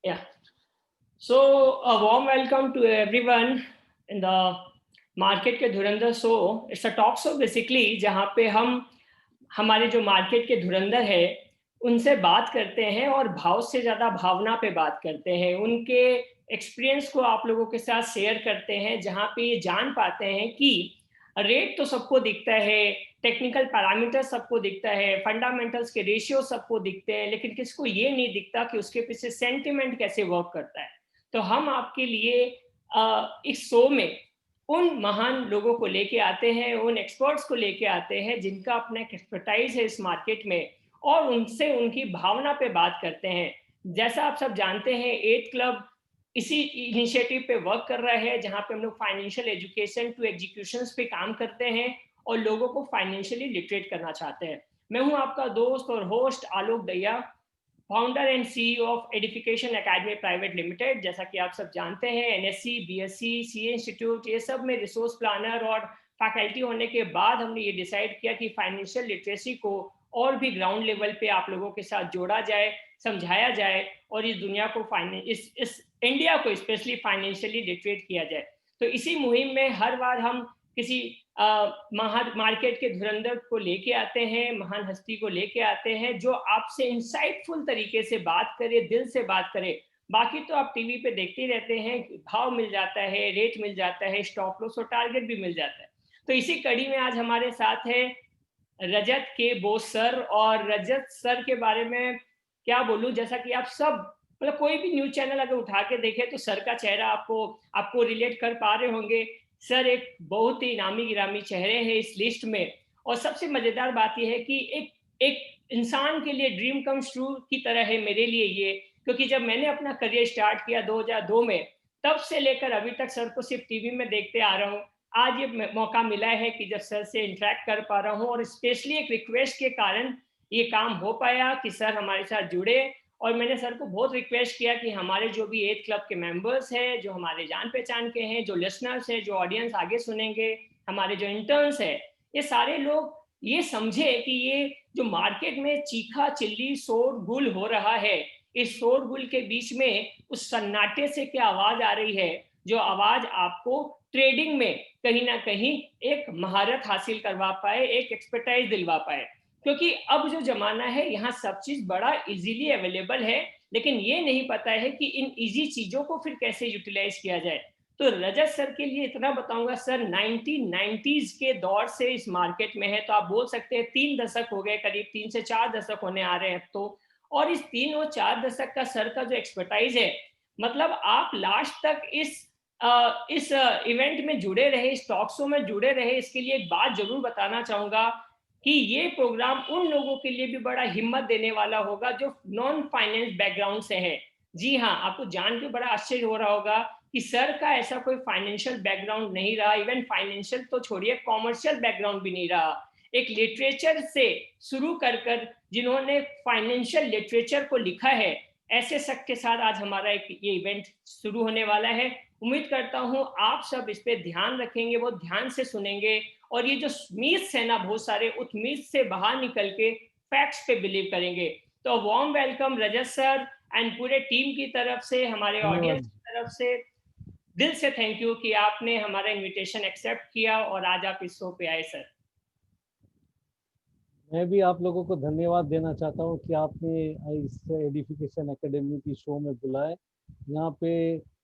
Yeah. So a warm welcome to everyone in the market के धुरंधर show. It's a talk show basically जहाँ पे हम हमारे जो मार्केट के धुरंधर है उनसे बात करते हैं और भाव से ज़्यादा भावना पे बात करते हैं. उनके एक्सपीरियंस को आप लोगों के साथ शेयर करते हैं जहाँ पे ये जान पाते हैं कि रेट तो सबको दिखता है, टेक्निकल पैरामीटर सबको दिखता है, फंडामेंटल्स के रेशियो सबको दिखते हैं, लेकिन किसको ये नहीं दिखता कि उसके पीछे सेंटिमेंट कैसे वर्क करता है. तो हम आपके लिए इस शो में उन महान लोगों को लेके आते हैं, उन एक्सपर्ट्स को लेके आते हैं जिनका अपना एक्सपर्टाइज है इस मार्केट में, और उनसे उनकी भावना पे बात करते हैं. जैसा आप सब जानते हैं, एट क्लब इसी इनिशिएटिव पे वर्क कर रहा है जहां पे हम लोग फाइनेंशियल एजुकेशन टू एग्जीक्यूशन पे काम करते हैं और लोगों को फाइनेंशियली लिटरेट करना चाहते हैं. मैं हूं आपका दोस्त और होस्ट आलोक दैया, founder and CEO of edification academy private limited. जैसा कि आप सब जानते हैं, एनएससी, बीएससी, सीए इंस्टीट्यूट, ये सब में रिसोर्स प्लानर और फैकल्टी होने के बाद हमने ये डिसाइड किया कि फाइनेंशियल लिटरेसी को और भी ग्राउंड लेवल पे आप लोगों के साथ जोड़ा जाए, समझाया जाए और इस दुनिया को इस इंडिया को स्पेशली फाइनेंशियली लिटरेट किया जाए. तो इसी मुहिम में हर बार हम किसी मार्केट के धुरंधर को लेके आते हैं, महान हस्ती को लेके आते हैं जो आपसे इंसाइटफुल तरीके से बात करे, दिल से बात करे. बाकी तो आप टीवी पे देखते ही रहते हैं, भाव मिल जाता है, रेट मिल जाता है, स्टॉप लॉस और टारगेट भी मिल जाता है. तो इसी कड़ी में आज हमारे साथ है रजत के बोस सर. और रजत सर के बारे में क्या बोलूं, जैसा कि आप सब मतलब कोई भी न्यूज चैनल अगर उठा के देखे तो सर का चेहरा आपको आपको रिलेट कर पा रहे होंगे. सर एक बहुत ही नामी गिरामी चेहरे हैं इस लिस्ट में. और सबसे मजेदार बात यह है कि एक एक इंसान के लिए ड्रीम कम ट्रू की तरह है मेरे लिए ये, क्योंकि जब मैंने अपना करियर स्टार्ट किया 2002 में, तब से लेकर अभी तक सर को सिर्फ टीवी में देखते आ रहा हूँ. आज ये मौका मिला है कि जब सर से इंटरेक्ट कर पा रहा हूँ और स्पेशली एक रिक्वेस्ट के कारण ये काम हो पाया कि सर हमारे साथ जुड़े. और मैंने सर को बहुत रिक्वेस्ट किया कि हमारे जो भी एथ क्लब के मेंबर्स हैं, जो हमारे जान पहचान के हैं, जो लिसनर्स हैं, जो ऑडियंस आगे सुनेंगे, हमारे जो इंटर्न्स हैं, ये सारे लोग ये समझे कि ये जो मार्केट में चीखा चिल्ली शोर गुल हो रहा है, इस शोर गुल के बीच में उस सन्नाटे से क्या आवाज आ रही है, जो आवाज आपको ट्रेडिंग में कहीं ना कहीं एक महारत हासिल करवा पाए, एक एक्सपर्टाइज दिलवा पाए. क्योंकि अब जो जमाना है यहाँ सब चीज बड़ा इजीली अवेलेबल है, लेकिन ये नहीं पता है कि इन इजी चीजों को फिर कैसे यूटिलाइज किया जाए. तो रजत सर के लिए इतना बताऊंगा, सर 1990s के दौर से इस मार्केट में है, तो आप बोल सकते हैं 3 दशक हो गए, करीब 3 से 4 दशक होने आ रहे हैं तो. और इस 3 और 4 दशक का सर का जो एक्सपर्टाइज है, मतलब आप लास्ट तक इस इवेंट में जुड़े रहे, इस टॉक शो में जुड़े रहे. इसके लिए एक बात जरूर बताना चाहूंगा कि ये प्रोग्राम उन लोगों के लिए भी बड़ा हिम्मत देने वाला होगा जो नॉन फाइनेंस बैकग्राउंड से है. जी हाँ, आपको जान के बड़ा आश्चर्य हो रहा होगा कि सर का ऐसा कोई फाइनेंशियल बैकग्राउंड नहीं रहा, इवन फाइनेंशियल तो छोड़िए, कॉमर्शियल बैकग्राउंड भी नहीं रहा. एक लिटरेचर से शुरू कर कर जिन्होंने फाइनेंशियल लिटरेचर को लिखा है, ऐसे शख्स के साथ आज हमारा एक ये इवेंट शुरू होने वाला है. उम्मीद करता हूं आप सब इस पे ध्यान रखेंगे, वो ध्यान से सुनेंगे और ये जो मिथ्स है ना बहुत सारे, उस मिथ्स से बाहर निकल के फैक्ट्स पे बिलीव करेंगे. तो warm welcome Rajat sir and पूरे टीम की तरफ से, हमारे ऑडियंस धन्यवाद। की तरफ से दिल से थैंक यू कि आपने हमारा इनविटेशन एक्सेप्ट किया और आज आप इस शो पे आए सर. मैं भी आप लोगों को धन्यवाद देना चाहता हूँ कि आपने इस एडिफिकेशन एकेडमी की शो में बुलाए। यहाँ पे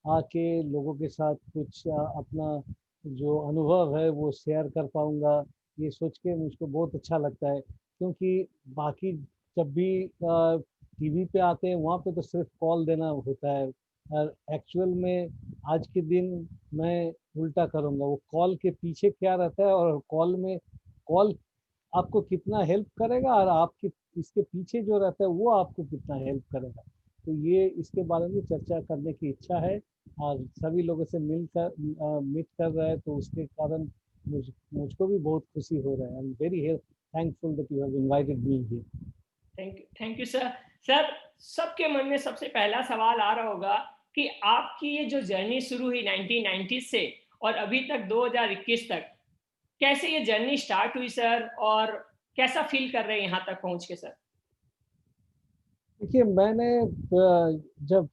आके लोगों के साथ कुछ अपना जो अनुभव है वो शेयर कर पाऊँगा, ये सोच के मुझको बहुत अच्छा लगता है। क्योंकि बाकी जब भी टीवी पे आते हैं वहाँ पे तो सिर्फ कॉल देना होता है, और एक्चुअल में आज के दिन मैं उल्टा करूँगा, वो कॉल के पीछे क्या रहता है और कॉल आपको कितना हेल्प करेगा और आपके इसके पीछे जो रहता है वो आपको कितना हेल्प करेगा। तो ये इसके बारे में चर्चा करने की इच्छा है और सभी लोगों से मिलकर मीट कर रहा है, तो उसके कारण मुझको भी बहुत खुशी हो रहा है। I am very thankful that you have invited me here. Thank you sir. Sir, सबके मन में सबसे पहला सवाल आ रहा होगा कि आपकी ये जो जर्नी शुरू हुई 1990 से और अभी तक 2021 तक, कैसे ये जर्नी स्टार्ट हुई सर, और कैसा फील कर रहे हैं यहाँ तक पहुंच के सर? देखिए मैंने जब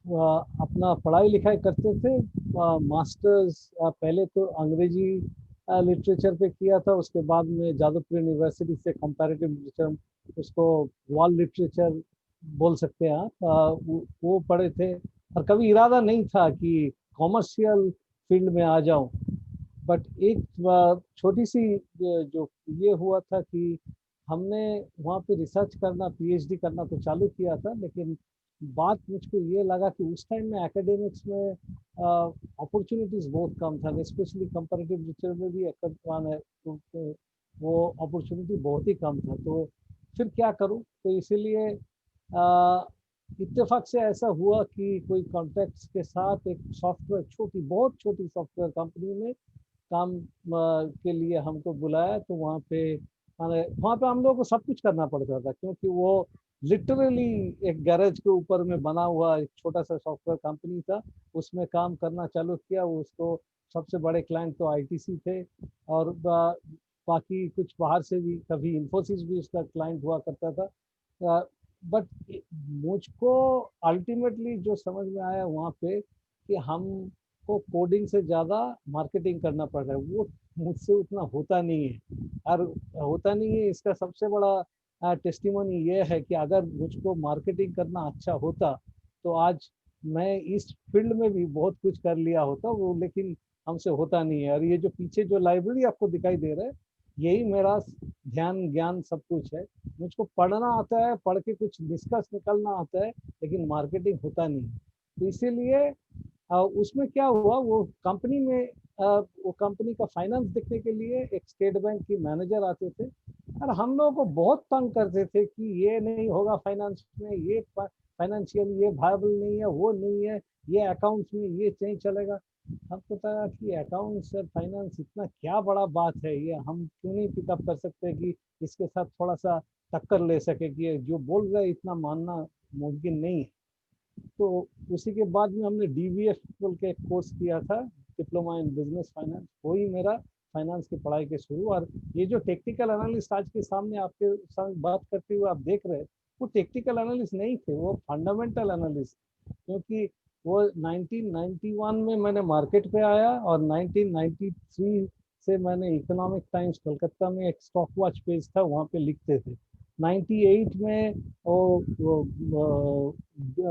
अपना पढ़ाई लिखाई करते थे, मास्टर्स पहले तो अंग्रेजी लिटरेचर पे किया था, उसके बाद में जादवपुर यूनिवर्सिटी से कंपैरेटिव लिटरेचर, उसको वर्ल्ड लिटरेचर बोल सकते हैं आप, वो पढ़े थे। और कभी इरादा नहीं था कि कॉमर्शियल फील्ड में आ जाऊं। बट एक छोटी सी जो ये हुआ था कि हमने वहाँ पे रिसर्च करना, पीएचडी करना तो चालू किया था, लेकिन बात मुझको ये लगा कि उस टाइम में एकेडमिक्स में अपॉर्चुनिटीज बहुत कम था, स्पेशली कंपैरेटिव लिटरेचर में भी तो वो अपॉर्चुनिटी बहुत ही कम था। तो फिर क्या करूँ, तो इसीलिए इत्तेफाक से ऐसा हुआ कि कोई कॉन्टैक्ट्स के साथ एक सॉफ्टवेयर, छोटी बहुत छोटी सॉफ्टवेयर कंपनी में काम के लिए हमको बुलाया। तो वहाँ पे माने वहाँ पे हम लोगों को सब कुछ करना पड़ता था, क्योंकि वो लिटरली एक गैरेज के ऊपर में बना हुआ एक छोटा सा सॉफ्टवेयर कंपनी था। उसमें काम करना चालू किया। वो उसको सबसे बड़े क्लाइंट तो आईटीसी थे, और बाकी कुछ बाहर से भी, कभी इन्फोसिस भी उसका क्लाइंट हुआ करता था। बट मुझको अल्टीमेटली जो समझ में आया वहाँ पे कि हम को कोडिंग से ज़्यादा मार्केटिंग करना पड़ रहा है, वो मुझसे उतना होता नहीं है। और होता नहीं है, इसका सबसे बड़ा टेस्टिमोनी ये है कि अगर मुझको मार्केटिंग करना अच्छा होता तो आज मैं इस फील्ड में भी बहुत कुछ कर लिया होता वो, लेकिन हमसे होता नहीं है। और ये जो पीछे जो लाइब्रेरी आपको दिखाई दे रहा है, यही मेरा ध्यान ज्ञान सब कुछ है। मुझको पढ़ना आता है, पढ़ के कुछ निष्कर्ष निकलना आता है, लेकिन मार्केटिंग होता नहीं है। तो इसीलिए उसमें क्या हुआ, वो कंपनी में वो कंपनी का फाइनेंस देखने के लिए एक स्टेट बैंक की मैनेजर आते थे, और हम लोगों को बहुत तंग करते थे कि ये नहीं होगा फाइनेंस में, ये फाइनेंशियल ये वायबल नहीं है, वो नहीं है, ये अकाउंट्स में ये नहीं चलेगा। हमको लगा कि अकाउंट्स और फाइनेंस इतना क्या बड़ा बात है, ये हम क्यों नहीं पिकअप कर सकते कि इसके साथ थोड़ा सा टक्कर ले सके, कि जो बोल रहे इतना मानना मुमकिन नहीं है। तो उसी के बाद में हमने डीबीएफ बोल के एक कोर्स किया था, डिप्लोमा इन बिजनेस फाइनेंस। वही मेरा फाइनेंस की पढ़ाई के शुरू। और ये जो टेक्निकल एनालिस्ट आज के सामने आपके साथ बात करते हुए आप देख रहे हैं, वो टेक्निकल एनालिस्ट नहीं थे, वो फंडामेंटल एनालिस्ट। क्योंकि वो 1991 में मैंने मार्केट पे आया, और 1993 से मैंने इकोनॉमिक टाइम्स कलकत्ता में एक स्टॉक वॉच पेज था, वहाँ पे लिखते थे। 98 में वो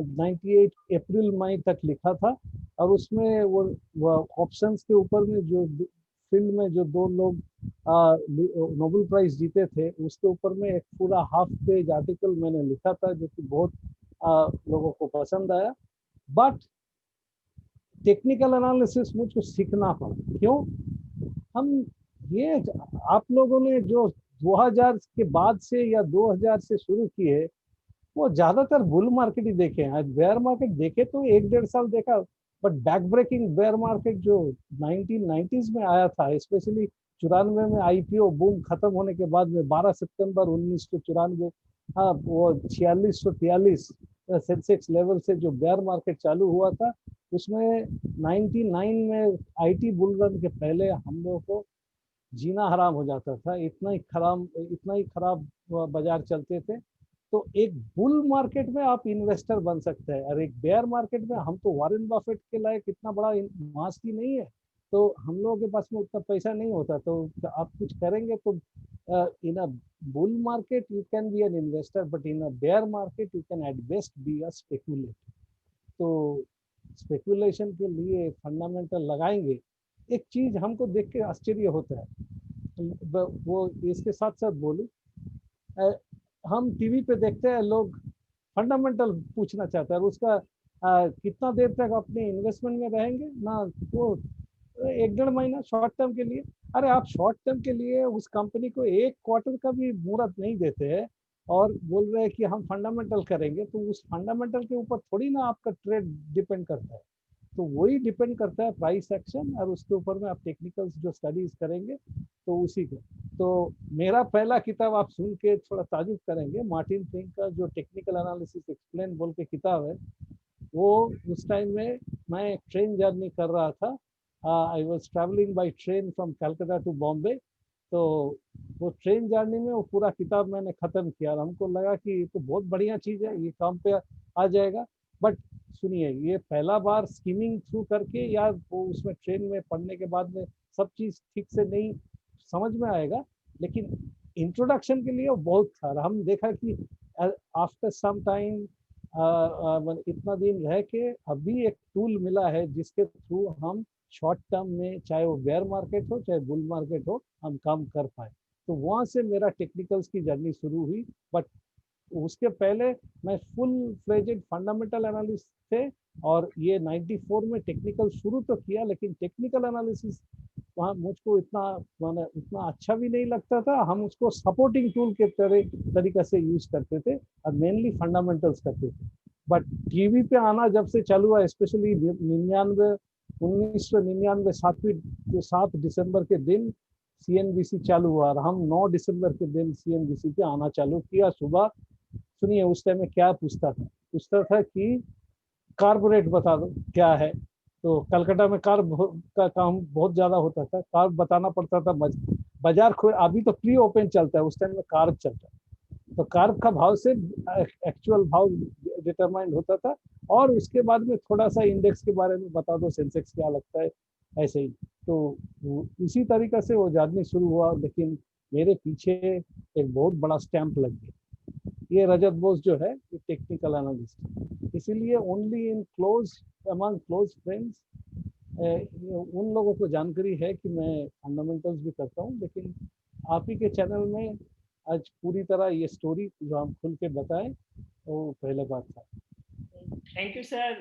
98 अप्रैल मई तक लिखा था। और उसमें वो ऑप्शंस के ऊपर में जो फील्ड में जो दो लोग नोबेल प्राइज जीते थे, उसके ऊपर में एक पूरा हाफ पेज आर्टिकल मैंने लिखा था, जो कि बहुत लोगों को पसंद आया। बट टेक्निकल एनालिसिस मुझको सीखना पड़ा। क्यों? हम ये आप लोगों ने जो 2000 के बाद से या 2000 से शुरू किए, वो ज्यादातर बुल मार्केट ही देखे हैं। आज बेयर मार्केट देखे तो एक डेढ़ साल देखा, but back breaking bear market जो 1990s में आया था, स्पेशली 94 में आईपीओ बूम खत्म होने के बाद में 12 सितंबर 1994, हाँ वो 4643 सेंसेक्स लेवल से जो बेयर मार्केट चालू हुआ था, उसमें 99 में आईटी बुल रन के पहले हम लोगों को जीना हराम हो जाता था, इतना ही खराब बाजार चलते थे। तो एक बुल मार्केट में आप इन्वेस्टर बन सकते हैं, और एक बेयर मार्केट में हम तो वॉरेन बफेट के लायक इतना बड़ा मास्क ही नहीं है। तो हम लोगों के पास में उतना पैसा नहीं होता, तो आप कुछ करेंगे तो in a bull market you can be an investor, but in a bear market you can at best be a speculator. तो स्पेकुलेशन के लिए फंडामेंटल लगाएंगे। एक चीज हमको देख के आश्चर्य होता है, वो इसके साथ साथ बोलूं, हम टीवी पे देखते हैं लोग फंडामेंटल पूछना चाहता है, और उसका कितना देर तक अपने इन्वेस्टमेंट में रहेंगे ना, वो एक डेढ़ महीना शॉर्ट टर्म के लिए। अरे आप शॉर्ट टर्म के लिए उस कंपनी को एक क्वार्टर का भी मुहूर्त नहीं देते हैं, और बोल रहे हैं कि हम फंडामेंटल करेंगे, तो उस फंडामेंटल के ऊपर थोड़ी ना आपका ट्रेड डिपेंड करता है। तो वही डिपेंड करता है प्राइस एक्शन, और उसके ऊपर में आप टेक्निकल जो स्टडीज करेंगे तो उसी को। तो मेरा पहला किताब आप सुन के थोड़ा ताजुब करेंगे, मार्टिन फिंक का जो टेक्निकल एनालिसिस एक्सप्लेन बोल के किताब है, वो उस टाइम में मैं ट्रेन जर्नी कर रहा था। I was travelling by train from Calcutta to Bombay. तो वो ट्रेन जर्नी में वो पूरा किताब मैंने खत्म किया और हमको लगा कि ये तो बहुत बढ़िया चीज़ है, ये काम पे आ जाएगा। बट सुनिए, ये पहला बार स्कीमिंग थ्रू करके या वो उसमें ट्रेन में पढ़ने के बाद में सब चीज़ ठीक से नहीं समझ में आएगा, लेकिन इंट्रोडक्शन के लिए वो बहुत था। हम देखा कि आफ्टर सम टाइम इतना दिन रह के अभी एक टूल मिला है जिसके थ्रू हम शॉर्ट टर्म में, चाहे वो बेयर मार्केट हो चाहे बुल मार्केट हो, हम काम कर पाए। तो वहाँ से मेरा टेक्निकल्स की जर्नी शुरू हुई। बट उसके पहले मैं फुल फ्लेजेड फंडामेंटल एनालिस्ट थे, और ये 94 में टेक्निकल शुरू तो किया, लेकिन टेक्निकल एनालिसिस वहाँ मुझको इतना माने उतना अच्छा भी नहीं लगता था। हम उसको सपोर्टिंग टूल के तरीके से यूज करते थे और मेनली फंडामेंटल्स करते थे। बट टीवी पे आना जब से चालू हुआ, स्पेशली 1999 7 दिसंबर के दिन सीएनबीसी चालू हुआ और हम 9 दिसंबर के दिन सीएनबीसी पे आना चालू किया सुबह। सुनिए, उस टाइम में क्या पूछता था कि कारबोरेट बता दो क्या है। तो कलकत्ता में का काम बहुत ज्यादा होता था, कार्ब बताना पड़ता था। बाजार अभी तो प्री ओपन चलता है, उस टाइम में कार्ब चलता है, तो कार्ब का भाव से एक्चुअल भाव डिटरमाइंड होता था। और उसके बाद में थोड़ा सा इंडेक्स के बारे में बता दो, सेंसेक्स क्या लगता है, ऐसे ही। तो इसी तरीके से वो जर्नी शुरू हुआ। लेकिन मेरे पीछे एक बहुत बड़ा स्टैंप लग गया। ये रजत बोस जो है, ये टेक्निकल एनालिस्ट, इसीलिए only in close among close friends उन लोगों को जानकारी है कि मैं फंडामेंटल्स भी करता हूँ। लेकिन आप ही के चैनल में आज पूरी तरह ये स्टोरी जो हम खुल के बताएं, वो पहले बात था। Thank you sir.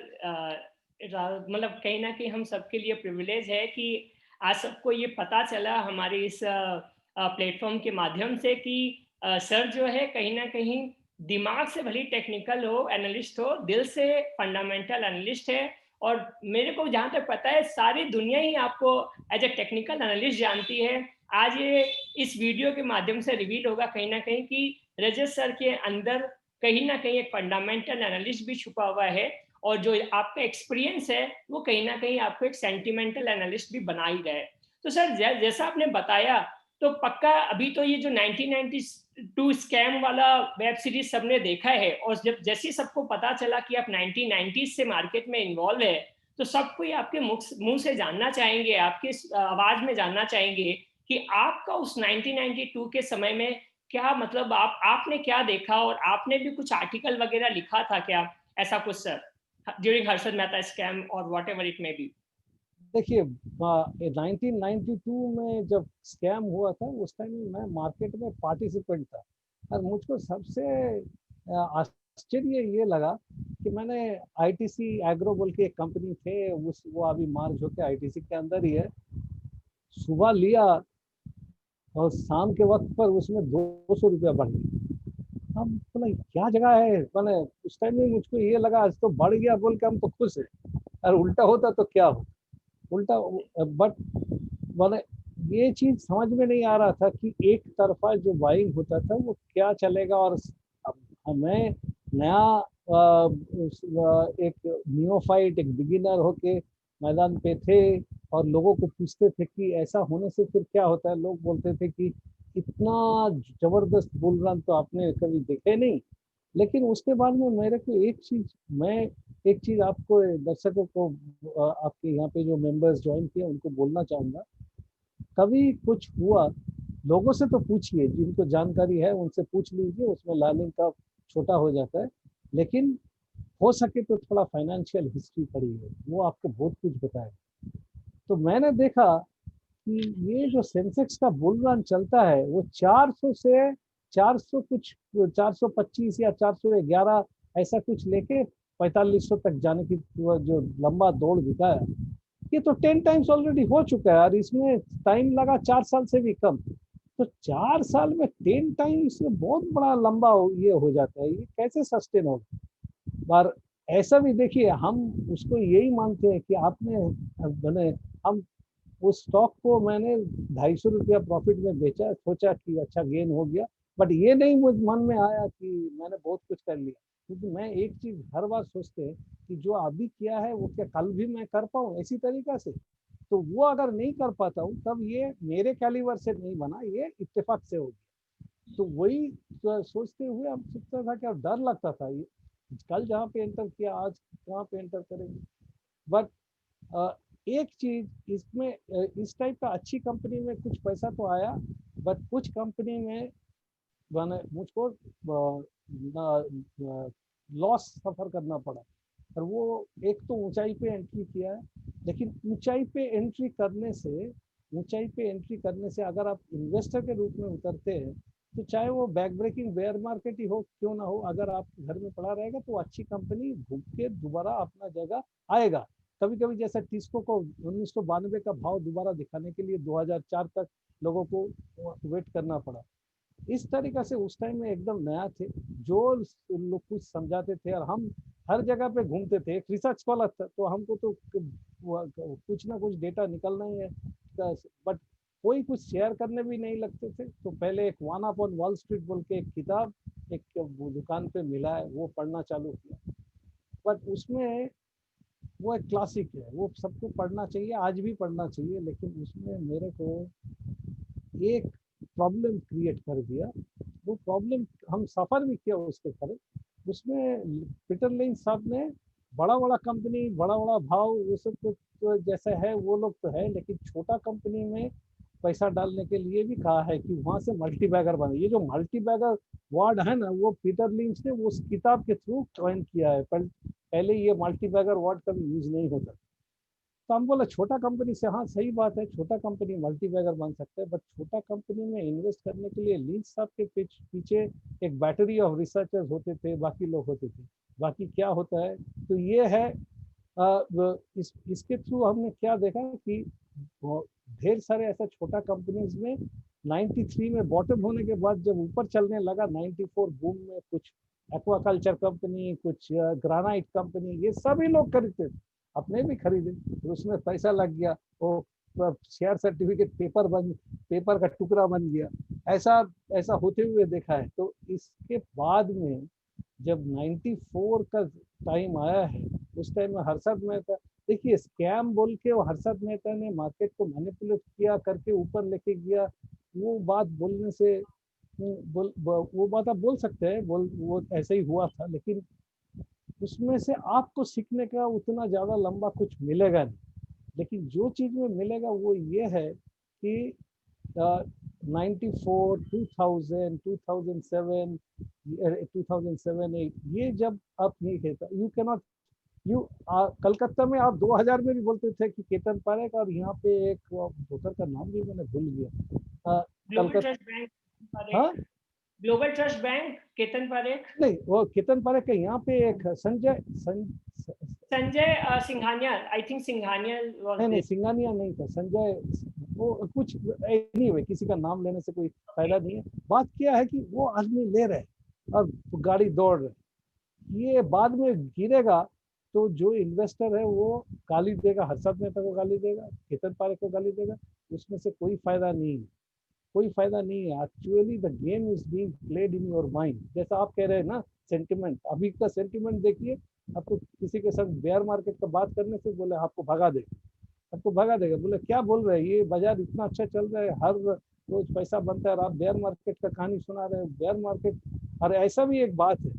मतलब कहीं ना कहीं हम सबके लिए प्रिविलेज है कि आज सबको ये पता चला हमारे इस प्लेटफॉर्म के माध्यम से कि सर जो है कहीं ना कहीं दिमाग से भली टेक्निकल हो, एनालिस्ट हो, दिल से फंडामेंटल एनालिस्ट है। और मेरे को जहाँ तक पता है सारी दुनिया ही आपको एज ए टेक्निकल एनालिस्ट जानती है। आज ये इस वीडियो के माध्यम से रिवील होगा कहीं ना कहीं कि रजत सर के अंदर कहीं ना कहीं एक फंडामेंटल एनालिस्ट भी छुपा हुआ है, और जो आपका एक्सपीरियंस है वो कहीं ना कहीं आपको एक सेंटिमेंटल एनालिस्ट भी बना ही रहा है। तो सर जैसा आपने बताया, तो पक्का अभी तो ये जो 1992 स्कैम वाला वेब सीरीज सबने देखा है, और जब जैसे सबको पता चला कि आप 1990s से मार्केट में इन्वॉल्व है, तो सब कोई आपके मुंह से जानना चाहेंगे, आपके आवाज में जानना चाहेंगे कि आपका उस 1992 के समय में क्या मतलब आपने क्या देखा, और आपने भी कुछ आर्टिकल वगैरह लिखा था क्या, ऐसा कुछ sir, during Harshad Mehta scam और whatever it may be. देखिए, 1992 में जब स्कैम हुआ था, उस टाइम मैं मार्केट में पार्टिसिपेंट था। और मुझको सबसे आश्चर्य ये लगा कि मैंने आईटीसी एग्रो बोल के एक कंपनी थे, उस वो अभी मार्ज होकर आईटीसी के अंदर ही है, सुबह लिया और शाम के वक्त पर उसमें 200 रुपया बढ़ गया। हम बोला क्या जगह है, मैंने उस टाइम में मुझको ये लगा आज तो बढ़ गया बोल के हम तो खुश है, और उल्टा होता तो क्या हो, उल्टा। बट मैंने ये चीज समझ में नहीं आ रहा था कि एक तरफा जो बाइंग होता था वो क्या चलेगा। और हमें नया एक नियोफाइट, एक बिगिनर होके मैदान पे थे, और लोगों को पूछते थे कि ऐसा होने से फिर क्या होता है। लोग बोलते थे कि इतना जबरदस्त बुल रन तो आपने कभी देखे नहीं। लेकिन उसके बाद में मेरे को मैं एक चीज आपको, दर्शकों को, आपके यहाँ पे जो मेंबर्स ज्वाइन किए उनको बोलना चाहूंगा, कभी कुछ हुआ लोगों से तो पूछिए, जिनको जानकारी है उनसे पूछ लीजिए, उसमें लर्निंग का छोटा हो जाता है। लेकिन हो सके तो थोड़ा फाइनेंशियल हिस्ट्री पढ़िए, वो आपको बहुत कुछ बताएगा। तो मैंने देखा कि ये जो सेंसेक्स का बुल रन चलता है वो 400 से 400 कुछ 425 या 411 ऐसा कुछ लेके 4500 तक जाने की जो लंबा दौड़ दिखाया, ये तो 10 टाइम्स ऑलरेडी हो चुका है। और इसमें टाइम लगा 4 साल से भी कम। तो 4 साल में 10 टाइम्स बहुत बड़ा लंबा ये हो जाता है, ये कैसे सस्टेन होगा। और ऐसा भी देखिए, हम उसको यही मानते हैं कि आपने मैंने हम उस स्टॉक को मैंने 250 रुपया प्रॉफिट में बेचा, सोचा कि अच्छा गेन हो गया। बट ये नहीं मुझ मन में आया कि मैंने बहुत कुछ कर लिया। क्योंकि मैं एक चीज हर बार सोचते हैं कि जो अभी किया है वो क्या कल भी मैं कर पाऊँ इसी तरीका से। तो वो अगर नहीं कर पाता हूँ तब ये मेरे कैलिबर से नहीं बना, ये इत्तेफाक से हो गया। तो वही सोचते हुए हम सोचता था कि अब डर लगता था, ये कल जहाँ पे एंटर किया आज कहाँ पे एंटर करेंगे। बट एक चीज इसमें, इस टाइप का अच्छी कंपनी में कुछ पैसा तो आया, बट कुछ कंपनी में मैंने मुझको लॉस सफर करना पड़ा। और वो एक तो ऊंचाई पे एंट्री किया है, लेकिन ऊंचाई पे एंट्री करने से अगर आप इन्वेस्टर के रूप में उतरते हैं तो चाहे वो बैक ब्रेकिंग बेयर मार्केट ही हो क्यों ना हो, अगर आप घर में पड़ा रहेगा तो अच्छी कंपनी घूम के दोबारा अपना जगह आएगा। कभी कभी जैसा टिस्को को 1992 का भाव दोबारा दिखाने के लिए 2004 तक लोगों को वेट करना पड़ा। इस तरीका से उस टाइम में एकदम नया थे, जो लोग कुछ समझाते थे और हम हर जगह पे घूमते थे। एक रिसर्च स्कॉलर था तो हमको तो कुछ ना कुछ डेटा निकलना ही है, बट कोई कुछ शेयर करने भी नहीं लगते थे। तो पहले एक one up on wall street बोल के एक किताब एक दुकान पे मिला है, वो पढ़ना चालू किया। बट उसमें वो एक क्लासिक है, वो सबको पढ़ना चाहिए, आज भी पढ़ना चाहिए। लेकिन उसमें मेरे को एक प्रॉब्लम क्रिएट कर दिया। वो प्रॉब्लम हम सफ़र भी किया उसके कारण। उसमें पीटर लिंच साहब ने बड़ा बड़ा कंपनी, बड़ा बड़ा भाव, वो सब तो जैसा है वो लोग तो है, लेकिन छोटा कंपनी में पैसा डालने के लिए भी कहा है कि वहाँ से मल्टी बैगर बने। ये जो मल्टी बैगर वर्ड है ना, वो पीटर लिंच ने उस किताब के थ्रू ज्वाइन किया है। पहले ये मल्टी बैगर वर्ड कभी यूज नहीं होता। तो हम बोले छोटा कंपनी से, हाँ सही बात है, छोटा कंपनी मल्टी बैगर बन सकता है, बट छोटा कंपनी में इन्वेस्ट करने के लिए लिंच साहब के पीछे एक बैटरी ऑफ रिसर्चर्स होते थे, बाकी लोग होते थे। बाकी क्या होता है तो ये है, इसके थ्रू हमने क्या देखा कि ढेर सारे ऐसा छोटा कंपनीज में 93 में बॉटम होने के बाद जब ऊपर चलने लगा, 94 बूम में कुछ एक्वाकल्चर कंपनी, कुछ ग्रानाइट कंपनी, ये सभी लोग खरीदते थे, अपने भी खरीदे, तो उसमें पैसा लग गया, वो शेयर सर्टिफिकेट पेपर का टुकड़ा बन गया। ऐसा ऐसा होते हुए देखा है। तो इसके बाद में जब 94 का टाइम आया है, उस टाइम में हर्षद मेहता, देखिए स्कैम बोल के वो हर्षद मेहता ने मार्केट को मैनिपुलेट किया करके ऊपर लेके गया। वो बात बोलने से वो बात आप बोल सकते हैं, वो ऐसे ही हुआ था, लेकिन उसमें से आपको सीखने का उतना ज़्यादा लंबा कुछ मिलेगा नहीं। लेकिन जो चीज़ में मिलेगा वो ये है कि 94, 2000, 2007, 2007-8, ये जब आप नहीं कहता, यू कैनॉट यू कलकत्ता में आप 2000 में भी बोलते थे कि केतन पारेख, और यहाँ पे एक डॉक्टर का नाम भी मैंने भूल गया, ग्लोबल कलकत्ता। ट्रस्ट बैंक हाँ global trust bank Ketan Parekh. नहीं, वो केतन पारेख का यहाँ पे एक Sanjay Singhania, I think Singhania was नहीं, देयर। सिंगानिया नहीं था, संजय, वो कुछ एनीवे, किसी का नाम लेने से कोई फायदा नहीं है। बात क्या है कि वो आदमी ले रहे और गाड़ी दौड़ रहे, ये बाद में गिरेगा तो जो इन्वेस्टर है वो गाली देगा, हर्षद मेहता को गाली देगा, केतन पारेख को गाली देगा, उसमें से कोई फायदा नहीं है, कोई फायदा नहीं है। Actually the game is being played in your mind. जैसा आप कह रहे हैं ना, सेंटिमेंट, अभी का सेंटिमेंट देखिए, आपको किसी के साथ बेयर मार्केट का बात करने से बोले आपको भगा देगा, बोले क्या बोल रहे हैं, ये बाजार इतना अच्छा चल रहा है, हर रोज पैसा बनता है और आप बेयर मार्केट का कहानी सुना रहे हो, बेयर मार्केट। और ऐसा भी एक बात है,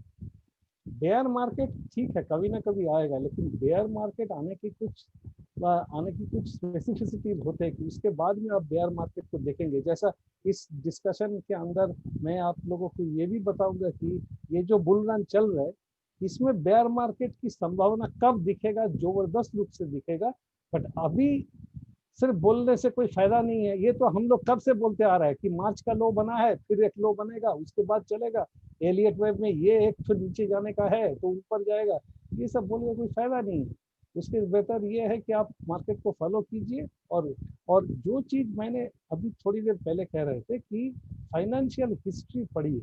बेयर मार्केट ठीक है कभी ना कभी आएगा, लेकिन बेयर मार्केट आने की कुछ स्पेसिफिसिटीज होते हैं कि उसके बाद में आप बेयर मार्केट को देखेंगे। जैसा इस डिस्कशन के अंदर मैं आप लोगों को ये भी बताऊंगा कि ये जो बुल रन चल रहा है, इसमें बेयर मार्केट की संभावना कब दिखेगा, जबरदस्त रूप से दिखेगा। बट अभी सिर्फ बोलने से कोई फायदा नहीं है। ये तो हम लोग कब से बोलते आ रहे हैं कि मार्च का लो बना है, फिर एक लो बनेगा, उसके बाद चलेगा, एलियट वेव में ये एक फिर नीचे जाने का है तो ऊपर जाएगा, ये सब बोलने का कोई फायदा नहीं है। उसके बेहतर ये है कि आप मार्केट को फॉलो कीजिए। और जो चीज मैंने अभी थोड़ी देर पहले कह रहे थे कि फाइनेंशियल हिस्ट्री पढ़िए,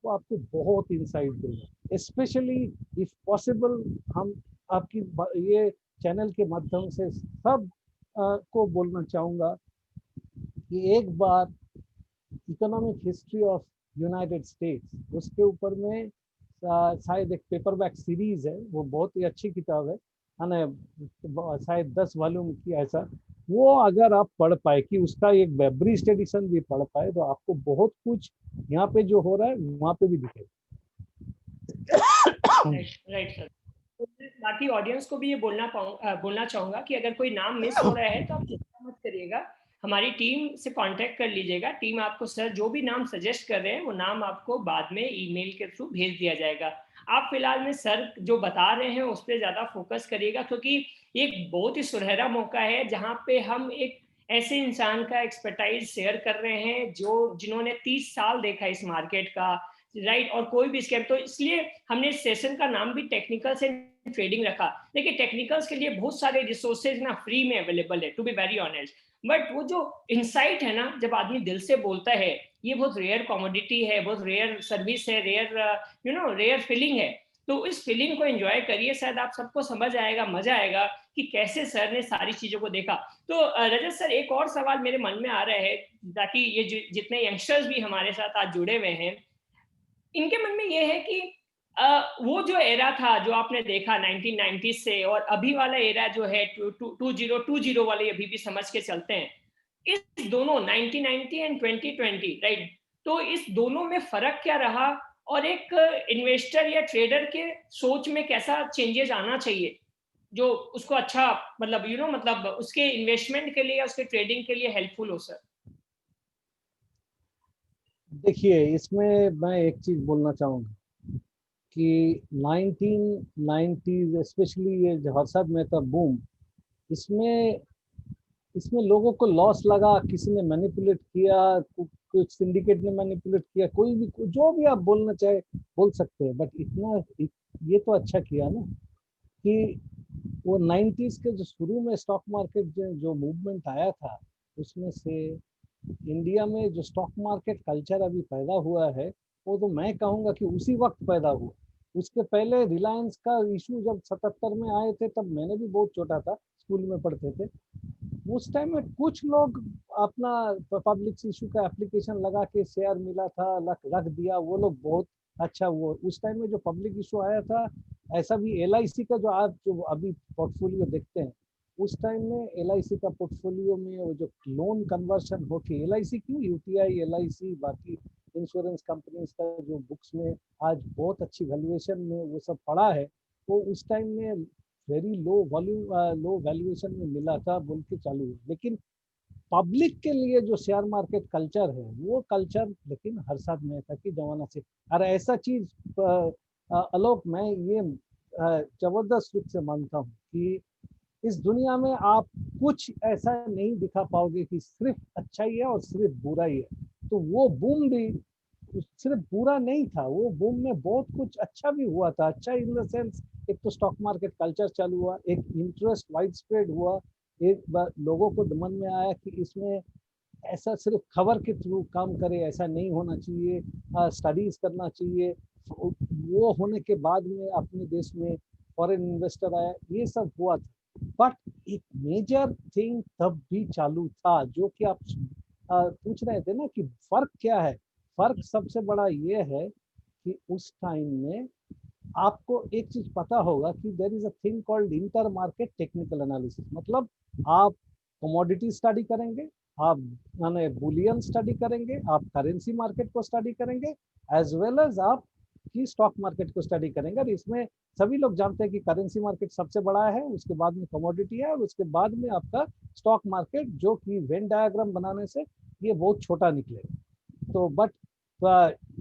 वो आपको बहुत इंसाइट देगा। स्पेशली इफ पॉसिबल, हम आपकी ये चैनल के माध्यम से सब को बोलना चाहूँगा कि एक बार economic history of United States, उसके ऊपर में शायद एक पेपरबैक सीरीज है, वो बहुत ही अच्छी किताब है ना, शायद 10 वॉल्यूम की ऐसा, वो अगर आप पढ़ पाए कि उसका एक वेब ब्रीज एडिशन भी पढ़ पाए तो आपको बहुत कुछ यहाँ पे जो हो रहा है वहां पे भी दिखेगा। Right right sir. बाकी ऑडियंस को भी ये बोलना चाहूंगा कि अगर कोई नाम मिस हो रहा है तो आप चिंता मत करिएगा, हमारी टीम से कांटेक्ट कर लीजिएगा। टीम आपको सर जो भी नाम सजेस्ट कर रहे हैं वो नाम आपको बाद में ईमेल के थ्रू भेज दिया जाएगा। आप फिलहाल में सर जो बता रहे हैं उस पर ज़्यादा फोकस करिएगा, क्योंकि एक बहुत ही सुनहरा मौका है जहाँ पे हम एक ऐसे इंसान का एक्सपर्टाइज शेयर कर रहे हैं जो जिन्होंने 30 साल देखा इस मार्केट का, राइट। और कोई भी स्कैम, तो इसलिए हमने इस सेशन का नाम भी टेक्निकल से ट्रेडिंग रखा। देखिए टेक्निकल्स के लिए बहुत सारे रिसोर्सेज ना फ्री में अवेलेबल है, to be very honest. But वो जो इनसाइट है ना, जब आदमी दिल से बोलता है, ये बहुत रेयर कॉमोडिटी है, बहुत रेयर सर्विस है, रेयर रेयर फीलिंग है। तो इस फीलिंग को एंजॉय करिए, शायद आप सबको समझ आएगा, मजा आएगा कि कैसे सर ने सारी चीजों को देखा। तो रजत सर, एक और सवाल मेरे मन में आ रहा है, ताकि ये जितने यंगस्टर्स भी हमारे साथ आज जुड़े हुए हैं, इनके मन में ये है कि वो जो एरा था जो आपने देखा 1990 से, और अभी वाला एरा जो है 2020 वाले अभी भी समझ के चलते हैं, इस दोनों 1990 एंड 2020, राइट, तो इस दोनों में फर्क क्या रहा, और एक इन्वेस्टर या ट्रेडर के सोच में कैसा चेंजेस आना चाहिए जो उसको अच्छा, मतलब मतलब उसके इन्वेस्टमेंट के लिए या उसके ट्रेडिंग के लिए हेल्पफुल हो सर। देखिए इसमें मैं एक चीज बोलना चाहूंगा कि 1990 स्पेशली ये जो हर्षद मेहता बूम, इसमें इसमें लोगों को लॉस लगा, किसी ने मैनिपुलेट किया, कुछ सिंडिकेट ने मैनिपुलेट किया, कोई भी जो भी आप बोलना चाहे बोल सकते हैं, बट इतना ये तो अच्छा किया ना कि वो 90s के जो शुरू में स्टॉक मार्केट जो मूवमेंट आया था, उसमें से इंडिया में जो स्टॉक मार्केट कल्चर अभी पैदा हुआ है, वो तो मैं कहूँगा कि उसी वक्त पैदा हुआ। उसके पहले रिलायंस का इशू जब 77 में आए थे, तब मैंने भी बहुत छोटा था, स्कूल में पढ़ते थे। उस टाइम में कुछ लोग अपना पब्लिक इशू का एप्लीकेशन लगा के शेयर मिला था, रख दिया, वो लोग बहुत अच्छा। वो उस टाइम में जो पब्लिक इशू आया था, ऐसा भी LIC का जो आप जो अभी पोर्टफोलियो देखते हैं, उस टाइम में LIC का पोर्टफोलियो में वो जो लोन कन्वर्शन होके, LIC क्यों, UTI, LIC, बाकी इंश्योरेंस कंपनीज का जो बुक्स में आज बहुत अच्छी वैल्यूएशन में वो सब पड़ा है, वो उस टाइम में वेरी लो वैल्यूएशन में मिला था बोल के चालू है। लेकिन पब्लिक के लिए जो शेयर मार्केट कल्चर है, वो कल्चर लेकिन हर्षद मेहता की जमाना से। और ऐसा चीज आलोक, मैं ये जबरदस्त रूप से मानता हूँ कि इस दुनिया में आप कुछ ऐसा नहीं दिखा पाओगे कि सिर्फ अच्छा ही है और सिर्फ बुरा ही है। तो वो बूम भी सिर्फ बुरा नहीं था, वो बूम में बहुत कुछ अच्छा भी हुआ था। अच्छा इन द सेंस, एक तो स्टॉक मार्केट कल्चर चालू हुआ, एक इंटरेस्ट वाइड स्प्रेड हुआ, एक बार लोगों को मन में आया कि इसमें ऐसा सिर्फ खबर के थ्रू काम करे, ऐसा नहीं होना चाहिए, स्टडीज करना चाहिए। वो होने के बाद में अपने देश में फॉरेन इन्वेस्टर आया, ये सब हुआ था। बट एक मेजर थिंग तब भी चालू था, जो कि आप पूछ रहे थे ना कि फर्क क्या है। फर्क सबसे बड़ा ये है कि उस टाइम में आपको एक चीज पता होगा कि there is a thing called inter market technical analysis. मतलब आप कमोडिटी स्टडी करेंगे, आप माने बुलियन स्टडी करेंगे, आप करेंसी मार्केट को स्टडी करेंगे, एज वेल एज आप की स्टॉक मार्केट को स्टडी करेंगे। और इसमें सभी लोग जानते हैं कि करेंसी मार्केट सबसे बड़ा है, उसके बाद में कमोडिटी है, और उसके बाद में आपका स्टॉक मार्केट, जो कि वेन डायग्राम बनाने से ये बहुत छोटा निकलेगा। तो बट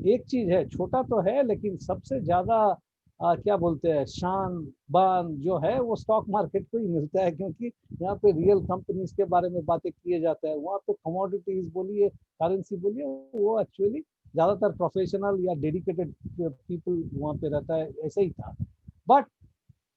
एक चीज है, छोटा तो है लेकिन सबसे ज्यादा क्या बोलते हैं, शान बान जो है वो स्टॉक मार्केट को ही मिलता है, क्योंकि यहाँ पे रियल कंपनीज के बारे में बातें किए जाता है। वहाँ पे कमोडिटीज बोलिए, करेंसी बोलिए, वो एक्चुअली ज्यादातर प्रोफेशनल या डेडिकेटेड पीपल वहाँ पे रहता है, ऐसे ही था। बट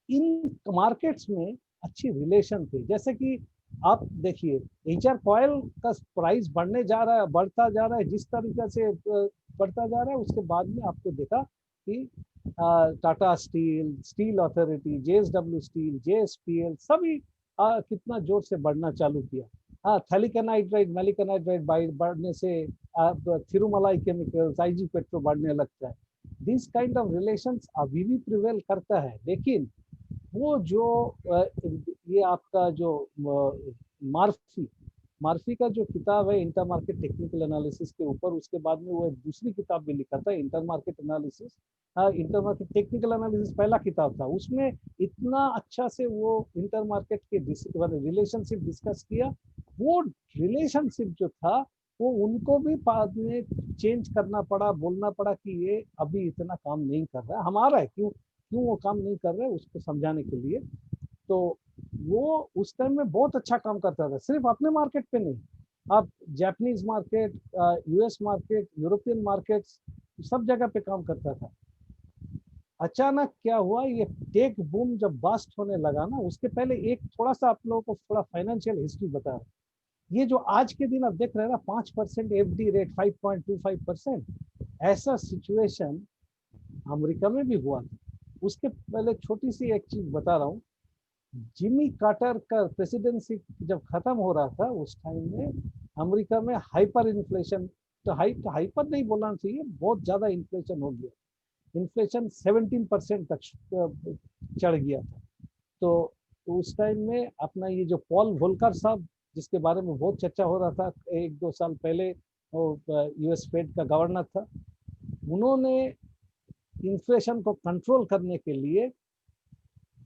इन मार्केट्स में अच्छी रिलेशन थे। जैसे कि आप देखिए, HR कॉयल का प्राइस बढ़ने जा रहा है, बढ़ता जा रहा है, जिस तरीके से बढ़ता जा रहा है, उसके बाद में आपको देखा कि Tata steel, steel authority, JSW steel, JSPL सभी कितना जोर से बढ़ना चालू किया। हाँ, थैलिक एनाइड्राइड, मैलिक एनाइड्राइड बढ़ने से थिरुमलाई केमिकल्स, IG पेट्रो बढ़ने लगता है। दिस काइंड ऑफ रिलेशंस अभी भी प्रिवेल करता है। लेकिन वो जो ये आपका जो मार्फी मार्फी का जो किताब है इंटर मार्केट टेक्निकल एनालिसिस के ऊपर, उसके बाद में वो एक दूसरी किताब भी लिखा था inter market analysis, inter market technical analysis पहला किताब था। उसमें इतना अच्छा से वो इंटर मार्केट के रिलेशनशिप डिस्कस किया। वो रिलेशनशिप जो था वो उनको भी बाद में चेंज करना पड़ा, बोलना पड़ा कि ये अभी इतना काम नहीं कर रहा है, हमारा है, क्यों क्यों वो काम नहीं कर रहा है उसको समझाने के लिए। तो वो उस टाइम में बहुत अच्छा काम करता था, सिर्फ अपने मार्केट पे नहीं, आप Japanese market, US market, European markets, सब जगह पे काम करता था। अचानक क्या हुआ, ये टेक बूम जब बास्ट होने लगा ना, उसके पहले एक थोड़ा सा आप लोगों को थोड़ा फाइनेंशियल हिस्ट्री बता रहा हूं। ये जो आज के दिन आप देख रहे हैं ना 5% एफडी रेट, 5.25%, ऐसा सिचुएशन अमेरिका में भी हुआ था। उसके पहले छोटी सी एक चीज बता रहा हूँ। जिमी कार्टर का प्रेसिडेंसी जब खत्म हो रहा था उस टाइम में अमेरिका में हाइपर इन्फ्लेशन, तो हाइपर नहीं बोलना चाहिए, बहुत ज्यादा इन्फ्लेशन हो गया। इन्फ्लेशन 17% तक चढ़ गया था। तो उस टाइम में अपना ये जो पॉल वोल्कर साहब, जिसके बारे में बहुत चर्चा हो रहा था 1-2 साल पहले, वो यूएस फेड का गवर्नर था, उन्होंने इन्फ्लेशन को कंट्रोल करने के लिए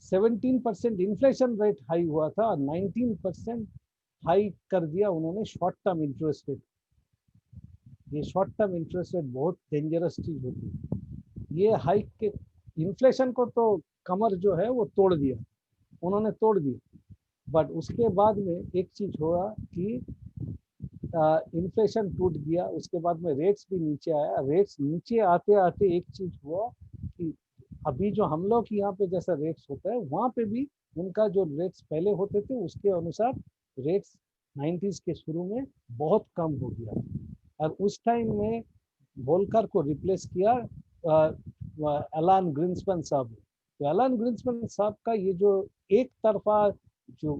17% इन्फ्लेशन रेट हाई हुआ था और 19% हाई कर दिया उन्होंने शॉर्ट टर्म इंटरेस्ट रेट। ये शॉर्ट टर्म इंटरेस्ट रेट बहुत डेंजरस चीज होती है। ये हाइक के इन्फ्लेशन को तो कमर जो है वो तोड़ दिया, उन्होंने तोड़ दिया। बट उसके बाद में एक चीज हुआ कि इन्फ्लेशन टूट गया, उसके बाद में रेट्स भी नीचे आया। रेट्स नीचे आते आते एक चीज हुआ कि अभी जो हम लोग यहाँ पे जैसा रेट्स होता है वहाँ पे भी उनका जो रेट्स पहले होते थे उसके अनुसार रेट्स 90s के शुरू में बहुत कम हो गया। और उस टाइम में वोल्कर को रिप्लेस किया एलन ग्रीन्सपैन साहब। तो एलन ग्रीन्सपैन साहब का ये जो एक तरफा जो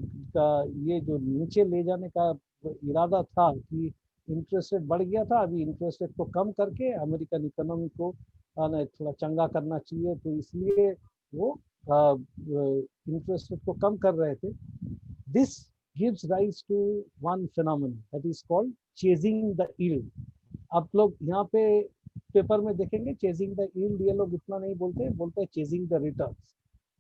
ये जो नीचे ले जाने का इरादा था कि इंटरेस्ट रेट बढ़ गया था, अभी इंटरेस्ट रेट को कम करके अमेरिकन इकोनॉमी को थोड़ा चंगा करना चाहिए, तो इसलिए वो इंटरेस्ट रेट को कम कर रहे थे। This gives rise to one phenomenon that is called chasing the yield. आप लोग यहाँ पे पेपर में देखेंगे चेजिंग द यील्ड, ये लोग इतना नहीं बोलते, बोलते हैं चेजिंग द रिटर्न।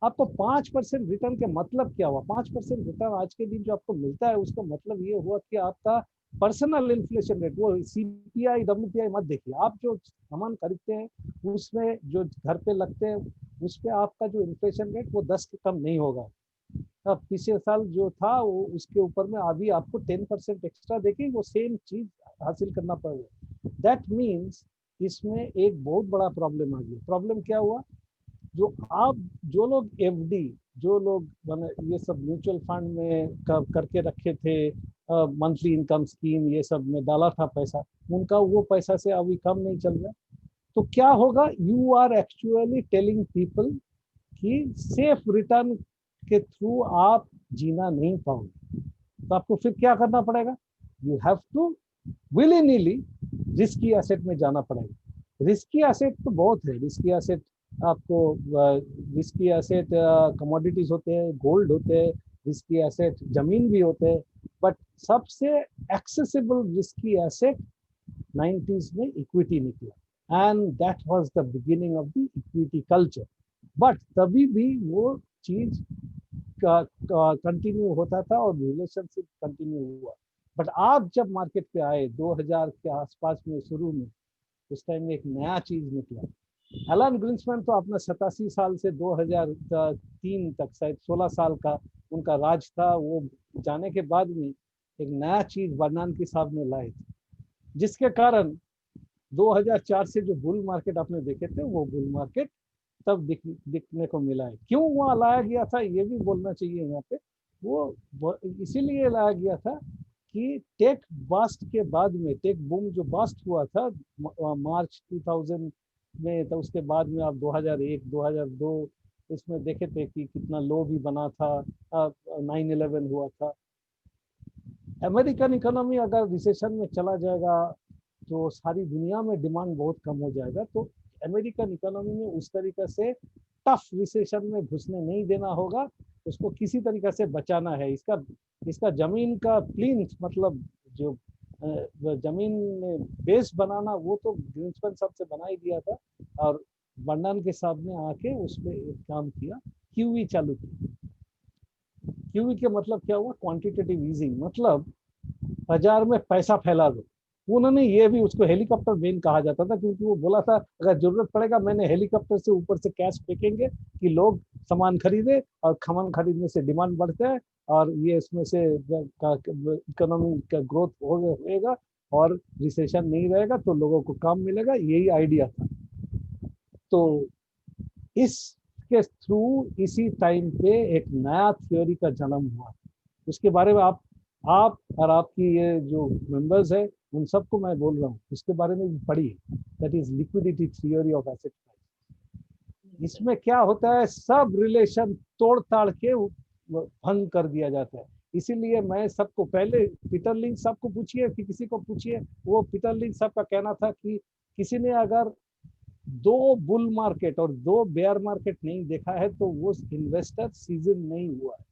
आपको 5% रिटर्न के मतलब क्या हुआ? 5% रिटर्न आज के दिन जो आपको मिलता है उसका मतलब ये हुआ कि आपका पर्सनल इन्फ्लेशन रेट, वो सीपीआई डब्ल्यूपीआई मत देखिए, आप जो सामान खरीदते हैं उसमें जो घर पे लगते हैं उस पर आपका जो इन्फ्लेशन रेट वो 10 से कम नहीं होगा। अब पिछले साल जो था वो उसके ऊपर में अभी आपको 10% एक्स्ट्रा देके वो सेम चीज हासिल करना पड़ेगा। दैट मीन्स इसमें एक बहुत बड़ा प्रॉब्लम आ गया। प्रॉब्लम क्या हुआ? जो आप जो लोग एफडी, जो लोग ये सब म्यूचुअल फंड में करके रखे थे, मंथली इनकम स्कीम ये सब में डाला था पैसा, उनका वो पैसा से अभी कम नहीं चल रहा। तो क्या होगा? You are actually telling people कि सेफ रिटर्न के थ्रू आप जीना नहीं पाओगे। तो आपको फिर क्या करना पड़ेगा? यू हैव टू विली नीली रिस्की एसेट में जाना पड़ेगा। रिस्की एसेट तो बहुत है, रिस्की एसेट आपको रिस्की एसेट कमोडिटीज होते हैं, गोल्ड होते हैं, रिस्की एसेट जमीन भी होते हैं, बट सबसे एक्सेसिबल रिस्की एसेट 90s में इक्विटी निकला, and that was the beginning of the equity culture. But तभी भी वो चीज कंटिन्यू होता था और रिलेशनशिप कंटिन्यू हुआ। बट आप जब मार्केट पे आए 2000 के आसपास में शुरू में, उस टाइम में एक नया चीज निकला। एलन ग्रीन्सपैन तो अपना 87 साल से 2003 तक शायद 16 साल का उनका राज था, वो जाने के बाद में एक नया चीज बर्नानकी साहब ने लाए थे, जिसके कारण 2004 से जो बुल मार्केट आपने देखे थे वो बुल मार्केट तब दिखने को मिला है। क्यों वहाँ लाया गया था ये भी बोलना चाहिए यहाँ पे। वो इसीलिए लाया गया था कि टेक बास्ट के बाद में, टेक बूम जो बास्ट हुआ था मार्च 2000 में, तो उसके बाद में आप 2001 2002 इसमें देखे थे कि कितना लो भी बना था, 9/11 हुआ था। अमेरिकन इकोनॉमी अगर रिसेशन में चला जाएगा तो सारी दुनिया में डिमांड बहुत कम हो जाएगा। तो अमेरिकन इकोनॉमी में उस तरीके से टफ रिसेशन में घुसने नहीं देना होगा, उसको किसी तरीके से बचाना है। इसका जमीन का प्लिंथ मतलब जो जमीन में बेस बनाना वो तो ग्रीन्सपैन साहब से बना ही दिया था, और बंडन के साहब ने आके उसमें एक काम किया, क्यूई चालू की। क्यूई के मतलब क्या हुआ, क्वांटिटेटिव ईजिंग, मतलब बाजार में पैसा फैला दो। उन्होंने ये भी, उसको हेलीकॉप्टर बेन कहा जाता था, क्योंकि वो बोला था अगर जरूरत पड़ेगा मैंने हेलीकॉप्टर से ऊपर से कैश फेंकेंगे कि लोग सामान खरीदे, और सामान खरीदने से डिमांड बढ़ता है, और ये इसमें से इकोनॉमी का ग्रोथ होगा और रिसेशन नहीं रहेगा तो लोगों को काम मिलेगा, यही आइडिया था। तो इसके थ्रू इसी टाइम पे एक नया थ्योरी का जन्म हुआ। उसके बारे में आप और आपकी ये जो मेंबर्स है उन सबको मैं बोल रहा हूँ, उसके बारे में भी पढ़िए, that is liquidity theory of asset price. इसमें क्या होता है, सब रिलेशन तोड़ ताड़ के भंग कर दिया जाता है। इसीलिए मैं सबको पहले, पीटर लिंच साहब को पूछिए कि किसी को पूछिए, वो पीटर लिंच साहब का कहना था कि किसी ने अगर 2 बुल मार्केट और 2 बेयर मार्केट नहीं देखा है तो वो इन्वेस्टर सीजन नहीं हुआ है।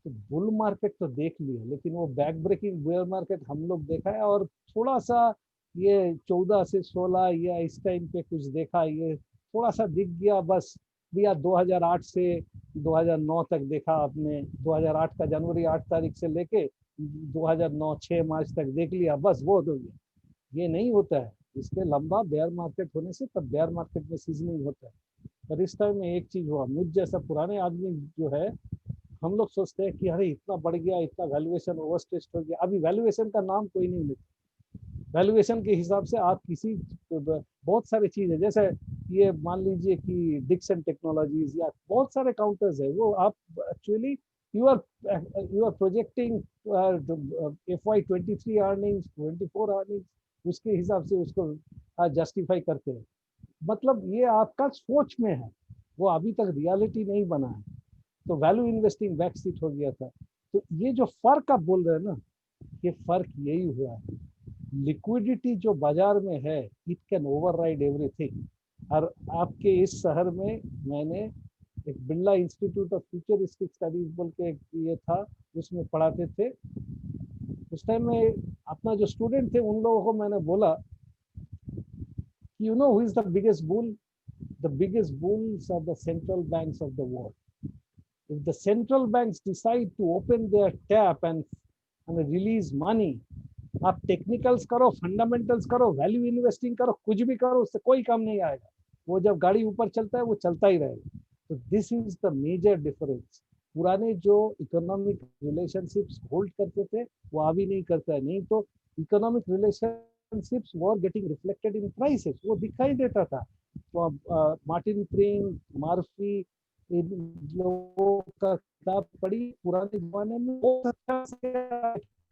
तो बुल मार्केट तो देख लिया, लेकिन वो बैक ब्रेकिंग बेयर मार्केट हम लोग देखा है, और थोड़ा सा ये 14 से 16 या इस टाइम पे कुछ देखा, ये थोड़ा सा दिख गया बस। भैया 2008 से 2009 तक देखा आपने, 2008 का जनवरी 8 तारीख से लेके 2009 6 मार्च तक देख लिया, बस वो तो ये नहीं होता है। इसके लंबा बेयर मार्केट होने से तब बेयर मार्केट में सीजनिंग होता है। पर इस टाइम में एक चीज हुआ, मुझ जैसा पुराने आदमी जो है, हम लोग सोचते हैं कि अरे इतना बढ़ गया, इतना वैल्यूएशन ओवरस्टेस्ट हो गया। अभी वैल्यूएशन का नाम कोई नहीं लेता। वैल्यूएशन के हिसाब से आप किसी, बहुत सारी चीज है, जैसे ये मान लीजिए कि डिक्सन टेक्नोलॉजीज या बहुत सारे काउंटर्स है, वो आप actually you are projecting FY23 earnings, 24 earnings, उसके हिसाब से उसको जस्टिफाई करते हैं। मतलब ये आपका सोच में है, वो अभी तक रियलिटी नहीं बना है। तो वैल्यू इन्वेस्टिंग बैक सीट हो गया था। तो ये जो फर्क आप बोल रहे हैं ना, ये फर्क यही हुआ है, लिक्विडिटी जो बाजार में है इट कैन ओवरराइड एवरीथिंग। और आपके इस शहर में मैंने एक Birla institute of futuristic studies बोल के ये था, उसमें पढ़ाते थे। उस टाइम में अपना जो स्टूडेंट थे उन लोगों को मैंने बोला, you know who is the biggest bull, the biggest bulls are the central banks of the world. If the central banks decide to open their tap and release money, आप टेक्निकल्स करो, fundamentals करो, value investing करो, कुछ भी करो, उससे कोई काम नहीं आएगा। वो जब गाड़ी ऊपर चलता है वो चलता ही रहेगा। तो this is the major difference. पुराने जो इकोनॉमिक रिलेशनशिप्स होल्ड करते थे वो अभी नहीं करता है। नहीं तो economic relationships were getting reflected in prices, वो दिखाई देता था। तो अब मार्टिन प्रिंग, मार्फी, इन लोगों का किताब पढ़ी पुराने जमाने में, बहुत अच्छा से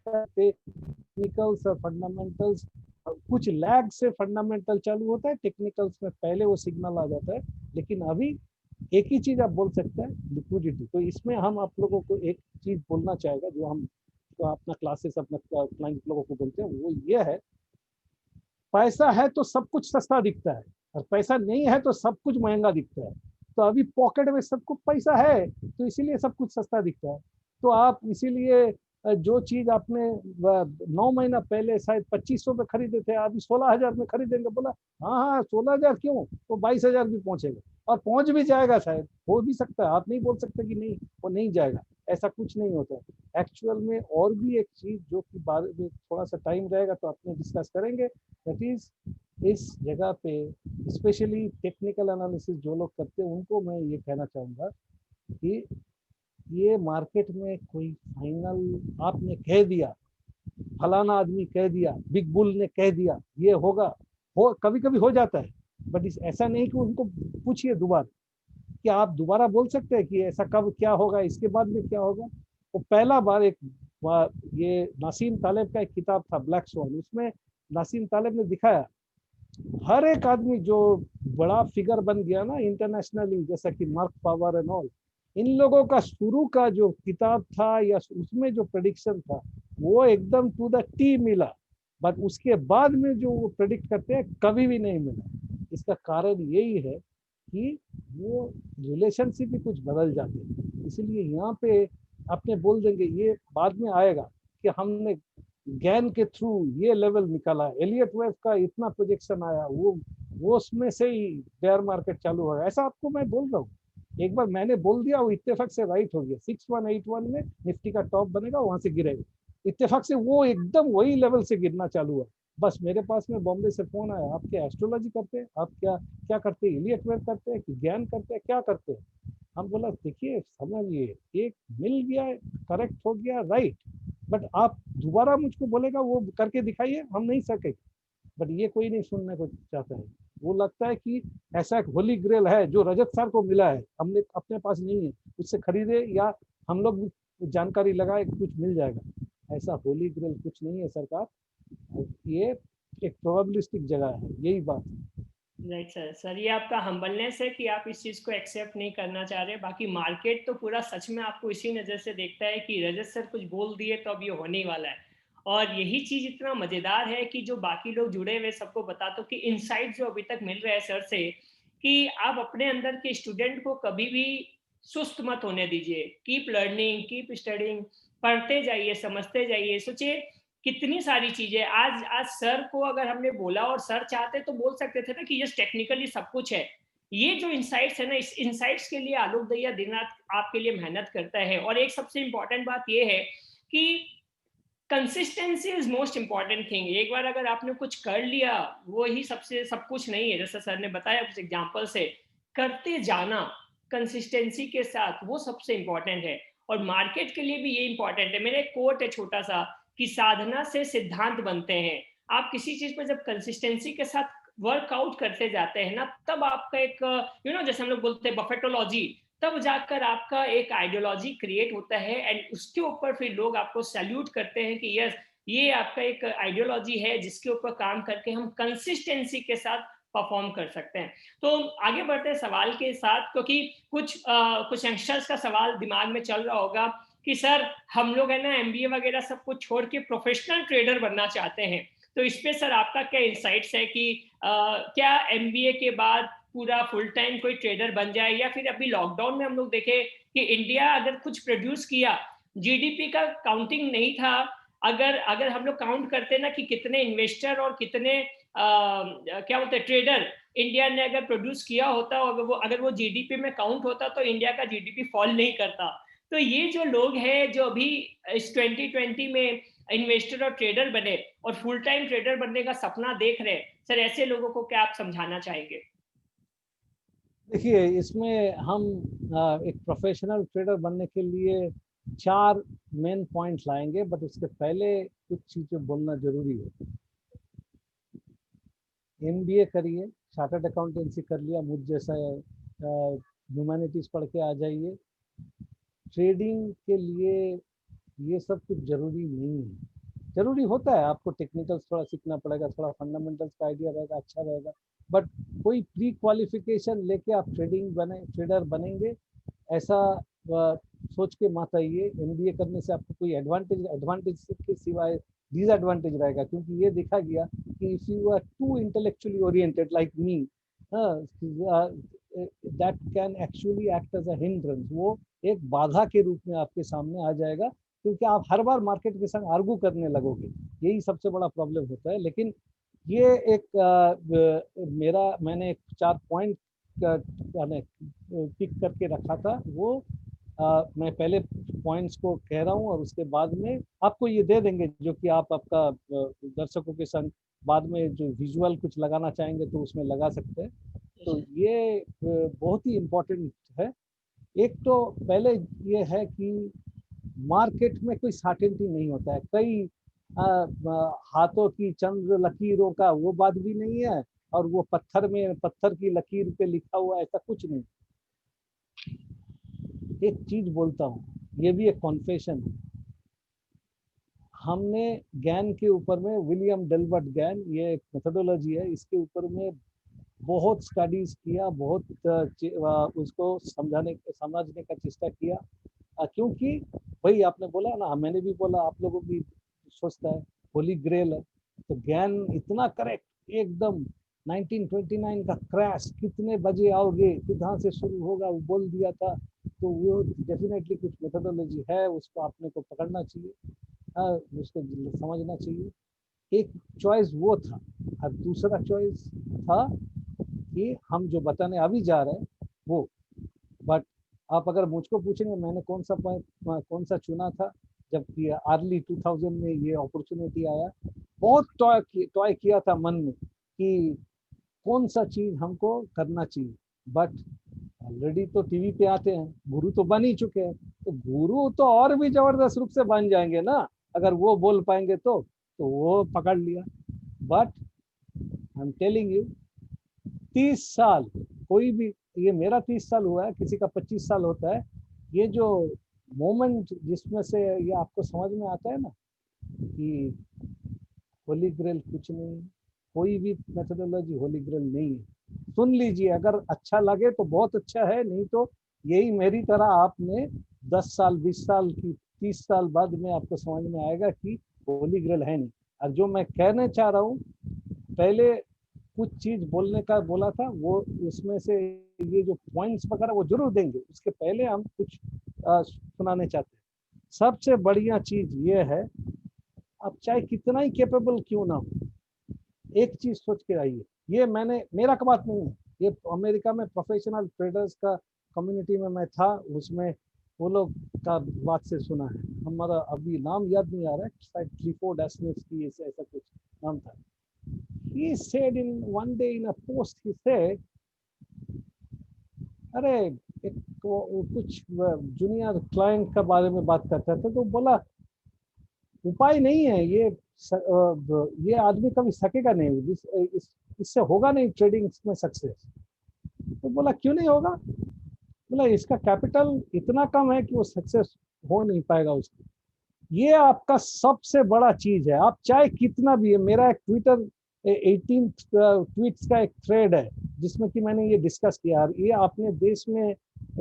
टेक्निकल्स और फंडामेंटल्स, कुछ लैग से फंडामेंटल चालू होता है, टेक्निकल्स में पहले वो सिग्नल आ जाता है। लेकिन अभी एक ही चीज आप बोल सकते हैं, लिक्विडिटी। तो इसमें हम आप लोगों को एक चीज बोलना चाहेगा, जो हम तो अपना क्लासेस अपना क्लाइंट लोगों को बोलते हैं, वो ये है, पैसा है तो सब कुछ सस्ता दिखता है, और पैसा नहीं है तो सब कुछ महंगा दिखता है। तो अभी पॉकेट में सबको पैसा है तो इसीलिए सब कुछ सस्ता दिखता है। तो आप इसीलिए जो चीज आपने 9 महीना पहले शायद 2500 में खरीदे थे, अभी 16,000 में खरीदेंगे। बोला हाँ हाँ 16,000 क्यों, तो 22,000 भी पहुंचेगा, और पहुंच भी जाएगा, शायद हो भी सकता है। आप नहीं बोल सकते कि नहीं वो नहीं जाएगा, ऐसा कुछ नहीं होता है एक्चुअल में। और भी एक चीज जो कि बारे में थोड़ा सा टाइम रहेगा तो अपने डिस्कस करेंगे, दैट इज इस जगह पे स्पेशली टेक्निकल एनालिसिस जो लोग करते हैं उनको मैं ये कहना चाहूँगा कि ये मार्केट में कोई फाइनल आपने कह दिया, फलाना आदमी कह दिया, बिग बुल ने कह दिया ये होगा, हो कभी कभी हो जाता है, बट ऐसा नहीं कि उनको पूछिए दोबारा, कि आप दोबारा बोल सकते हैं कि ऐसा कब क्या होगा, इसके बाद में क्या होगा। वो पहला बार एक ये नासीम तालेब का एक किताब था ब्लैक स्वॉन, उसमें नासीम तालेब ने दिखाया हर एक आदमी जो बड़ा फिगर बन गया ना इंटरनेशनली, जैसा कि मार्क पावर एंड ऑल, इन लोगों का शुरू का जो किताब था या उसमें जो प्रेडिक्शन था वो एकदम टू द टी मिला, बट उसके बाद में जो वो प्रेडिक्ट करते हैं कभी भी नहीं मिला। इसका कारण यही है कि वो रिलेशनशिप भी कुछ बदल जाते हैं। इसलिए यहाँ पे अपने बोल देंगे, ये बाद में आएगा कि हमने ज्ञान के थ्रू ये लेवल निकाला, एलियट वेव का इतना प्रोजेक्शन आया, वो उसमें से ही बेयर मार्केट चालू होगा। ऐसा आपको मैं बोल रहा हूँ, एक बार मैंने बोल दिया, वो इत्तेफाक से राइट हो गया। 6181 में निफ्टी का टॉप बनेगा, वहां से गिरेगा, इत्तेफाक से वो एकदम वही लेवल से गिरना चालू हुआ। बस मेरे पास में बॉम्बे से फोन आया, आप क्या एस्ट्रोलॉजी करते हैं, आप क्या क्या करते हैं, इलियट वेव करते हैं कि ज्ञान करते हैं, क्या करते हैं? हम बोला देखिए समझिए, एक मिल गया, करेक्ट हो गया, राइट, बट आप दोबारा मुझको बोलेगा वो करके दिखाइए, हम नहीं सके। बट ये कोई नहीं सुनने को चाहता है। वो लगता है कि ऐसा एक होली ग्रेल है जो रजत सर को मिला है, हमने अपने पास नहीं है, उससे खरीदे या हम लोग भी जानकारी लगाए, कुछ मिल जाएगा। ऐसा होली ग्रेल कुछ नहीं है सरकार, ये एक प्रोबेबिलिस्टिक जगह है, यही बात। Right sir. सर ये आपका हम्बलनेस है कि आप इस चीज़ को एक्सेप्ट नहीं करना चाह रहे। बाकी मार्केट तो पूरा सच में आपको इसी नज़र से देखता है कि रजत सर कुछ बोल दिए तो अब ये होने ही वाला है। और यही चीज़ इतना मज़ेदार है कि जो बाकी लोग जुड़े हुए सबको बता दो कि इनसाइट जो अभी तक मिल रहा है सर से, कि आप अपने अंदर के स्टूडेंट को कभी भी सुस्त मत होने दीजिए। कीप लर्निंग, कीप स्टडिंग, पढ़ते जाइए, समझते जाइए। सोचिए कितनी सारी चीजें आज आज सर को अगर हमने बोला और सर चाहते तो बोल सकते थे ना कि यस टेक्निकली सब कुछ है। ये जो इंसाइट्स है ना, इस इंसाइट्स के लिए आलोक दैया दिन रात आपके लिए मेहनत करता है। और एक सबसे इंपॉर्टेंट बात ये है कि consistency is most important thing. एक बार अगर आपने कुछ कर लिया, वो ही सबसे सब कुछ नहीं है। जैसा सर ने बताया कुछ एग्जाम्पल से, करते जाना कंसिस्टेंसी के साथ, वो सबसे इंपॉर्टेंट है। और मार्केट के लिए भी ये इंपॉर्टेंट है। मेरा एक कोट है छोटा सा कि साधना से सिद्धांत बनते हैं। आप किसी चीज पर जब कंसिस्टेंसी के साथ वर्कआउट करते जाते हैं ना, तब आपका एक जैसे हम लोग बोलते हैं बफेटोलॉजी, तब जाकर आपका एक आइडियोलॉजी क्रिएट होता है। एंड उसके ऊपर फिर लोग आपको सैल्यूट करते हैं कि यस, ये आपका एक आइडियोलॉजी है जिसके ऊपर काम करके हम कंसिस्टेंसी के साथ परफॉर्म कर सकते हैं। तो आगे बढ़ते हैं सवाल के साथ, क्योंकि कुछ यंगस्टर्स का सवाल दिमाग में चल रहा होगा कि सर हम लोग है ना एमबीए वगैरह सब कुछ छोड़ के प्रोफेशनल ट्रेडर बनना चाहते हैं। तो इस पे सर आपका क्या इंसाइट्स है कि क्या एमबीए के बाद पूरा फुल टाइम कोई ट्रेडर बन जाए, या फिर अभी लॉकडाउन में हम लोग देखे कि इंडिया अगर कुछ प्रोड्यूस किया, जीडीपी का काउंटिंग नहीं था। अगर अगर हम लोग काउंट करते ना कि कितने इन्वेस्टर और कितने क्या बोलते हैं ट्रेडर इंडिया ने अगर प्रोड्यूस किया होता, और अगर वो जीडीपी में काउंट होता तो इंडिया का जीडीपी फॉल नहीं करता। तो ये जो लोग हैं जो अभी इस 2020 में इन्वेस्टर और ट्रेडर बने और फुल टाइम ट्रेडर बनने का सपना देख रहे हैं, सर ऐसे लोगों को क्या आप समझाना चाहेंगे? देखिए इसमें हम एक प्रोफेशनल ट्रेडर बनने के लिए 4 मेन पॉइंट लाएंगे, बट उसके पहले कुछ चीजें बोलना जरूरी है। एमबीए करिए, चार्टर्ड अकाउंटेंसी कर लिया, मुझ जैसा ह्यूमैनिटीज पढ़ के आ जाइए। ट्रेडिंग के लिए ये सब कुछ जरूरी नहीं है। जरूरी होता है, आपको टेक्निकल्स थोड़ा सीखना पड़ेगा, थोड़ा फंडामेंटल्स का आइडिया रहेगा, अच्छा रहेगा, बट कोई प्री क्वालिफिकेशन लेके आप ट्रेडर बनेंगे ऐसा सोच के मत आइए। एमबीए करने से आपको कोई एडवांटेज के सिवाय डिसएडवांटेज रहेगा, क्योंकि ये देखा गया कि if you are too intellectually oriented like me, that can actually act as a hindrance. वो एक बाधा के रूप में आपके सामने आ जाएगा, क्योंकि आप हर बार मार्केट के संग आर्गू करने लगोगे। यही सबसे बड़ा प्रॉब्लम होता है। लेकिन ये एक मैंने एक 4 पॉइंट पिक करके रखा था, वो मैं पहले पॉइंट्स को कह रहा हूँ और उसके बाद में आपको ये दे देंगे, जो कि आप आपका दर्शकों के संग बाद में जो विजुअल कुछ लगाना चाहेंगे तो उसमें लगा सकते हैं। तो ये बहुत ही इम्पोर्टेंट है। एक तो पहले ये है कि मार्केट में कोई सर्टेनिटी नहीं होता है। कई हाथों की चंद्र लकीरों का वो बात भी नहीं है, और वो पत्थर की लकीर पे लिखा हुआ ऐसा कुछ नहीं। एक चीज बोलता हूँ, ये भी एक कॉन्फेशन है। हमने ज्ञान के ऊपर में विलियम डेल्बर्ट ज्ञान, ये एक मेथोडोलॉजी है, इसके ऊपर में बहुत स्टडीज किया, बहुत उसको समझने का चेष्टा किया। क्योंकि भाई आपने बोला ना, मैंने भी बोला, आप लोगों भी सोचता है होली ग्रेल है, तो ज्ञान इतना करेक्ट एकदम 1929 का क्रैश, कितने बजे आओगे, कहाँ से शुरू होगा, वो बोल दिया था। तो वो डेफिनेटली कुछ मेथोडोलॉजी है, उसको आपने को पकड़ना चाहिए, उसको समझना चाहिए। एक चॉइस वो था, और दूसरा चॉइस था कि हम जो बताने अभी जा रहे हैं वो। बट आप अगर मुझको पूछेंगे मैंने कौन सा चुना था, जबकि अर्ली 2000 में ये अपॉर्चुनिटी आया, बहुत टॉय किया था मन में कि कौन सा चीज हमको करना चाहिए। बट ऑलरेडी तो टीवी पे आते हैं, गुरु तो बन ही चुके हैं, तो गुरु तो और भी जबरदस्त रूप से बन जाएंगे ना, अगर वो बोल पाएंगे तो वो पकड़ लिया। But I am telling you, 30 साल, कोई भी, ये मेरा 30 साल हुआ है, किसी का 25 साल होता है, ये जो मोमेंट जिसमें से ये आपको समझ में आता है ना कि होली ग्रेल कुछ नहीं, कोई भी मेथोडोलॉजी होली ग्रेल नहीं है। सुन लीजिए, अगर अच्छा लगे तो बहुत अच्छा है, नहीं तो यही मेरी तरह आपने 10 साल 20 साल की 30 साल बाद में आपको समझ में आएगा कि होली ग्रेल है नहीं। और जो मैं कहना चाह रहा हूँ, पहले कुछ चीज बोलने का बोला था, वो उसमें से ये जो पॉइंट्स वगैरह वो जरूर देंगे, उसके पहले हम कुछ सुनाने चाहते हैं। सबसे बढ़िया चीज ये है, आप चाहे कितना ही कैपेबल क्यों ना हो, एक चीज सोच के आइए, ये मेरा का बात नहीं है, ये अमेरिका में प्रोफेशनल ट्रेडर्स का कम्युनिटी में मैं था, उसमें वो लोग का बात से सुना है। हमारा अभी नाम याद नहीं आ रहा है, शायद क्लिफोर्ड एस्मिथ की ऐसा कुछ नाम था। He said in one day in a post, he said, अरे एक कुछ जूनियर क्लाइंट का बारे में बात करता था, तो बोला उपाय नहीं है ये, ये आदमी कभी सकेगा नहीं, इससे होगा नहीं ट्रेडिंग में सक्सेस। तो बोला क्यों नहीं होगा? बोला इसका कैपिटल इतना कम है कि वो सक्सेस हो नहीं पाएगा उसको। ये आपका सबसे बड़ा चीज है, आप चाहे कितना भी है। मेरा एक ट्विटर 18 ट्वीट्स का एक थ्रेड है जिसमें कि मैंने ये डिस्कस किया, ये अपने देश में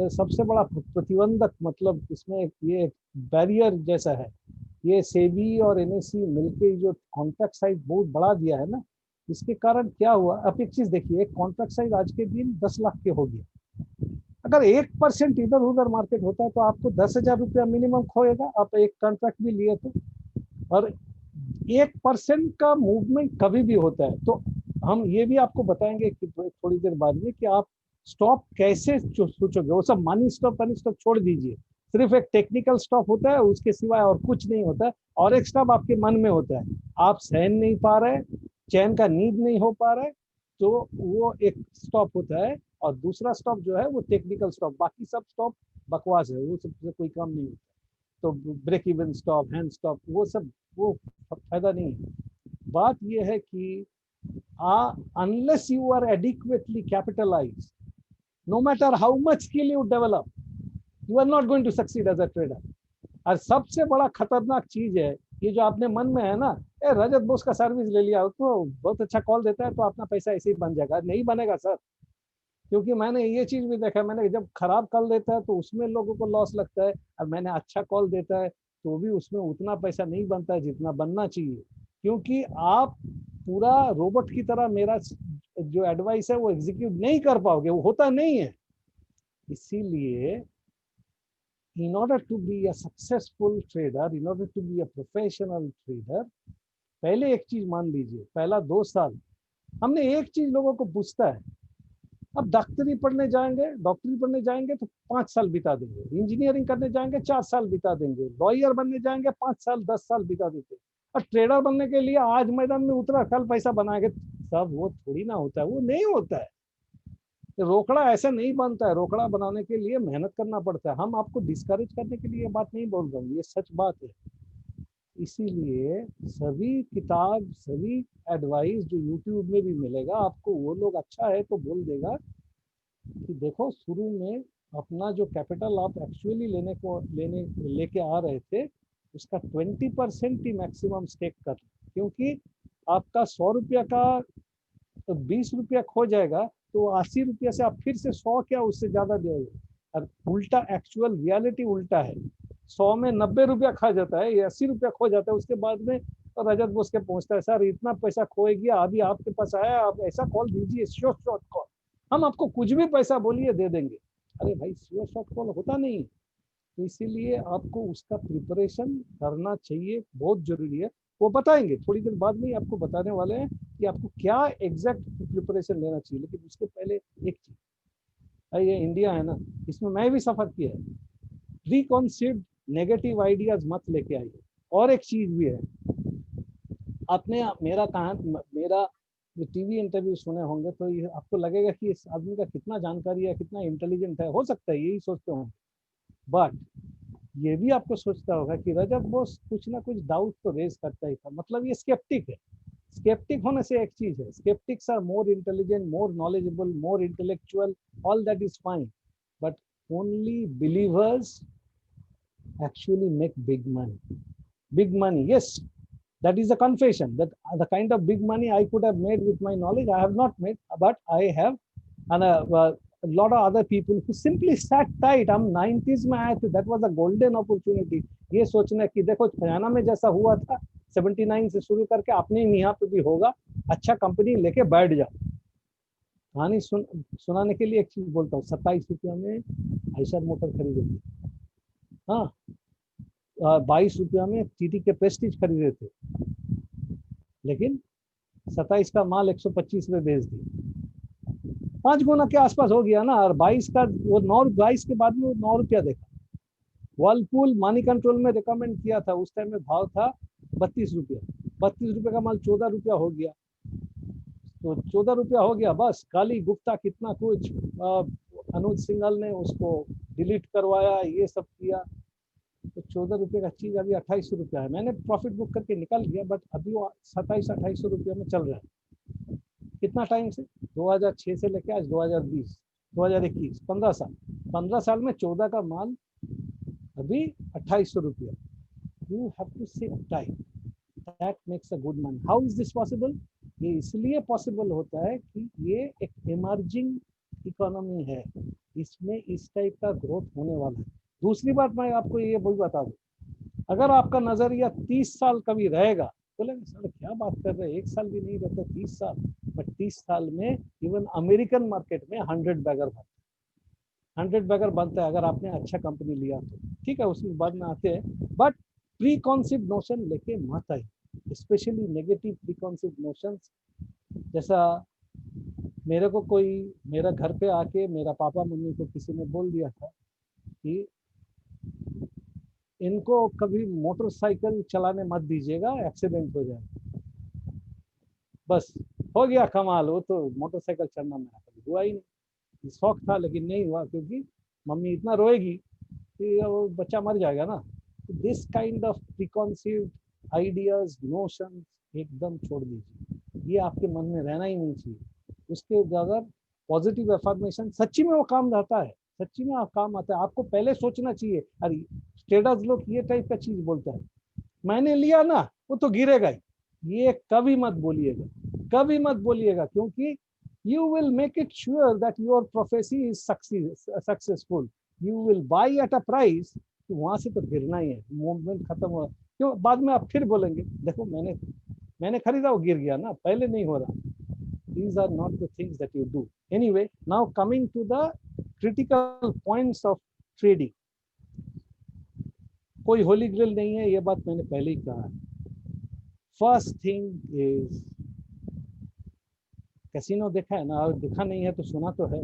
सबसे बड़ा प्रतिबंधक, मतलब इसमें ये बैरियर जैसा है। ये सेबी और एनएससी मिलके जो कॉन्ट्रैक्ट साइज बहुत बढ़ा दिया है ना, इसके कारण क्या हुआ, अब एक चीज देखिए, एक कॉन्ट्रैक्ट साइज आज के दिन 10 लाख के हो गया। अगर 1% इधर उधर मार्केट होता है तो आपको 10,000 रुपया मिनिमम खोएगा, आप एक कॉन्ट्रैक्ट भी लिए तो। और 1% का मूवमेंट कभी भी होता है, तो हम ये भी आपको बताएंगे कि थोड़ी देर बाद में कि आप स्टॉप कैसे सोचोगे। वो सब मनी स्टॉप छोड़ दीजिए, सिर्फ एक टेक्निकल स्टॉप होता है, उसके सिवाय और कुछ नहीं होता है। और एक स्टॉप आपके मन में होता है, आप सहन नहीं पा रहे, चैन का नींद नहीं हो पा रहा है, तो वो एक स्टॉप होता है। और दूसरा स्टॉप जो है वो टेक्निकल स्टॉप, बाकी सब स्टॉप बकवास है, वो सबसे कोई काम नहीं होता। तो break even stop, hand stop, वो सब वो फायदा नहीं है। बात यह है कि unless you are adequately capitalised, no matter how much skill you develop, you are not going to succeed as a trader. और सबसे बड़ा खतरनाक चीज है ये जो आपने मन में है ना, रजत बोस का सर्विस ले लिया तो बहुत अच्छा कॉल देता है तो अपना पैसा ऐसे ही बन जाएगा। नहीं बनेगा सर, क्योंकि मैंने ये चीज भी देखा, मैंने जब खराब कॉल देता है तो उसमें लोगों को लॉस लगता है, और मैंने अच्छा कॉल देता है तो भी उसमें उतना पैसा नहीं बनता है जितना बनना चाहिए। क्योंकि आप पूरा रोबोट की तरह मेरा जो एडवाइस है वो एग्जीक्यूट नहीं कर पाओगे, वो होता नहीं है। इसीलिए in order to be a successful trader, in order to be a professional trader, पहले एक चीज मान लीजिए, पहला 2 साल हमने एक चीज लोगों को पूछता है। अब डॉक्टरी पढ़ने जाएंगे तो 5 साल बिता देंगे, इंजीनियरिंग करने जाएंगे 4 साल बिता देंगे, लॉयर बनने जाएंगे 5 साल 10 साल बिता देते, और ट्रेडर बनने के लिए आज मैदान में उतरा कल पैसा बनाएंगे। सब वो थोड़ी ना होता है, वो नहीं होता है। रोकड़ा ऐसा नहीं बनता है, रोकड़ा बनाने के लिए मेहनत करना पड़ता है। हम आपको डिस्करेज करने के लिए ये बात नहीं बोल रहे, ये सच बात है। इसीलिए सभी किताब, सभी एडवाइस जो यूट्यूब में भी मिलेगा आपको, वो लोग अच्छा है तो बोल देगा कि देखो शुरू में अपना जो कैपिटल आप एक्चुअली लेके आ रहे थे उसका 20% ही मैक्सिमम स्टेक कर, क्योंकि आपका 100 रुपया का तो 20 रुपया खो जाएगा, तो 80 रुपया से आप फिर से 100 क्या उससे ज्यादा दोगे। और उल्टा एक्चुअल रियलिटी उल्टा है, 100 में 90 रुपया खा जाता है, 80 रुपया खो जाता है, उसके बाद में और रजत बोस के पहुंचता है, सर इतना पैसा खोए गया, अभी आपके पास आया, आप ऐसा कॉल दीजिए, शॉर्ट शॉर्ट कॉल, हम आपको कुछ भी पैसा बोलिए दे देंगे। अरे भाई शॉर्ट शॉर्ट कॉल होता नहीं। तो इसीलिए आपको उसका प्रिपरेशन करना चाहिए, बहुत जरूरी है। वो बताएंगे थोड़ी देर बाद में ही, आपको बताने वाले हैं कि आपको क्या एग्जैक्ट प्रिपरेशन लेना चाहिए। लेकिन उसके पहले एक चीज, ये इंडिया है ना, इसमें मैं भी सफर किया है। प्री कॉन्सेप्ट नेगेटिव आइडियाज मत लेके आइए। और एक चीज भी है, आपने मेरा जो टीवी इंटरव्यू सुने होंगे तो ये आपको लगेगा कि इस आदमी का कितना जानकारी है, कितना इंटेलिजेंट है, हो सकता है यही सोचते होंगे। बट ये भी आपको सोचता होगा कि रजत बोस कुछ ना कुछ डाउट तो रेज करता ही था, मतलब ये स्केप्टिक है। स्केप्टिक होने से एक चीज है, sceptics are more intelligent, more knowledgeable, more intellectual, all that is fine, but only believers actually make big money. Big money, yes, that is a confession that the kind of big money I could have made with my knowledge, I have not made, but I have, and a lot of other people who simply sat tight. हम 90s में आए थे, that was a golden opportunity. ये सोचना कि देखो हरियाणा में जैसा हुआ था 79 से शुरू करके अपने यहाँ पे भी होगा, अच्छा कंपनी लेके बैठ जाओ। कहानी सुनाने के लिए एक चीज बोलता हूँ, 27 रुपया में आयशर मोटर खरीदेंगे, हाँ, 22 रुपया में टीटी के प्रेस्टीज खरीदे थे, लेकिन 27 का माल 125 में बेच दिया, 5 गुना के आसपास हो गया ना। और 22 का वो 22 के बाद में वो 9 रुपया देखा। वर्लपूल मनी कंट्रोल में रिकमेंड किया था, उस टाइम में भाव था 32 रुपया, 32 रुपये का माल 14 रुपया हो गया। तो 14 रुपया हो गया, बस काली गुप्ता कितना कुछ, अनुज सिंघल ने उसको डिलीट करवाया, ये सब किया, तो 14 रुपये का चीज अभी 2800 रुपया है। मैंने प्रॉफिट बुक करके निकल लिया, बट अभी वो 2700-2800 रुपया में चल रहा है। कितना टाइम से, 2006 से लेके आज 2020 2021, 15 साल, 15 साल में 14 का माल अभी 2800 रुपया। You have to sit tight, that makes a good money. How is this possible? ये इसलिए पॉसिबल होता है कि ये एक इमर्जिंग इकोनॉमी है, इसमें इस टाइप का ग्रोथ होने वाला है। दूसरी बात मैं आपको ये भी बता दूं, अगर आपका नजरिया 30 साल कभी रहेगा, बोलेंगे सर क्या बात कर रहे हैं, 1 साल भी नहीं रहता 30 साल, बट 30 साल में इवन अमेरिकन मार्केट में 100 बैगर बनता है, 100 बैगर बनता है अगर आपने अच्छा कंपनी लिया तो। ठीक है, उसके बाद में आते हैं, बट प्री कॉन्सेप्ट नोशन लेके मत आए, specially negative pre concept notion. जैसा मेरे को कोई मेरा घर पे आके मेरा पापा मम्मी को किसी ने बोल दिया था कि इनको कभी मोटरसाइकिल चलाने मत दीजिएगा, एक्सीडेंट हो जाएगा। बस हो गया कमाल, वो तो मोटरसाइकिल चलना मेरा कभी हुआ ही नहीं। शौक था लेकिन नहीं हुआ, क्योंकि मम्मी इतना रोएगी कि वो बच्चा मर जाएगा ना। This kind of preconceived ideas, notion एकदम छोड़ दीजिए, ये आपके मन में रहना ही नहीं चाहिए। उसके अगर पॉजिटिव एफर्मेशन सच्ची में वो काम रहता है, सच्ची में आप काम आता है, आपको पहले सोचना चाहिए। अरे स्टेटस लोग ये टाइप का चीज बोलता है, मैंने लिया ना वो तो गिरेगा ही, ये कभी मत बोलिएगा, कभी मत बोलिएगा, क्योंकि you will make it sure that your prophecy is successful. You will by at a price, वहां से तो गिरना ही है, मूवमेंट खत्म हो। क्यों बाद में आप फिर बोलेंगे देखो मैंने खरीदा वो गिर गया ना, पहले नहीं हो रहा। These are not the things that you do. Anyway, now coming to the critical points of trading. कोई होली ग्रिल नहीं है, ये बात मैंने पहले ही कहा है। फर्स्ट थिंग इज, कैसीनो देखा है ना, और देखा नहीं है तो सुना तो है।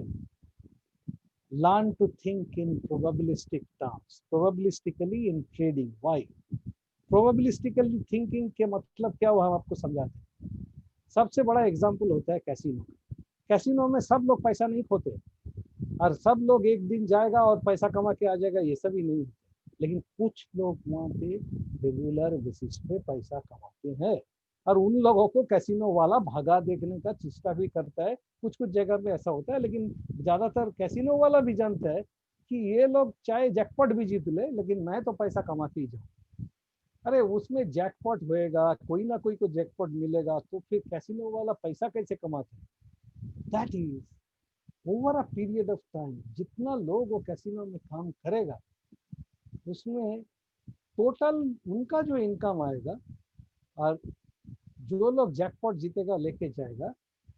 Learn to think in probabilistic terms, probabilistically in trading. Why probabilistically thinking के मतलब क्या हुआ, हम आपको समझाते हैं। सबसे बड़ा एग्जांपल होता है कैसीनो। कैसीनो में सब लोग पैसा नहीं खोते, और सब लोग एक दिन जाएगा और पैसा कमा के आ जाएगा, ये सब ही नहीं। लेकिन कुछ लोग वहाँ पे रेगुलर बेसिस पे पैसा कमाते हैं, और उन लोगों को कैसीनो वाला भगा देखने का चेष्टा भी करता है। कुछ कुछ जगह पे ऐसा होता है, लेकिन ज्यादातर कैसीनो वाला भी जानता है कि ये लोग चाहे जैकपॉट भी जीत ले, लेकिन मैं तो पैसा कमा के ही जाऊँ। अरे उसमें जैकपॉट होएगा, कोई ना कोई को जैकपॉट मिलेगा, तो फिर कैसीनो वाला पैसा कैसे कमाते हैं? That is over a period of time, जितना लोग वो कैसीनो में काम करेगा, उसमें टोटल उनका जो इनकम आएगा और जो लोग जैकपॉट जीतेगा लेके जाएगा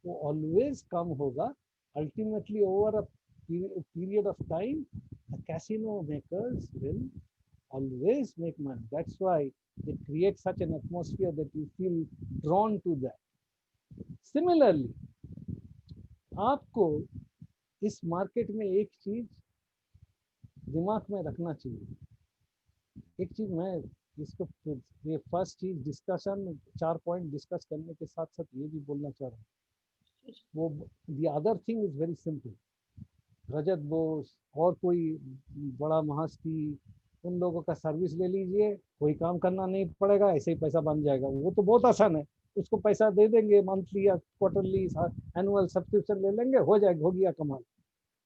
वो ऑलवेज कम होगा। Ultimately over a period of time the casino makers will always make money. That's why they create such an atmosphere that you feel drawn to that. Similarly, आपको इस मार्केट में एक चीज दिमाग में रखना चाहिए। एक चीज मैं इसको ये फर्स्ट चीज डिस्कशन 4 पॉइंट डिस्कस करने के साथ साथ ये भी बोलना चाह रहा हूँ। वो the other thing is very simple. Rajat Bose और कोई बड़ा महास्ती उन लोगों का सर्विस ले लीजिए, कोई काम करना नहीं पड़ेगा, ऐसे ही पैसा बन जाएगा। वो तो बहुत आसान है, उसको पैसा दे देंगे, मंथली या क्वार्टरली एनुअल सब्सक्रिप्शन ले लेंगे, हो जाएगा, हो गया कमाल।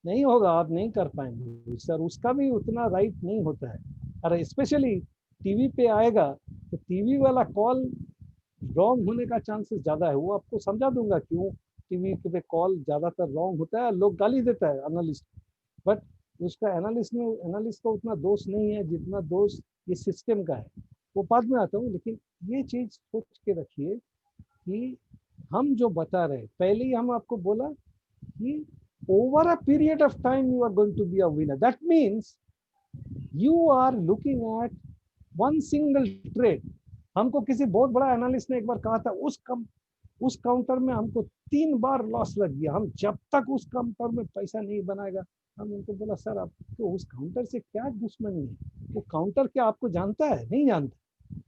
नहीं होगा, आप नहीं कर पाएंगे सर, उसका भी उतना राइट नहीं होता है। अरे स्पेशली टीवी पे आएगा तो टीवी वाला कॉल रॉन्ग होने का चांसेस ज्यादा है। वो आपको समझा दूंगा क्यों टीवी पे कॉल ज्यादातर रॉन्ग होता है। लोग गाली देता है एनालिस्ट, बट उसका एनालिस्ट का उतना दोष नहीं है जितना दोष ये सिस्टम का है। वो बाद में आता हूँ, लेकिन ये चीज सोच के रखिए कि हम जो बता रहे पहले ही हम आपको बोला कि over a period of time you are going to be a winner. That means you are looking at one single trade. हमको किसी बहुत बड़ा एनालिस्ट ने एक बार कहा था, उस काउंटर में हमको 3 बार लॉस लग गया, हम जब तक उस काउंटर में पैसा नहीं बनाएगा। हम उनको बोला सर आपको उस काउंटर से क्या दुश्मनी है? वो काउंटर क्या आपको जानता है? नहीं जानता।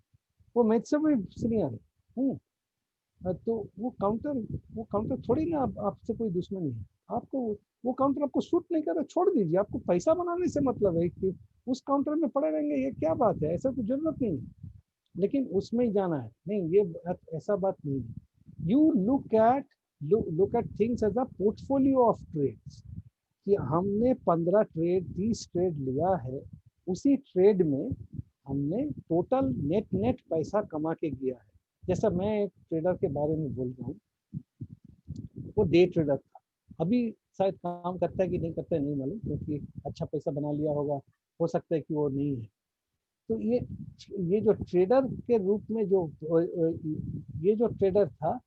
वो मुझसे भी सीनियर है। तो वो काउंटर थोड़ी ना आपसे कोई दुश्मनी है। आपको वो काउंटर आपको सूट नहीं कर रहा, छोड़ दीजिए। आपको पैसा बनाने से मतलब है कि उस काउंटर में पड़े रहेंगे, ये क्या बात है? ऐसा तो जरूरत नहीं है, लेकिन उसमें ही जाना है। नहीं, ये ऐसा बात नहीं है। You look at things as a portfolio of trades, कि हमने 15 ट्रेड 30 ट्रेड लिया है, उसी ट्रेड में हमने टोटल नेट पैसा कमा के गया है। जैसा मैं एक ट्रेडर के बारे में बोल रहा हूँ, वो डे ट्रेडर था। अभी शायद काम करता है कि नहीं करता है नहीं मालूम, क्योंकि अच्छा पैसा बना लिया होगा, हो सकता है कि वो नहीं है। तो ये जो ट्रेडर के रूप में ये जो ट्रेडर था,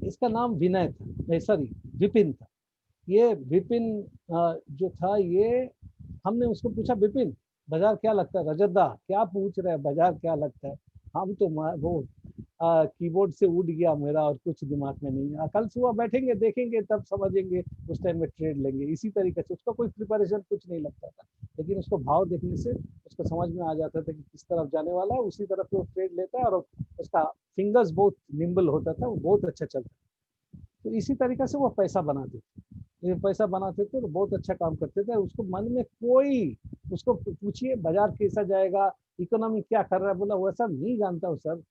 इसका नाम विनय था, सॉरी विपिन था। ये विपिन जो था, ये हमने उसको पूछा विपिन बाजार क्या लगता है? रजत दा क्या पूछ रहे हैं, बाजार क्या लगता है? हम तो वो कीबोर्ड से उड़ गया मेरा और कुछ दिमाग में नहीं है। कल सुबह बैठेंगे देखेंगे तब समझेंगे, उस टाइम में ट्रेड लेंगे। इसी तरीके से उसका कोई प्रिपरेशन कुछ नहीं लगता था, लेकिन उसको भाव देखने से उसको समझ में आ जाता था कि किस तरफ जाने वाला है, उसी तरफ वो ट्रेड लेता है। और उसका फिंगर्स बहुत निम्बल होता था, वो बहुत अच्छा चलता। तो इसी तरीके से वो पैसा बनाते थे। ये पैसा बनाते थे तो बहुत अच्छा काम करते थे। उसको मन में कोई, उसको पूछिए बाजार कैसा जाएगा, इकोनॉमी क्या कर रहा है, बोला वो सब नहीं जानता हूँ सर,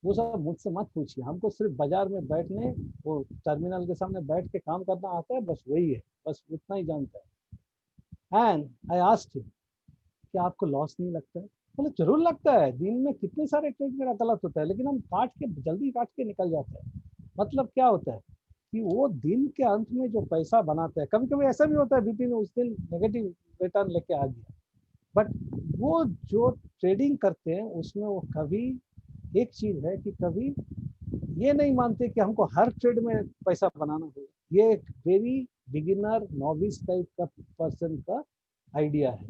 वो सब मुझसे मत पूछिए, हमको सिर्फ बाजार में बैठने, वो टर्मिनल के सामने बैठ के काम करना आता है, बस वही है, बस उतना ही जानता है। एंड आई आस्क्ड हिम कि आपको लॉस नहीं लगता है? बोले जरूर लगता है, दिन में कितने सारे ट्रेड मेरा गलत होता है, लेकिन हम जल्दी काट के निकल जाते हैं। मतलब क्या होता है कि वो दिन के अंत में जो पैसा बनाता है, कभी कभी ऐसा भी होता है विपिन उस दिन नेगेटिव रिटर्न लेके आ गया, बट वो जो ट्रेडिंग करते हैं उसमें वो कभी, एक चीज है कि कभी ये नहीं मानते कि हमको हर ट्रेड में पैसा बनाना होगा। ये एक वेरी बिगिनर नॉविस टाइप का पर्सन का आइडिया है।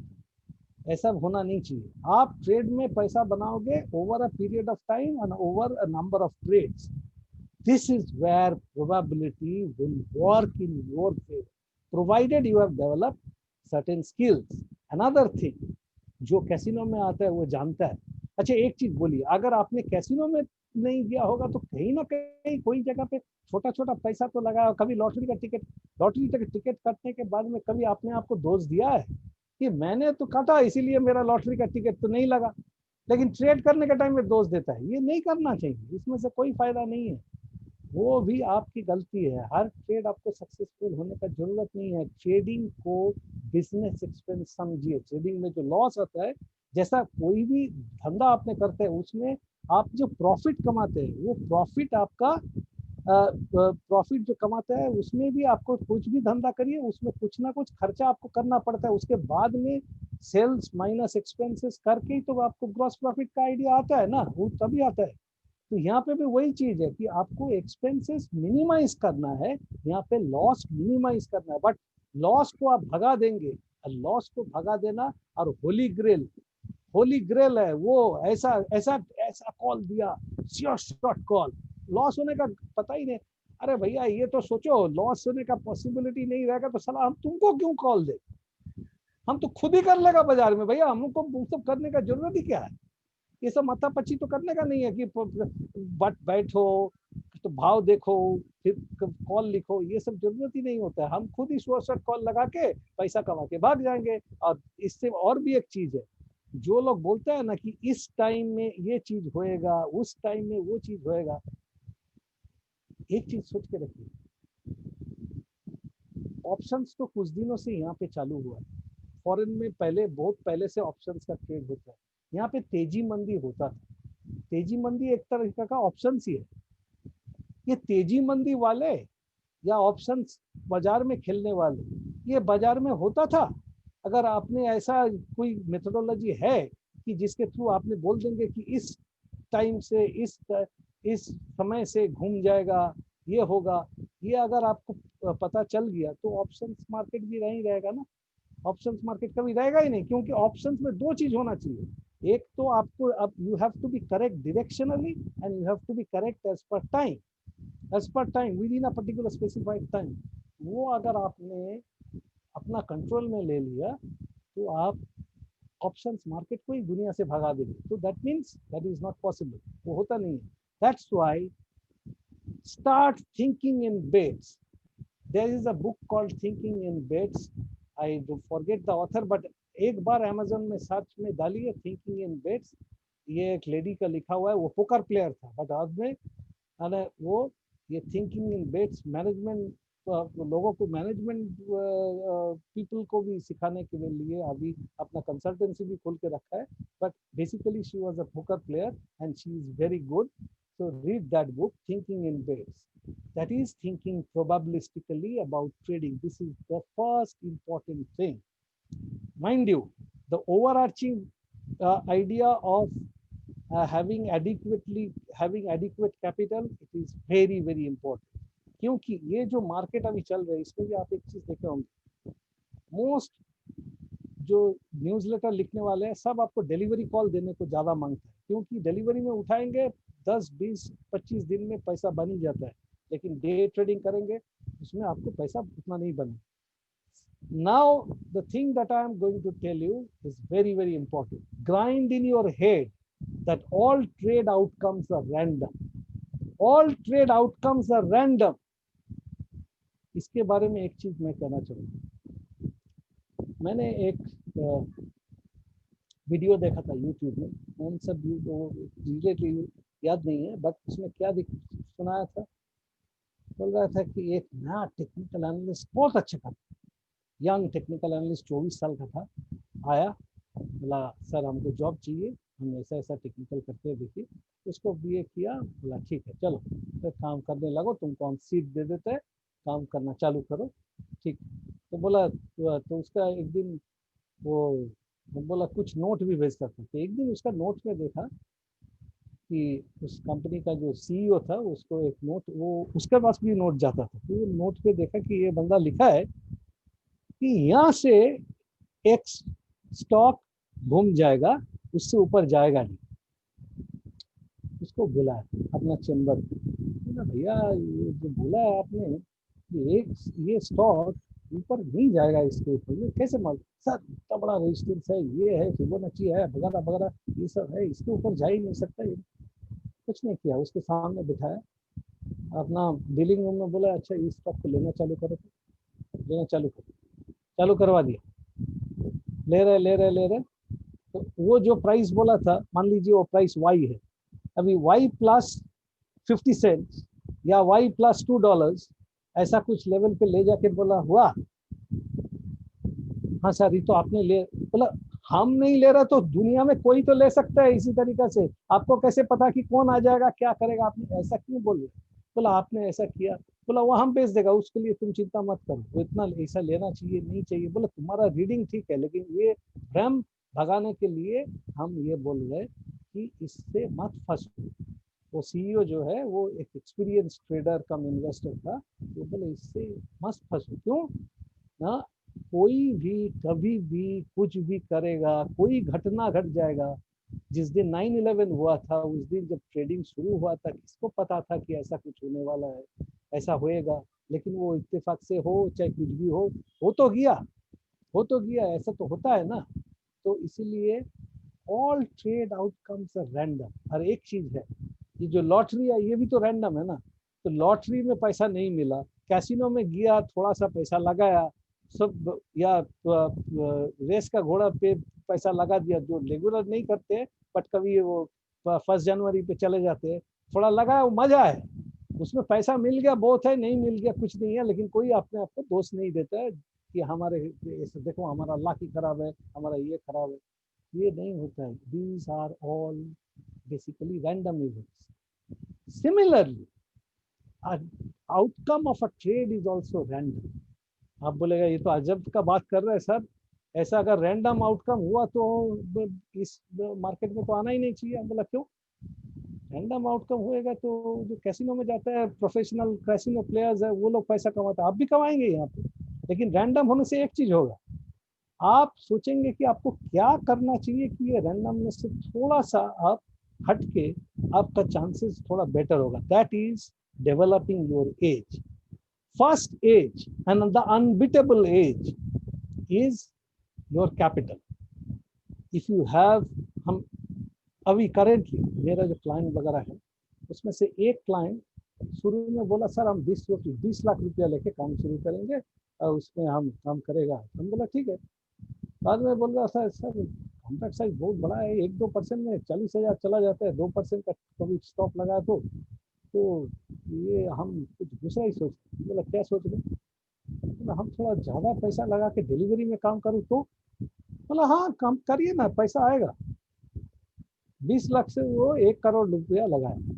ऐसा होना नहीं चाहिए। आप ट्रेड में पैसा बनाओगे over a period of time and over a number of trades. This is where probability will work in your favor, provided you have developed certain skills. Another thing, जो कैसीनो में आता है वो जानता है। अच्छा एक चीज बोलिए, अगर आपने कैसीनो में नहीं गया होगा तो कहीं ना कहीं कोई जगह पे छोटा छोटा पैसा तो लगाया। कभी लॉटरी का टिकट काटने के बाद में कभी आपने आपको दोष दिया है कि मैंने तो काटा इसीलिए मेरा लॉटरी का टिकट तो नहीं लगा, लेकिन ट्रेड करने के टाइम में दोष देता है? ये नहीं करना चाहिए, इसमें से कोई फायदा नहीं है। वो भी आपकी गलती है। हर ट्रेड आपको सक्सेसफुल होने का जरूरत नहीं है। ट्रेडिंग को बिजनेस एक्सपेंस समझिए। ट्रेडिंग में जो लॉस होता है, जैसा कोई भी धंधा आपने करते हैं उसमें आप जो प्रॉफिट कमाते हैं, वो प्रॉफिट आपका प्रॉफिट जो कमाता है उसमें भी आपको कुछ भी धंधा करिए उसमें कुछ ना कुछ खर्चा आपको करना पड़ता है। उसके बाद में सेल्स माइनस एक्सपेंसेस करके ही तो आपको ग्रॉस प्रॉफिट का आइडिया आता है ना, वो तभी आता है। तो यहाँ पे भी वही चीज है कि आपको एक्सपेंसेस मिनिमाइज करना है, यहाँ पे लॉस मिनिमाइज करना है, बट लॉस को आप भगा देंगे। लॉस को भगा देना और होली ग्रेल है वो, ऐसा ऐसा ऐसा कॉल दिया, श्योर शॉट कॉल, लॉस होने का पता ही नहीं। अरे भैया ये तो सोचो, लॉस होने का पॉसिबिलिटी नहीं रहेगा तो साला हम तुमको क्यों कॉल दे, हम तो खुद ही कर लेगा बाजार में भैया, हमको वो सब करने का जरूरत ही क्या है। ये सब माथापच्ची तो करने का नहीं है कि बट बैठो तो भाव देखो फिर कॉल लिखो, ये सब जरूरत ही नहीं होता है। हम खुद ही शॉर्ट कॉल लगा के पैसा कमा के भाग जाएंगे। और इससे और भी एक चीज है, जो लोग बोलते हैं ना कि इस टाइम में ये चीज होएगा, उस टाइम में वो चीज होएगा, एक चीज सोच के रखिए, ऑप्शंस तो कुछ दिनों से यहाँ पे चालू हुआ है। फॉरेन में पहले, बहुत पहले से ऑप्शंस का ट्रेड होता है। यहाँ पे तेजी मंदी होता था, तेजी मंदी एक तरह का ऑप्शंस ही है। ये तेजी मंदी वाले या ऑप्शंस बाजार में खेलने वाले, ये बाजार में होता था। अगर आपने ऐसा कोई मेथोडोलॉजी है कि जिसके थ्रू आपने बोल देंगे कि इस टाइम से इस समय से घूम जाएगा, ये होगा, ये अगर आपको पता चल गया तो ऑप्शंस मार्केट भी नहीं रहेगा ना। ऑप्शंस मार्केट कभी रहेगा ही नहीं, क्योंकि ऑप्शंस में दो चीज होना चाहिए, एक तो आपको अब you have to be correct directionally and you have to be correct as per time within a particular specified time. वो अगर आपने अपना कंट्रोल में ले लिया तो आप ऑप्शंस मार्केट को ही दुनिया से भगा देंगे। तो that means that is not possible, वो होता नहीं है। That's why start thinking in bets. There is a book called thinking in bets, I do forget the author, but एक बार अमेजोन में सर्च में डालिए थिंकिंग इन बेट्स। ये एक लेडी का लिखा हुआ है, वो पोकर प्लेयर था बट आज में वो ये थिंकिंग इन बेट्स मैनेजमेंट, लोगों को मैनेजमेंट पीपल को भी सिखाने के लिए अभी अपना कंसल्टेंसी भी खोल के रखा है। But basically she was a poker player and she is very good. So read that book, Thinking in Bets. That is thinking probabilistically about trading. This is the first important thing. Mind you, the overarching idea of having adequate capital, it is very very important. क्योंकि ये जो market अभी चल रहा है इसमें भी आप एक चीज देखे होंगे, मोस्ट जो न्यूज़लेटर लिखने वाले हैं सब आपको डिलीवरी कॉल देने को ज्यादा मांगते हैं, क्योंकि डिलीवरी में उठाएंगे 10 20 25 दिन में पैसा बन ही जाता है, लेकिन डे ट्रेडिंग करेंगे उसमें आपको पैसा उतना नहीं बने। Now the thing that I am going to tell you is very very important. Grind in your head that all trade outcomes are random. All trade outcomes are random. इसके बारे में एक चीज मैं कहना चाहूँगा। मैंने एक वीडियो देखा था यूट्यूब में, कौन सा रिलेटिव याद नहीं है, बट उसमें क्या सुनाया था, बोल रहा था कि एक नया टेक्निकल एनालिस्ट, बहुत अच्छा था, यंग टेक्निकल एनालिस्ट 24 साल का था, आया, बोला सर हमको जॉब चाहिए, हम ऐसा ऐसा टेक्निकल करते हैं, देखिए उसको बीए किया, बोला ठीक है चलो तो काम करने लगो, तुमको हम सीट दे देते हैं, काम करना चालू करो, ठीक। तो बोला तो उसका एक दिन वो बोला कुछ नोट भी भेज सकते थे। एक दिन उसका नोट में देखा कि उस कंपनी का जो सीईओ था उसको एक नोट, वो उसके पास भी नोट जाता था, तो वो नोट पे देखा कि ये बंदा लिखा है कि यहाँ से एक स्टॉक घूम जाएगा, उससे ऊपर जाएगा नहीं। उसको बुलाया अपना चेंबर में, भैया ये जो बोला है आपने ये स्टॉक ऊपर नहीं जाएगा, इसके ऊपर कैसे मालूम? सर इतना बड़ा रेजिस्टेंस है, ये है फिबोनाची है, वगैरह वगैरह ये सब है, इसके ऊपर जा ही नहीं सकता। ये कुछ नहीं किया, उसके सामने बिठाया, अपना डीलिंग रूम में बोला अच्छा इस स्टॉक को लेना चालू करो, लेना चालू करवा दिया, ले रहे। तो वो जो प्राइस बोला था, मान लीजिए वो प्राइस वाई है, अभी वाई प्लस 50 सेंट या वाई प्लस $2 ऐसा कुछ लेवल पे ले जाके बोला हुआ, हाँ सर ये तो आपने ले, बोला हम नहीं ले रहा तो दुनिया में कोई तो ले सकता है इसी तरीका से, आपको कैसे पता कि कौन आ जाएगा क्या करेगा, आपने ऐसा क्यों बोल रहे? बोला आपने ऐसा किया, बोला वो हम बेच देगा, उसके लिए तुम चिंता मत करो, वो इतना ऐसा लेना चाहिए नहीं चाहिए। बोला तुम्हारा रीडिंग ठीक है, लेकिन ये भ्रम भगाने के लिए हम ये बोल रहे कि इससे मत फंसो, वो सीईओ जो है वो एक एक्सपीरियंस ट्रेडर कम इन्वेस्टर था। वो बोले इससे मस्त फंसो, क्यों ना, कोई भी कभी भी कुछ भी करेगा, कोई घटना घट जाएगा। जिस दिन 9/11 हुआ था उस दिन जब ट्रेडिंग शुरू हुआ था, किसको पता था कि ऐसा कुछ होने वाला है, ऐसा होएगा। लेकिन वो इत्तेफाक से हो चाहे कुछ भी हो तो गया, हो तो गया, ऐसा तो होता है ना। तो इसीलिए all trade outcomes are random. हर एक चीज है, ये जो लॉटरी है ये भी तो रैंडम है ना। तो लॉटरी में पैसा नहीं मिला, कैसीनो में गया थोड़ा सा पैसा लगाया सब, या रेस का घोड़ा पे पैसा लगा दिया, जो रेगुलर नहीं करते बट कभी वो 1 जनवरी पे चले जाते हैं, थोड़ा लगाया, वो मजा है उसमें, पैसा मिल गया बहुत है, नहीं मिल गया कुछ नहीं है। लेकिन कोई अपने आप को दोष नहीं देता है कि हमारे देखो हमारा अल्लाह की खराब है, हमारा ये खराब है। ये नहीं होता है। These are all basically random events. Similarly outcome of a trade is also random. आप बोलेगा ये तो अजब का बात कर रहे हैं सर, ऐसा अगर रैंडम आउटकम हुआ तो इस मार्केट में तो आना ही नहीं चाहिए। हम बोला क्यों, रैंडम आउटकम होएगा तो जो कैसीनो में जाता है, प्रोफेशनल कैसीनो प्लेयर्स है, वो लोग पैसा कमाते हैं, आप भी कमाएंगे यहाँ पे। लेकिन रैंडम होने से एक चीज होगा, आप सोचेंगे कि आपको क्या करना चाहिए कि ये रैंडमनेस से थोड़ा सा आप हट के आपका चांसेस थोड़ा बेटर होगा। That is developing your edge. First edge and the unbeatable edge is your capital. If you have, हम अभी करेंटली मेरा जो क्लाइंट वगैरह है उसमें से एक क्लाइंट शुरू में बोला सर हम 20 लाख रुपया लेके काम शुरू करेंगे और उसमें हम काम करेगा। हम बोला ठीक है। बाद में बोल रहा सर कॉन्ट्रैक्ट साइज बहुत बड़ा है, 1-2% में 40,000 चला जाता है, 2% का कभी स्टॉप लगा तो ये हम कुछ दूसरा ही सोच। बोला क्या सोच रहे, बोला हम थोड़ा ज़्यादा पैसा लगा के डिलीवरी में काम करूँ तो। बोला हाँ काम करिए ना, पैसा आएगा। 20 लाख से वो 1 करोड़ रुपया लगाया,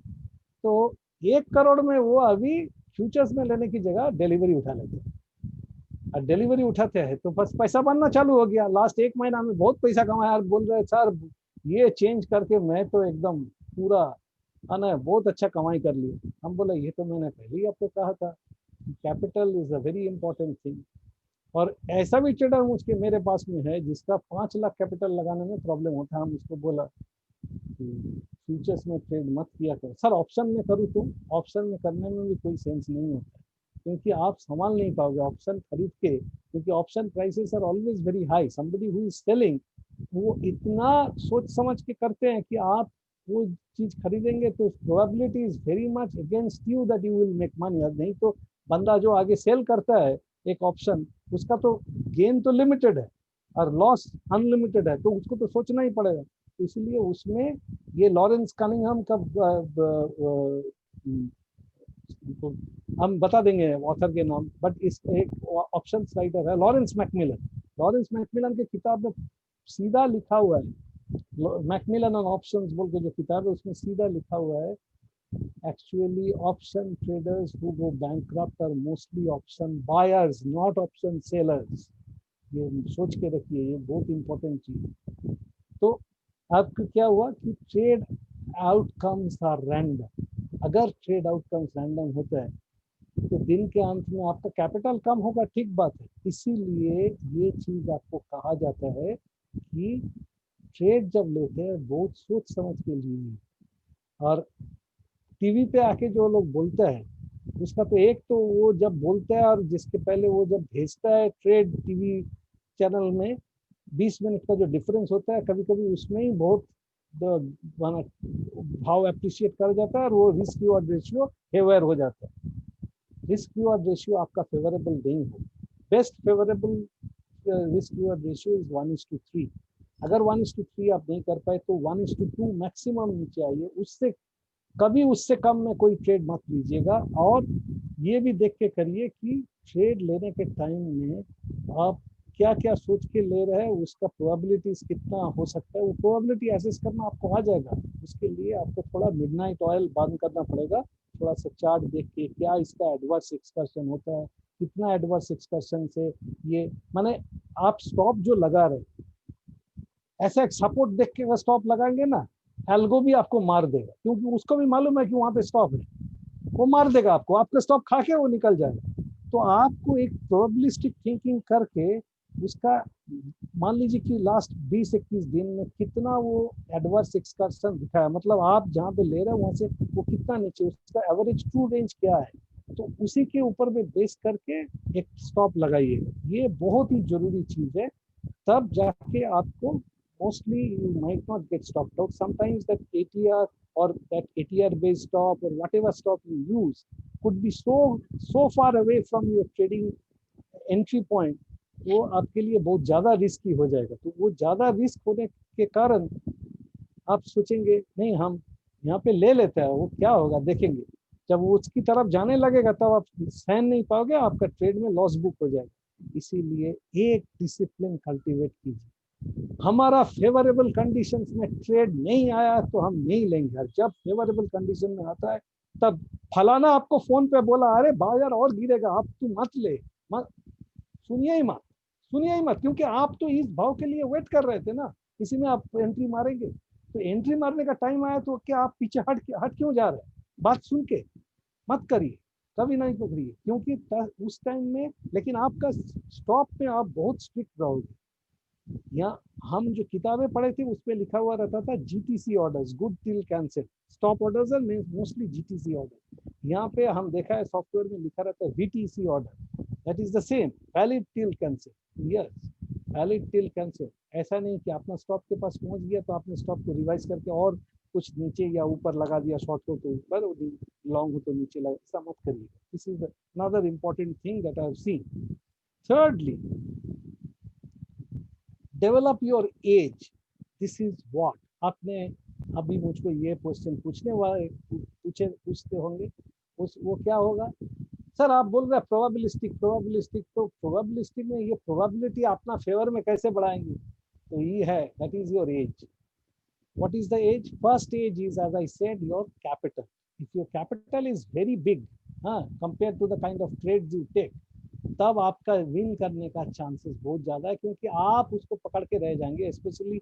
तो 1 करोड़ में वो अभी फ्यूचर्स में लेने की जगह डिलीवरी उठा लेते हैं। और डिलीवरी उठाते हैं तो बस पैसा बनना चालू हो गया। लास्ट 1 महीना में बहुत पैसा कमाया और बोल रहे सर ये चेंज करके मैं तो एकदम पूरा है ना बहुत अच्छा कमाई कर लिया। हम बोले ये तो मैंने पहले ही आपको कहा था, capital is a very important thing. और ऐसा भी ट्रेडर मुझके मेरे पास में है जिसका 5 लाख कैपिटल लगाने में प्रॉब्लम होता है। हम उसको बोला फ्यूचर्स में ट्रेड मत किया करो। सर ऑप्शन में करूँ तो ऑप्शन में करने में भी कोई सेंस नहीं होता, क्योंकि आप संभाल नहीं पाओगे ऑप्शन खरीद के, क्योंकि option prices are always very high. Somebody who is selling वो इतना सोच समझ के करते हैं कि आप वो चीज खरीदेंगे तो probability is very much against you that you will make money. नहीं तो बंदा जो आगे सेल करता है एक ऑप्शन, उसका तो गेन तो लिमिटेड है और लॉस अनलिमिटेड है, तो उसको तो सोचना ही पड़ेगा। इसलिए उसमें ये लॉरेंस कनिंघम का तो हम बता देंगे ऑथर के नाम, बट इस एक ऑप्शन राइटर है लॉरेंस मैकमिलन। लॉरेंस मैकमिलन के किताब में सीधा लिखा हुआ है, मैकमिलन ऑन ऑप्शंस बोल के जो किताब है उसमें सीधा लिखा हुआ है, actually option traders who go bankrupt are mostly option buyers not option sellers. ये सोच के रखिए, ये बहुत इंपॉर्टेंट चीज है। तो अब क्या हुआ कि ट्रेड आउटकम्स आर रैंडम। अगर ट्रेड आउटकम्स रैंडम होता है तो दिन के अंत में आपका कैपिटल कम होगा, ठीक बात है। इसीलिए ये चीज आपको कहा जाता है कि ट्रेड जब लेते हैं बहुत सोच समझ के लिए। और टीवी पे आके जो लोग बोलते हैं उसका तो एक तो वो जब बोलता है और जिसके पहले वो जब भेजता है ट्रेड टीवी चैनल में 20 मिनट का जो डिफरेंस होता है, कभी कभी उसमें ही बहुत भाव अप्रिशिएट कर जाता है और वो रिस्क रिवॉर्ड रेशियो फेवर हो जाता है। रिस्क रिवॉर्ड रेशियो आपका फेवरेबल नहीं हो। Best favourable risk reward ratio is 1:3। अगर 1:3 आप नहीं कर पाए तो 1:2 मैक्सिमम नीचे आइए, उससे कभी उससे कम में कोई ट्रेड मत लीजिएगा। और ये भी देख के करिए कि ट्रेड लेने के टाइम में आप क्या क्या सोच के ले रहे हैं, उसका प्रोबेबिलिटीज कितना हो सकता है, वो प्रोबेबिलिटी एसेस करना आपको आ जाएगा। उसके लिए आपको थोड़ा मिडनाइट ऑयल बंद करना पड़ेगा, थोड़ा सा चार्ट देख के क्या इसका एडवर्स एक्सकर्शन होता है, कितना एडवर्स एक्सकर्शन से ये माने आप स्टॉप जो लगा रहे, ऐसा एक सपोर्ट देख के स्टॉप लगाएंगे ना एल्गो भी आपको मार देगा, क्योंकि उसको भी मालूम है कि वहां पे स्टॉप है, वो मार देगा आपको, आपका स्टॉप खा के वो निकल जाएगा। तो आपको एक प्रोबेबिलिस्टिक थिंकिंग करके उसका, मान लीजिए कि लास्ट 20-21 दिन में कितना वो एडवर्स एक्सकर्शन दिखाया, मतलब आप जहाँ पे ले रहे हैं वहां से वो कितना नीचे, उसका एवरेज ट्रू रेंज क्या है, तो उसी के ऊपर में बेस करके एक स्टॉप लगाइएगा। ये बहुत ही जरूरी चीज है, तब जाके आपको mostly you might not get stopped out. Sometimes that ATR or that ATR based stop or whatever stop you use could be so far away from your trading entry point, वो आपके लिए बहुत ज्यादा रिस्की हो जाएगा। तो वो ज्यादा रिस्क होने के कारण आप सोचेंगे नहीं हम यहाँ पे ले लेते हैं, वो क्या होगा देखेंगे, जब वो उसकी तरफ जाने लगेगा तब आप सहन नहीं पाओगे, आपका ट्रेड में लॉस बुक हो जाएगा। इसीलिए एक डिसिप्लिन कल्टीवेट कीजिए। हमारा फेवरेबल कंडीशंस में ट्रेड नहीं आया तो हम नहीं लेंगे, जब फेवरेबल कंडीशन में आता है तब फलाना आपको फोन पे बोला अरे बाजार और गिरेगा, आप तू मत ले, मत सुनिए ही मत, सुनिए ही मत, क्योंकि आप तो इस भाव के लिए वेट कर रहे थे ना, इसी में आप एंट्री मारेंगे। तो एंट्री मारने का टाइम आया तो क्या आप पीछे हट क्यों जा रहे हैं, बात सुन के मत करिए, कभी नहीं पकड़िए, क्योंकि उस टाइम में लेकिन आपका स्टॉप में आप बहुत स्ट्रिक्ट रहोगे। यहाँ हम जो किताबें पढ़े थे उसमें लिखा हुआ रहता था GTC orders, good till cancel, stop orders है मोस्टली जीटीसी ऑर्डर। यहाँ पे हम देखा है सॉफ्टवेयर में लिखा रहता है VTC order, that is the same, valid till cancel. Yes, valid till cancel. ऐसा नहीं कि अपना स्टॉप के पास पहुंच गया तो आपने स्टॉप को रिवाइज करके और कुछ नीचे या ऊपर लगा दिया, शॉर्ट हो तो ऊपर, लॉन्ग हो तो नीचे लगा, ऐसा मत करिए। This is another important thing that I have seen. Thirdly, develop your age. This is what, आपने अभी मुझको ये क्वेश्चन पूछने वाले पूछते होंगे, उस वो क्या होगा, सर आप बोल रहे हैं प्रोबेबिलिस्टिक प्रोबेबिलिस्टिक, तो प्रोबेबिलिस्टिक में ये प्रोबेबिलिटी अपना फेवर में कैसे बढ़ाएंगे, तो ये है that is your age. What is the age? First age is, as I said, your capital. If your capital is very big, compared to the kind of trades you take, तब आपका win करने का chances बहुत ज्यादा है, क्योंकि आप उसको पकड़ के रह जाएंगे। स्पेशली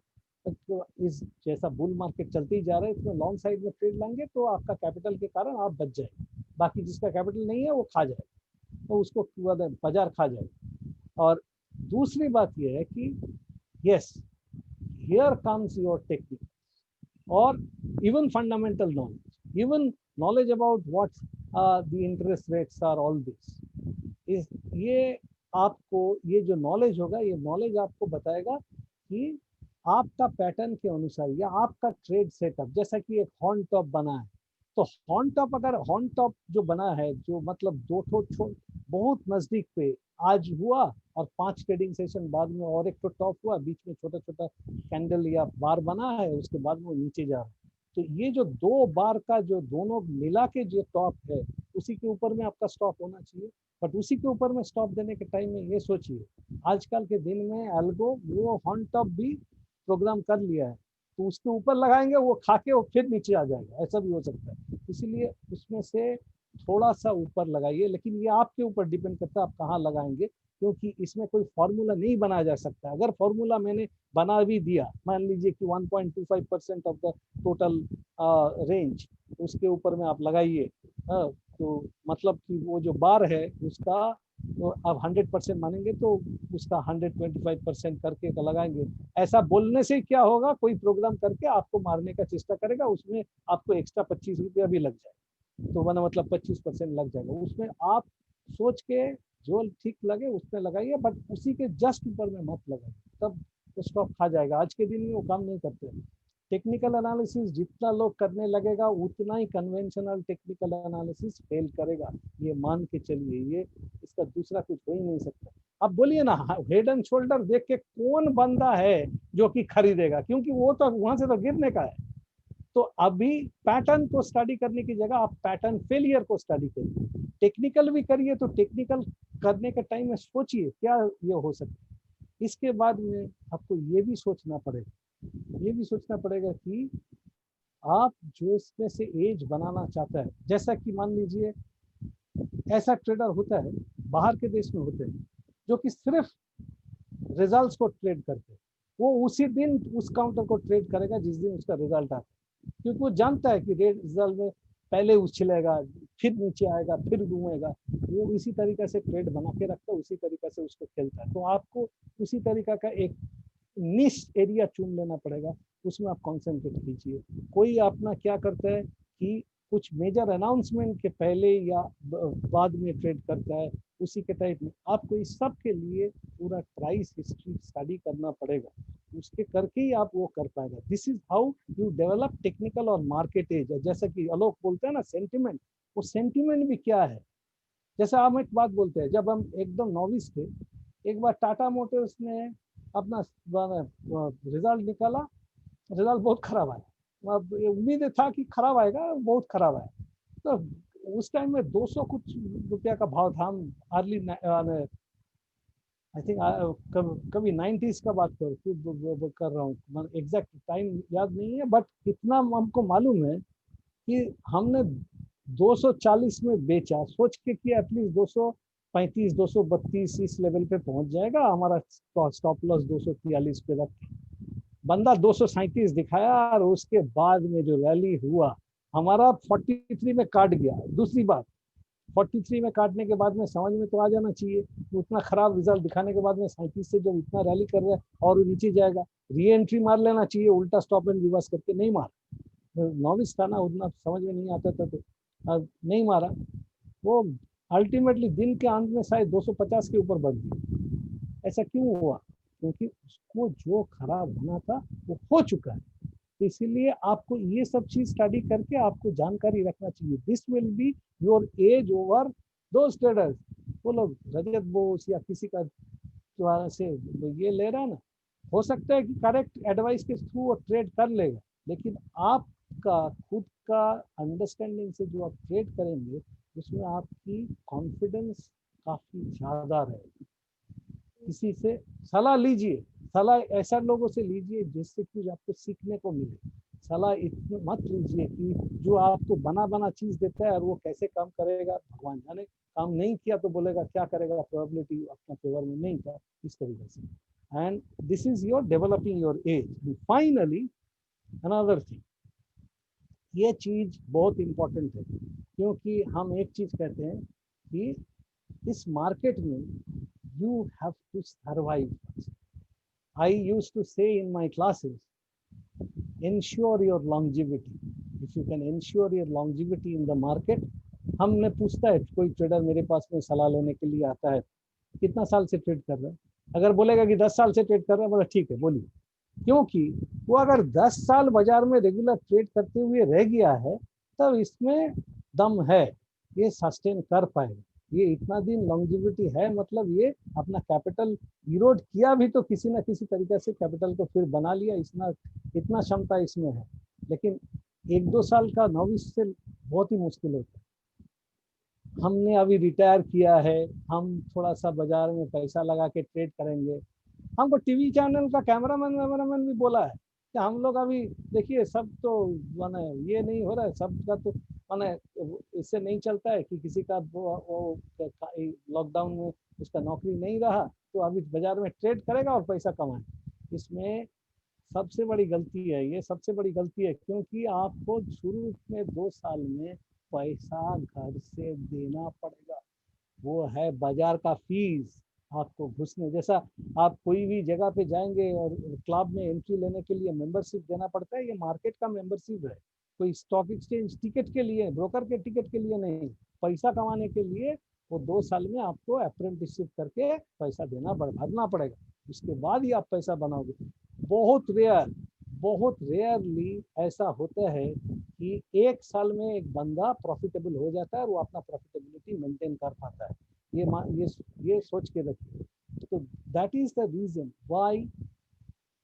इस जैसा बुल मार्केट चलते ही जा रहा है, इसमें लॉन्ग साइड में ट्रेड लेंगे तो आपका कैपिटल के कारण आप बच जाएंगे, बाकी जिसका कैपिटल नहीं है वो खा जाएगा, तो उसको बाजार खा जाएगा। और दूसरी बात यह है कि yes, here comes your technique or even fundamental knowledge, even knowledge about what the interest rates are, all this is, ये आपको ये जो नॉलेज होगा, ये नॉलेज आपको बताएगा कि आपका पैटर्न के अनुसार या आपका ट्रेड सेटअप, जैसा कि एक हॉर्न टॉप बना है, तो हॉर्न टॉप, अगर हॉर्न टॉप जो बना है, जो मतलब दो ठो बहुत नजदीक पे आज हुआ और 5 ट्रेडिंग सेशन बाद में और एक तो टॉप हुआ, बीच में छोटा छोटा कैंडल या बार बना है, उसके बाद में वो नीचे जा रहा है, तो ये जो 2 बार का जो दोनों मिला के जो टॉप है, उसी के ऊपर में आपका स्टॉप होना चाहिए। बट उसी के ऊपर में स्टॉप देने के टाइम में ये सोचिए, आजकल के दिन में एल्गो वो हॉर्न टॉप भी प्रोग्राम कर लिया है, तो उसके ऊपर लगाएंगे, वो खा के वो फिर नीचे आ जाएगा, ऐसा भी हो सकता है। इसीलिए उसमें से थोड़ा सा ऊपर लगाइए, लेकिन ये आपके ऊपर डिपेंड करता है आप कहाँ लगाएंगे, क्योंकि इसमें कोई फॉर्मूला नहीं बनाया जा सकता। अगर फॉर्मूला मैंने बना भी दिया, मान लीजिए कि 1.25% ऑफ द टोटल रेंज, उसके ऊपर में आप लगाइए, तो मतलब कि वो जो बार है उसका, तो आप 100% मानेंगे तो उसका 125% करके लगाएंगे। ऐसा बोलने से क्या होगा, कोई प्रोग्राम करके आपको मारने का चेष्टा करेगा, उसमें आपको एक्स्ट्रा 25 रुपया भी लग जाएगा, तो मैंने मतलब 25% लग जाएगा। उसमें आप सोच के जो ठीक लगे उसमें लगाइए, बट उसी के जस्ट ऊपर में मत लगाइए, तब तो स्टॉप खा जाएगा। आज के दिन में वो काम नहीं करते। टेक्निकल एनालिसिस जितना लोग करने लगेगा उतना ही कन्वेंशनल टेक्निकल एनालिसिस फेल करेगा, ये मान के चलिए, ये इसका दूसरा कुछ हो ही नहीं सकता। अब बोलिए ना, हेड एंड शोल्डर देख के कौन बंदा है जो कि खरीदेगा, क्योंकि वो तो वहां से तो गिरने का है। तो अभी पैटर्न को स्टडी करने की जगह आप पैटर्न फेलियर को स्टडी करिए, टेक्निकल भी करिए, तो टेक्निकल करने के टाइम में सोचिए क्या ये हो सकता है। इसके बाद में आपको ये भी सोचना पड़ेगा कि आप जो इसमें से एज बनाना चाहता है, जैसा कि मान लीजिए ऐसा ट्रेडर होता है, बाहर के देश में होते हैं, जो कि सिर्फ रिजल्ट्स को ट्रेड करते हैं, वो उसी दिन उस काउंटर को ट्रेड करेगा जिस दिन उसका रिजल्ट आता है। क्योंकि वो जानता है कि रेट रिजल्ट में पहले उछलेगा, फिर नीचे आएगा, फिर घूमेगा। वो इसी तरीके से ट्रेड बना के रखता है, उसी तरीके से उसको खेलता है। तो आपको उसी तरीका का एक निश एरिया चुन लेना पड़ेगा, उसमें आप कॉन्सेंट्रेट कीजिए। कोई अपना क्या करता है कि कुछ मेजर अनाउंसमेंट के पहले या बाद में ट्रेड करता है, उसी के टाइप में आपको इस सब के लिए पूरा प्राइस हिस्ट्री स्टडी करना पड़ेगा, उसके करके ही आप वो कर पाएगा। This is how you develop technical और मार्केट एज। जैसा कि आलोक बोलते हैं ना सेंटिमेंट, वो सेंटिमेंट भी क्या है। जैसे हम एक बात बोलते हैं, जब हम एकदम नॉविस थे, एक बार टाटा मोटर्स ने अपना रिजल्ट निकाला, रिजल्ट बहुत खराब आया। अब उम्मीद था कि खराब आएगा, बहुत खराब आया। तो उस टाइम में 200 कुछ रुपया का भाव था। हम अर्ली आई थिंक कभी 90s का बात कर रहा हूँ, एग्जैक्ट टाइम याद नहीं है, बट इतना हमको मालूम है कि हमने 240 में बेचा, सोच के कि एटलीस्ट 235 232 इस लेवल पे पहुंच जाएगा, हमारा स्टॉप लॉस 243 पे रख। बंदा 237 दिखाया, और उसके बाद में जो रैली हुआ, हमारा 43 में काट गया। दूसरी बात, 43 में काटने के बाद में समझ में तो आ जाना चाहिए, उतना खराब रिजल्ट दिखाने के बाद में 37 से जब इतना रैली कर रहा है और नीचे जाएगा, री एंट्री मार लेना चाहिए, उल्टा स्टॉप एंड रिवर्स करके नहीं मारा। नॉविस था ना, उतना समझ में नहीं आता था, तो नहीं मारा। वो अल्टीमेटली दिन के अंत में शायद 250 के ऊपर बढ़ गई। ऐसा क्यों हुआ? क्योंकि उसको जो खराब होना था वो हो चुका है। तो इसीलिए आपको ये सब चीज स्टडी करके आपको जानकारी रखना चाहिए। This will be your age over those traders. वो लोग रजत बोस या किसी का द्वारा से ये ले रहा है ना, हो सकता है कि करेक्ट एडवाइस के थ्रू वो ट्रेड कर लेगा, लेकिन आपका खुद का अंडरस्टैंडिंग से जो आप ट्रेड करेंगे, उसमें आपकी कॉन्फिडेंस काफी ज्यादा रहेगी। किसी से सलाह लीजिए, सलाह ऐसा लोगों से लीजिए जिससे कि आपको सीखने को मिले। सलाह इतनी मत लीजिए कि जो आपको बना बना चीज देता है और वो कैसे काम करेगा भगवान जाने, काम नहीं किया तो बोलेगा क्या करेगा, प्रोबेबिलिटी अपना फेवर में नहीं था, इस तरीके से। And this is your developing your as. Finally another thing, ये चीज बहुत इंपॉर्टेंट है, क्योंकि हम एक चीज कहते हैं कि इस मार्केट में you have to survive first. I used to say in my classes, ensure your longevity. If you can ensure your longevity in the market, हमने पूछता है कोई ट्रेडर मेरे पास में सलाह लेने के लिए आता है, कितना साल से ट्रेड कर रहा है? अगर बोलेगा कि 10 साल से ट्रेड कर रहा है, बोला ठीक है बोलिए। क्योंकि वो अगर 10 साल बाजार में रेगुलर ट्रेड करते हुए रह गया है, तब इसमें दम है, ये सस्टेन कर पाएगा। ये इतना दिन लॉन्जिविटी है, मतलब ये अपना कैपिटल इरोड किया भी तो किसी ना किसी तरीके से कैपिटल को फिर बना लिया, इतना क्षमता इसमें है। लेकिन 1-2 साल का नॉविस से बहुत ही मुश्किल होता है। हमने अभी रिटायर किया है, हम थोड़ा सा बाजार में पैसा लगा के ट्रेड करेंगे। हमको टीवी चैनल का कैमरामैन भी बोला है कि हम लोग अभी देखिए सब तो माने ये नहीं हो रहा है, सबका तो माने इससे नहीं चलता है कि किसी का वो लॉकडाउन में उसका नौकरी नहीं रहा तो अभी बाजार में ट्रेड करेगा और पैसा कमाए। इसमें सबसे बड़ी गलती है, ये सबसे बड़ी गलती है, क्योंकि आपको शुरू में 2 साल में पैसा घर से देना पड़ेगा। वो है बाजार का फीस। आपको घुसने जैसा आप कोई भी जगह पे जाएंगे और क्लब में एंट्री लेने के लिए मेंबरशिप देना पड़ता है, ये मार्केट का मेंबरशिप है, कोई स्टॉक एक्सचेंज टिकट के लिए, ब्रोकर के टिकट के लिए नहीं। पैसा कमाने के लिए वो 2 साल में आपको अप्रेंटिसशिप करके पैसा देना भरना पड़ेगा, उसके बाद ही आप पैसा बनाओगे। बहुत रेयरली ऐसा होता है कि 1 साल में एक बंदा प्रॉफिटेबल हो जाता है और वो अपना प्रॉफिटेबिलिटी मेंटेन कर पाता है। ये सोच के रखिए। तो that is the reason why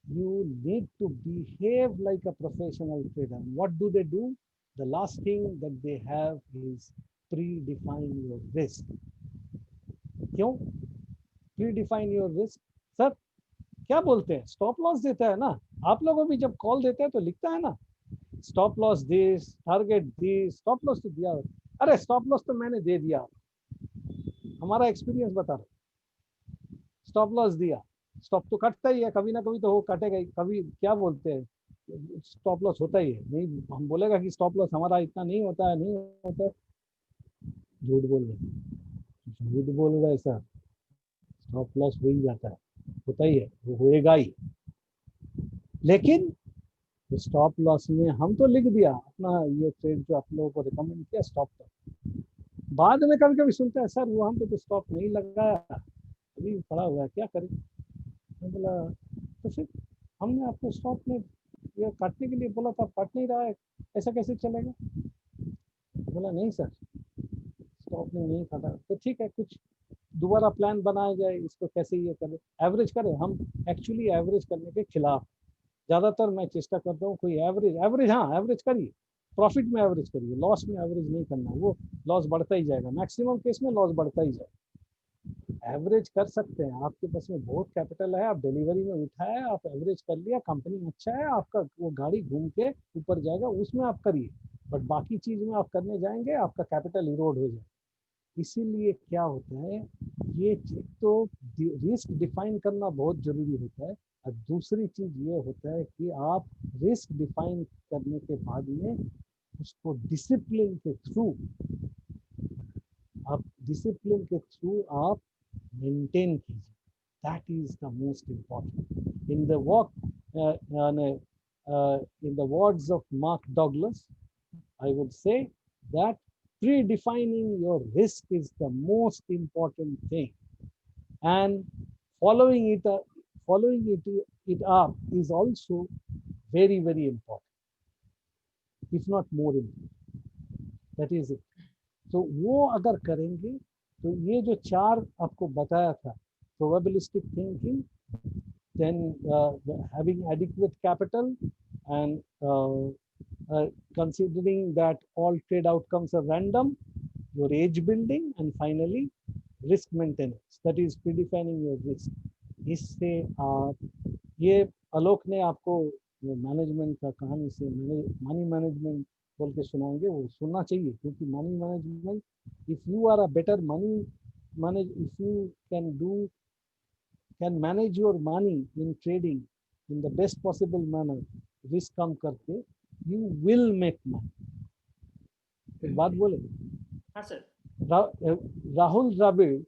you need to behave like a professional trader. What do they do? The last thing that they have is predefine your risk. क्यों predefine your risk? सर क्या बोलते हैं, stop loss देता है ना, आप लोगों भी जब कॉल देते हैं तो लिखता है ना stop loss this, target this. Stop loss तो दिया, अरे स्टॉप लॉस तो मैंने दे दिया, हमारा एक्सपीरियंस बता रहा, स्टॉप लॉस दिया, स्टॉप तो कटता ही है, कभी ना कभी तो वो कटेगा ही। कभी क्या बोलते हैं स्टॉप लॉस होता ही है, नहीं हम बोलेगा कि स्टॉप लॉस हमारा इतना नहीं होता है, नहीं होता है, झूठ बोल रहे हैं, झूठ बोल रहे हैं सर। स्टॉप लॉस हो ही जाता है, होता ही है, वो होएगा ही। लेकिन स्टॉप लॉस में हम तो लिख दिया अपना ये ट्रेड जो आप लोगों को रिकमेंड किया स्टॉप लॉस, बाद में कभी कभी सुनते हैं सर वो हम तो स्टॉप नहीं लगाया, अभी पड़ा हुआ है क्या करें। मैं बोला तो फिर हमने आपको स्टॉप में ये काटने के लिए बोला था, काट नहीं रहा है, ऐसा कैसे चलेगा। बोला नहीं सर स्टॉप में नहीं काटा, तो ठीक है कुछ दोबारा प्लान बनाया जाए, इसको कैसे ये करें, एवरेज करें। हम एक्चुअली एवरेज करने के खिलाफ, ज़्यादातर मैं चेष्टा करता हूँ कोई एवरेज, हाँ एवरेज करिए, प्रॉफिट में एवरेज करिए, लॉस में एवरेज नहीं करना, वो लॉस बढ़ता ही जाएगा, मैक्सिमम केस में लॉस बढ़ता ही जाएगा। एवरेज कर सकते हैं, आपके पास में बहुत कैपिटल है, आप डिलीवरी में उठाए, आप एवरेज कर लिया, कंपनी अच्छा है, आपका वो गाड़ी घूम के ऊपर जाएगा, उसमें आप करिए। बट बाकी चीज में आप करने जाएंगे आपका कैपिटल इरोड हो जाएगा। इसीलिए क्या होता है, ये तो रिस्क डिफाइन करना बहुत जरूरी होता है, और दूसरी चीज ये होता है कि आप रिस्क डिफाइन करने के बाद में उसको डिसिप्लिन के थ्रू, आप डिसिप्लिन के थ्रू आप मेंटेन कीजिए, that is the most important in the walk. In the words of Mark Douglas, I would say that predefining your risk is the most important thing, and following it up is also very very important, if not more important. That is it. तो वो अगर करेंगे तो ये जो चार आपको बताया था, probabilistic thinking, then having adequate capital, and considering that all trade outcomes are random, your age building, and finally risk maintenance, that is predefining your risk. इससे आप ये आलोक ने आपको मैनेजमेंट का कहानी से मनी मैनेजमेंट बोल के सुनाएंगे, वो सुनना चाहिए, क्योंकि money management, if you are a better money manage, if you can manage your money in trading in the best possible manner, risk कम करके, you will make money. एक बात बोले, हाँ सर। राहुल द्रविड़,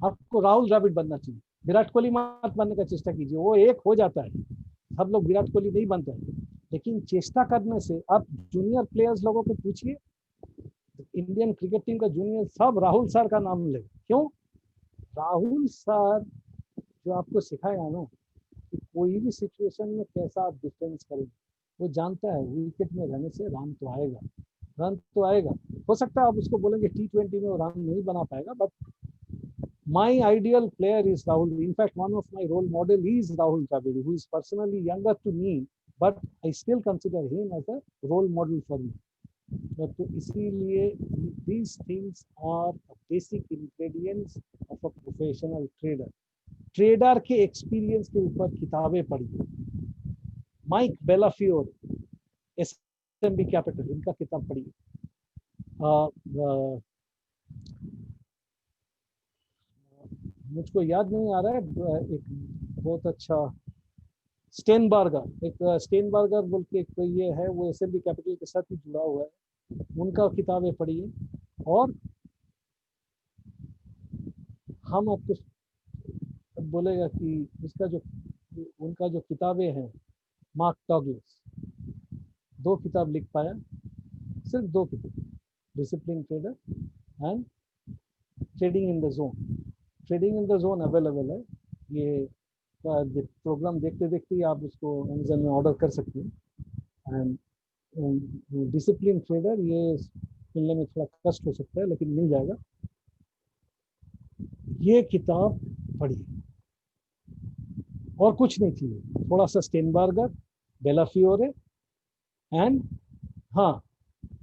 आपको राहुल द्रविड़ बनना चाहिए, विराट कोहली मत बनने का चेष्टा कीजिए, वो एक हो जाता है, सब लोग विराट कोहली नहीं बनते हैं, लेकिन चेष्टा करने से, आप जूनियर प्लेयर्स लोगों को पूछिए, इंडियन क्रिकेट टीम का जूनियर सब राहुल सर का नाम ले, क्यों, राहुल सर जो आपको सिखाएगा ना कि कोई भी सिचुएशन में कैसा आप डिफेंस करेंगे, वो जानता है विकेट में रहने से रन तो आएगा, रन तो आएगा। हो सकता है आप उसको बोलेंगे T20 में वो रन नहीं बना पाएगा, but my ideal player is Rahul. In fact, one of my role model is Rahul Dravid, who is personally younger to me, but I still consider him as a role model for me. तो इसीलिए these things are basic ingredients of a professional trader. Trader के experience के ऊपर किताबें पढ़िए, mic बेलाफियोर, SMB capital, इनका किताब पढ़िए। मुझको याद नहीं आ रहा है, एक बहुत अच्छा स्टेनबर्गर बोल के कोई ये है, वो एसएमबी कैपिटल के साथ ही जुड़ा हुआ है, उनका किताबें पढ़िए। और हम आपको बोलेगा कि इसका जो उनका जो किताबें हैं, मार्क डगलस 2 किताब लिख पाया, सिर्फ 2 किताब, discipline trader and trading in the zone. Trading in the zone available है, ये प्रोग्राम देखते देखते ही आप उसको अमेजन में ऑर्डर कर सकते हैं। एंड डिसिप्लिन ट्रेडर ये मिलने में थोड़ा कष्ट हो सकता है, लेकिन मिल जाएगा, ये किताब पढ़िए, और कुछ नहीं चाहिए, थोड़ा सा स्टेनबर्गर, बेलाफियोरे, एंड हाँ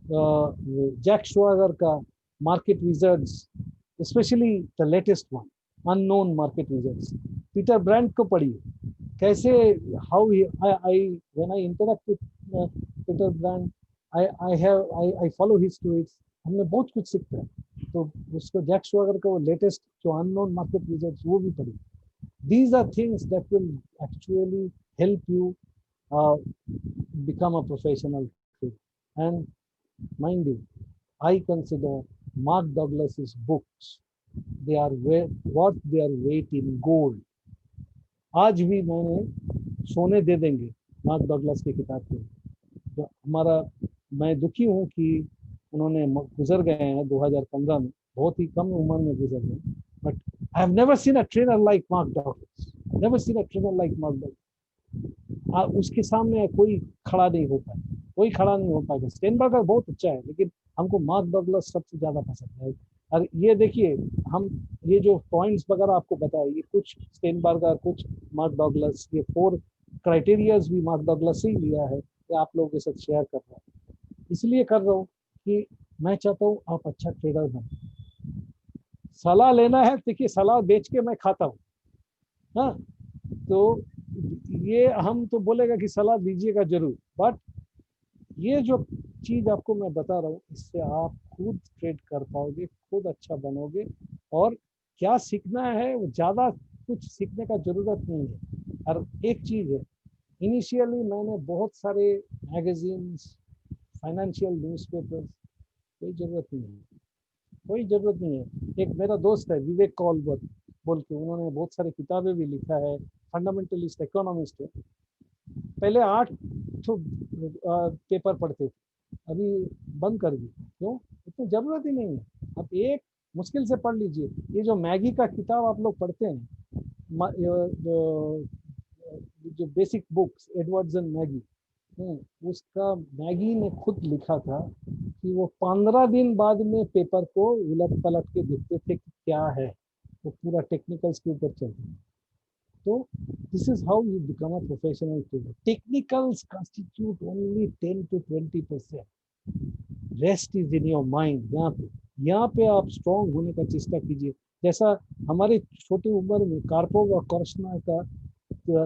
जैक श्वागर का market wizards, specially the latest one, unknown market wizards. Peter brand को पढ़िए, कैसे how I when I interact with Peter brand, I follow his stories, हमने बहुत कुछ सीखते हैं। तो उसको जैक श्वागर का वो लेटेस्ट जो अननोन मार्केट विजर्ड्स, वो भी पढ़िए। These are things that will actually help you become a professional trader. And mind you, I consider Mark Douglas's books, they are worth their weight in gold. आज भी मैंने सोने दे देंगे mark Douglas की किताब के। तो हमारा, मैं दुखी हूँ कि उन्होंने गुजर गए हैं 2015 में, बहुत ही कम उम्र में गुजर गए, but I have never seen a trainer like mark Douglas, never seen a trainer like mark Douglas. उसके सामने कोई खड़ा नहीं हो पाएगा, कोई खड़ा नहीं हो पाएगा। स्टेनबर्गर बहुत अच्छा है, लेकिन हमको मार्क डगलस सबसे ज्यादा पसंद है। और ये देखिए, हम ये जो पॉइंट्स वगैरह आपको बताए, ये कुछ स्टेनबर्गर, कुछ मार्क डगलस, ये 4 क्राइटेरियाज भी मार्क डगलस से ही लिया है कि आप लोगों के साथ शेयर कर रहा हूँ। इसलिए कर रहा हूँ कि मैं चाहता हूँ आप अच्छा ट्रेडर बने। सलाह लेना है, देखिए सलाह बेच के मैं खाता हूँ, हाँ, तो ये हम तो बोलेगा कि सलाह दीजिएगा जरूर, बट ये जो चीज आपको मैं बता रहा हूँ, इससे आप खुद ट्रेड कर पाओगे, खुद अच्छा बनोगे। और क्या सीखना है, वो ज्यादा कुछ सीखने का जरूरत नहीं है। और एक चीज है, इनिशियली मैंने बहुत सारे मैगजीन्स, फाइनेंशियल न्यूज़पेपर्स, कोई जरूरत नहीं है, कोई जरूरत नहीं है। एक मेरा दोस्त है विवेक कॉलवर्थ बोल के, उन्होंने बहुत सारी किताबें भी लिखा है, फंडामेंटलिस्ट इकोनॉमिस्ट है। पहले 8 तो पेपर पढ़ते थे, अभी बंद कर दी। क्यों? इतनी जरूरत ही नहीं है। अब एक मुश्किल से पढ़ लीजिए, ये जो मैगी का किताब आप लोग पढ़ते हैं, जो basic books Edwards and Magee, उसका मैगी ने खुद लिखा था कि वो 15 दिन बाद में पेपर को उलट पलट के देखते थे कि क्या है, वो पूरा टेक्निकल्स के ऊपर चलते। तो this is how you become a professional trader. Technicals constitute only 10 to 20%. Rest is in your mind. यहाँ पे आप स्ट्रॉन्ग होने का चेष्टा कीजिए। जैसा हमारे छोटी उम्र में कार्पोव और कोर्शना का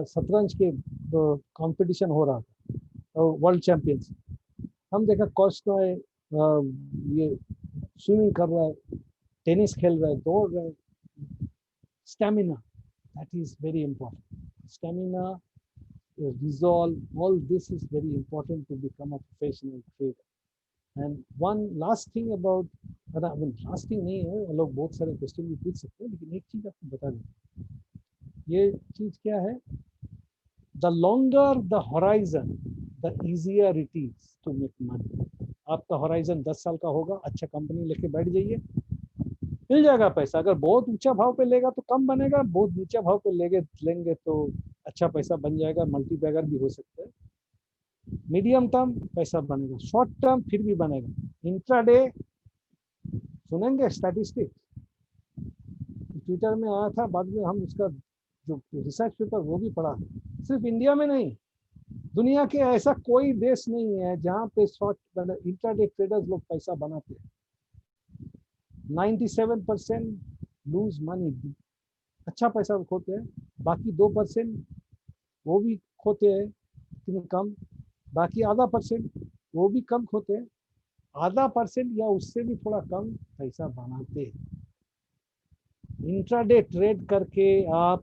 शतरंज के कंपटीशन हो रहा था, वर्ल्ड चैंपियनशिप। हम देखा कोर्शना ये स्विमिंग कर रहा है, टेनिस खेल रहा है, दौड़ रहा है। Stamina, that is very important. Stamina, resolve, all this is very important to become a professional trader. And one last thing about, I mean, last thing नहीं है, लोग बहुत सारे क्वेश्चन भी पूछ सकते हैं, लेकिन एक चीज आपको बता दें, ये चीज क्या है, the longer the horizon, the easier it is to make money. आपका होराइजन 10 साल का होगा, अच्छा कंपनी लेके बैठ जाइए, मिल जाएगा पैसा। अगर बहुत ऊंचा भाव पे लेगा तो कम बनेगा, बहुत नीचा भाव पे लेंगे तो अच्छा पैसा बन जाएगा, मल्टी बैगर भी हो सकता है। मीडियम टर्म पैसा बनेगा, शॉर्ट टर्म फिर भी बनेगा। इंट्राडे सुनेंगे स्टैटिस्टिक्स, ट्विटर में आया था, बाद में हम उसका जो रिसर्च पेपर वो भी पढ़ा। सिर्फ इंडिया में नहीं, दुनिया के ऐसा कोई देश नहीं है जहाँ पे शॉर्ट इंट्राडे ट्रेडर्स लोग पैसा बनाते हैं। 97% लूज मनी, अच्छा पैसा खोते हैं। बाकी 2% वो भी खोते हैं, लेकिन कम। बाकी आधा परसेंट वो भी कम खोते हैं, आधा परसेंट या उससे भी थोड़ा कम पैसा बनाते हैं। इंट्राडे ट्रेड करके आप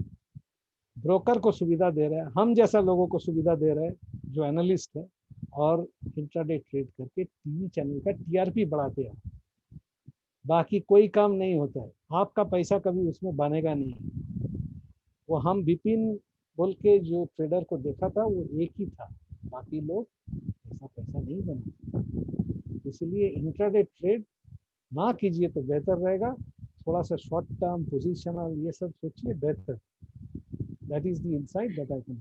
ब्रोकर को सुविधा दे रहे हैं, हम जैसा लोगों को सुविधा दे रहे हैं जो एनालिस्ट है, और इंट्राडे ट्रेड करके टीवी चैनल का टीआरपी बढ़ाते हैं। बाकी कोई काम नहीं होता है, आपका पैसा कभी उसमें बनेगा नहीं। वो हम विपिन बोल के जो ट्रेडर को देखा था, वो एक ही था, बाकी लोग ऐसा पैसा नहीं बना। इसलिए इंट्राडे ट्रेड ना कीजिए तो बेहतर रहेगा। थोड़ा सा शॉर्ट टर्म पोजिशनल ये सब सोचिए, बेहतर। That is the insight that I can.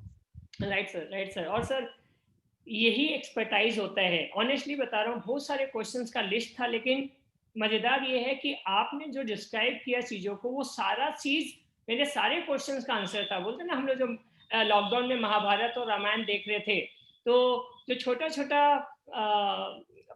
Right sir, right sir. और सर यही एक्सपर्टाइज होता है, ऑनेस्टली बता रहा हूँ। बहुत सारे क्वेश्चंस का लिस्ट था, लेकिन मजेदार ये है कि आपने जो डिस्क्राइब किया चीजों को, वो सारा चीज मेरे सारे क्वेश्चंस का आंसर था। बोलते ना, हम लोग जो लॉकडाउन में महाभारत और रामायण देख रहे थे, तो जो छोटा छोटा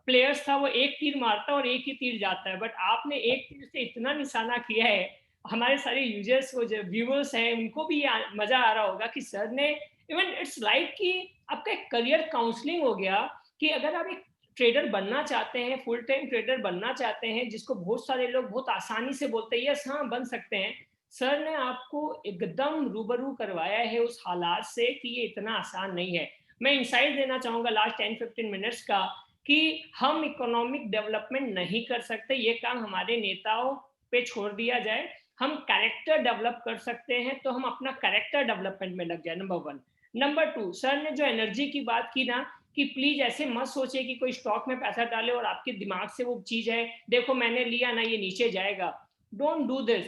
प्लेयर्स था, वो एक तीर मारता और एक ही तीर जाता है, बट आपने एक तीर से इतना निशाना किया है। हमारे सारे यूजर्स को, जो व्यूअर्स हैं, उनको भी मजा आ रहा होगा कि सर ने, इवन इट्स लाइक कि आपका एक करियर काउंसलिंग हो गया, कि अगर आप एक ट्रेडर बनना चाहते हैं, फुल टाइम ट्रेडर बनना चाहते हैं, जिसको बहुत सारे लोग बहुत आसानी से बोलते हैं यस हाँ बन सकते हैं, सर ने आपको एकदम रूबरू करवाया है उस हालात से कि ये इतना आसान नहीं है। मैं इंसाइट देना चाहूंगा लास्ट 10-15 मिनट्स का कि हम इकोनॉमिक डेवलपमेंट नहीं कर सकते, ये काम हमारे नेताओं पे छोड़ दिया जाए। हम कैरेक्टर डेवलप कर सकते हैं, तो हम अपना कैरेक्टर डेवलपमेंट में लग जाए, नंबर 1। नंबर 2, सर ने जो एनर्जी की बात की ना, कि प्लीज ऐसे मत सोचे कि कोई स्टॉक में पैसा डाले और आपके दिमाग से वो चीज है, देखो मैंने लिया ना, ये नीचे जाएगा। Don't do this.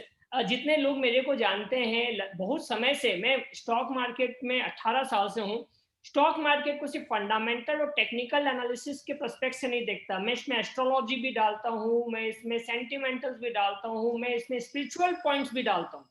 जितने लोग मेरे को जानते हैं, बहुत समय से मैं स्टॉक मार्केट में 18 साल से हूँ। स्टॉक मार्केट को सिर्फ फंडामेंटल और टेक्निकल एनालिसिस के पर्सपेक्ट से नहीं देखता, मैं इसमें एस्ट्रोलॉजी भी डालता हूँ, मैं इसमें सेंटिमेंटल्स भी डालता हूँ, मैं इसमें स्पिरिचुअल पॉइंट्स भी डालता हूँ।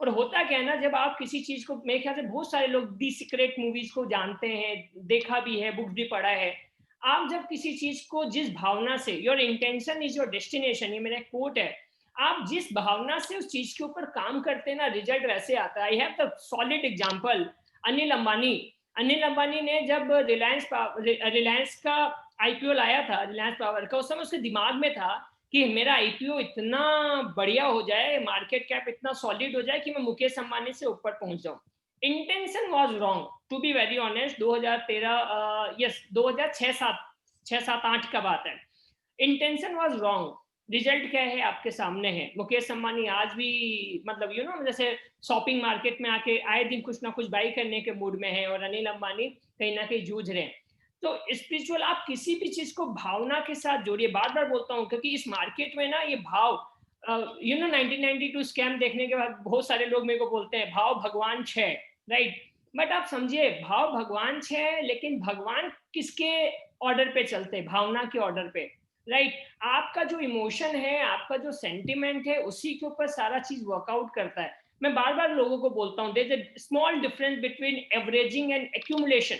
और होता क्या है ना, जब आप किसी चीज को, मेरे ख्याल से बहुत सारे लोग दी सीक्रेट मूवीज को जानते हैं, देखा भी है, बुक्स भी पढ़ा है। आप जब किसी चीज को जिस भावना से, your intention is your destination, ये मेरा कोट है, आप जिस भावना से उस चीज के ऊपर काम करते हैं ना, रिजल्ट वैसे आता है। I have the solid example, Anil Ambani. Anil Ambani ने जब रिलायंस का आईपीओ लाया था, रिलायंस पावर का, उस समय उसके दिमाग में था कि मेरा आईपीओ इतना बढ़िया हो जाए, मार्केट कैप इतना सॉलिड हो जाए कि मैं मुकेश अंबानी से ऊपर पहुंच जाऊं। Intention was wrong, to be very honest. 2013, yes 2006-7, 6-7-8 का बात है। Intention was wrong. रिजल्ट क्या है आपके सामने है। मुकेश अंबानी आज भी, मतलब जैसे शॉपिंग मार्केट में आके आए दिन कुछ ना कुछ बाई करने के मूड में है, और अनिल अंबानी कहीं ना कहीं जूझ रहे हैं। तो स्पिरिचुअल, आप किसी भी चीज को भावना के साथ जोड़िए। बार बार बोलता हूँ, क्योंकि इस मार्केट में ना ये भाव, 1992 स्कैम देखने के बाद बहुत सारे लोग मेरे को बोलते हैं भाव भगवान छे, राइट। बट आप समझिए, भाव भगवान छे, लेकिन भगवान किसके ऑर्डर पे चलते हैं? भावना के ऑर्डर पे, राइट। आपका जो इमोशन है, आपका जो सेंटिमेंट है, उसी के ऊपर सारा चीज वर्कआउट करता है। मैं बार बार लोगों को बोलता हूँ, there is a small difference between averaging and accumulation.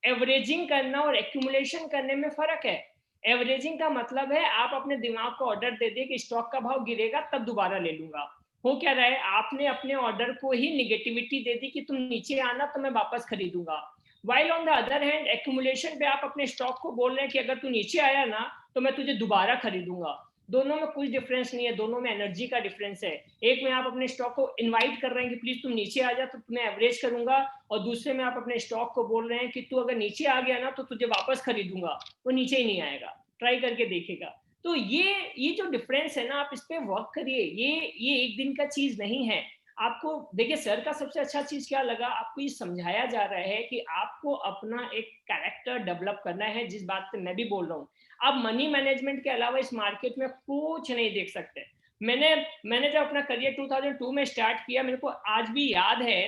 Averaging करना और एक्यूमुलेशन करने में फर्क है। एवरेजिंग का मतलब है आप अपने दिमाग को ऑर्डर दे दिए कि स्टॉक का भाव गिरेगा तब दोबारा ले लूंगा। हो क्या रहा है, आपने अपने ऑर्डर को ही निगेटिविटी दे दी कि तुम नीचे आना तो मैं वापस खरीदूंगा। While on the other hand, accumulation पे आप अपने स्टॉक को बोल रहे हैं कि अगर तू नीचे आया ना तो मैं तुझे दोबारा खरीदूंगा। दोनों में कुछ डिफरेंस नहीं है, दोनों में एनर्जी का डिफरेंस है। एक में आप अपने स्टॉक को इनवाइट कर रहे हैं कि प्लीज तुम नीचे आ जा तो तुम्हें एवरेज करूंगा, और दूसरे में आप अपने स्टॉक को बोल रहे हैं कि तू अगर नीचे आ गया ना तो तुझे वापस खरीदूंगा। वो नीचे ही नहीं आएगा, ट्राई करके देखेगा। तो ये जो डिफरेंस है ना, आप इस पे वर्क करिए। ये एक दिन का चीज नहीं है। आपको देखिए, सर का सबसे अच्छा चीज क्या लगा, आपको ये समझाया जा रहा है कि आपको अपना एक कैरेक्टर डेवलप करना है, जिस बात से मैं भी बोल रहा हूँ। आप मनी मैनेजमेंट के अलावा इस मार्केट में कुछ नहीं देख सकते। मैंने मैंने जब अपना करियर 2002 में स्टार्ट किया, मेरे को आज भी याद है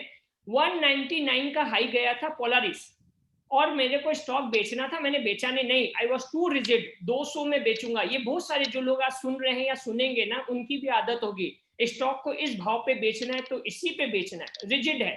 199 का हाई गया था पोलारिस, और मेरे को स्टॉक बेचना था, मैंने बेचा नहीं, आई वॉज टू रिजिड, 200 में बेचूंगा। ये बहुत सारे जो लोग आज सुन रहे हैं या सुनेंगे ना, उनकी भी आदत होगी, स्टॉक को इस भाव पे बेचना है तो इसी पे बेचना है, रिजिड है।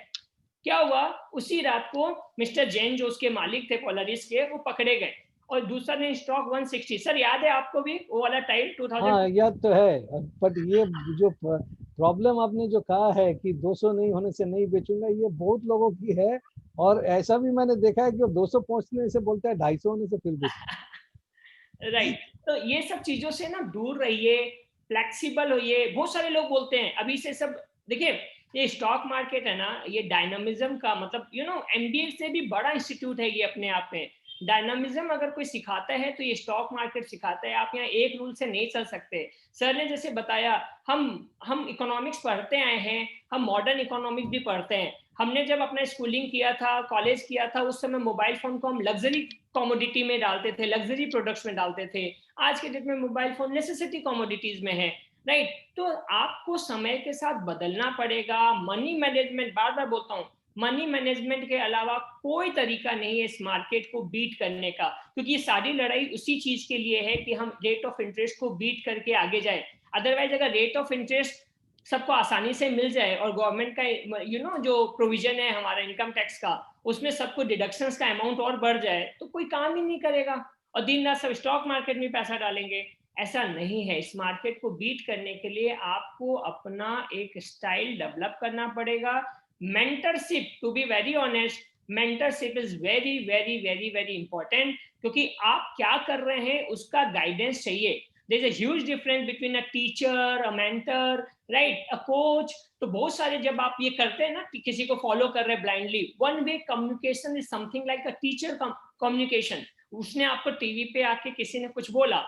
क्या हुआ, उसी रात को मिस्टर जैन जो उसके मालिक थे पोलारिस के, वो पकड़े गए, और दूसरा दिन स्टॉक 160। सर याद है आपको भी वो वाला टाइम 2000? हाँ याद तो है, बट ये जो प्रॉब्लम आपने जो कहा है कि 200 नहीं होने से नहीं बेचूंगा, ये बहुत लोगों की है। और ऐसा भी मैंने देखा है कि वो 200 पहुंचने से बोलता है 250 होने से फिर बेचूंगा। राइट। तो ये सब चीजों से ना दूर रहिए, फ्लेक्सिबल होइए। बहुत सारे लोग बोलते हैं अभी से सब, देखिए ये स्टॉक मार्केट है ना, ये डायनामिज्म का मतलब एमबीए से भी बड़ा इंस्टीट्यूट है ये अपने आप में। डायनामिज्म अगर कोई सिखाता है तो ये स्टॉक मार्केट सिखाता है। आप यहाँ एक रूल से नहीं चल सकते। सर ने जैसे बताया, हम इकोनॉमिक्स पढ़ते आए हैं, हम मॉडर्न इकोनॉमिक्स भी पढ़ते हैं। हमने जब अपना स्कूलिंग किया था, कॉलेज किया था, उस समय मोबाइल फोन को हम लग्जरी कॉमोडिटी में डालते थे, लग्जरी प्रोडक्ट्स में डालते थे। आज के डेट में मोबाइल फोन नेसेसिटी कॉमोडिटीज में है, राइट। तो आपको समय के साथ बदलना पड़ेगा। मनी मैनेजमेंट, बार बार बोलता हूँ, मनी मैनेजमेंट के अलावा कोई तरीका नहीं है इस मार्केट को बीट करने का, क्योंकि ये सारी लड़ाई उसी चीज के लिए है कि हम रेट ऑफ इंटरेस्ट को बीट करके आगे जाए। अदरवाइज अगर रेट ऑफ इंटरेस्ट सबको आसानी से मिल जाए और गवर्नमेंट का जो प्रोविजन है हमारा इनकम टैक्स का, उसमें सबको डिडक्शंस का अमाउंट और बढ़ जाए, तो कोई काम ही नहीं करेगा और दिन रात सब स्टॉक मार्केट में पैसा डालेंगे। ऐसा नहीं है। इस मार्केट को बीट करने के लिए आपको अपना एक स्टाइल डेवलप करना पड़ेगा। Mentorship, to be very honest, mentorship is very very very very important, क्योंकि आप क्या कर रहे हैं उसका गाइडेंस चाहिए। There is a huge difference between a teacher, a mentor, right, a coach. तो बहुत सारे जब आप ये करते हैं ना कि किसी को फॉलो कर रहे हैं blindly, one way communication is something like a teacher communication. उसने आपको टीवी पे आके किसी ने कुछ बोला,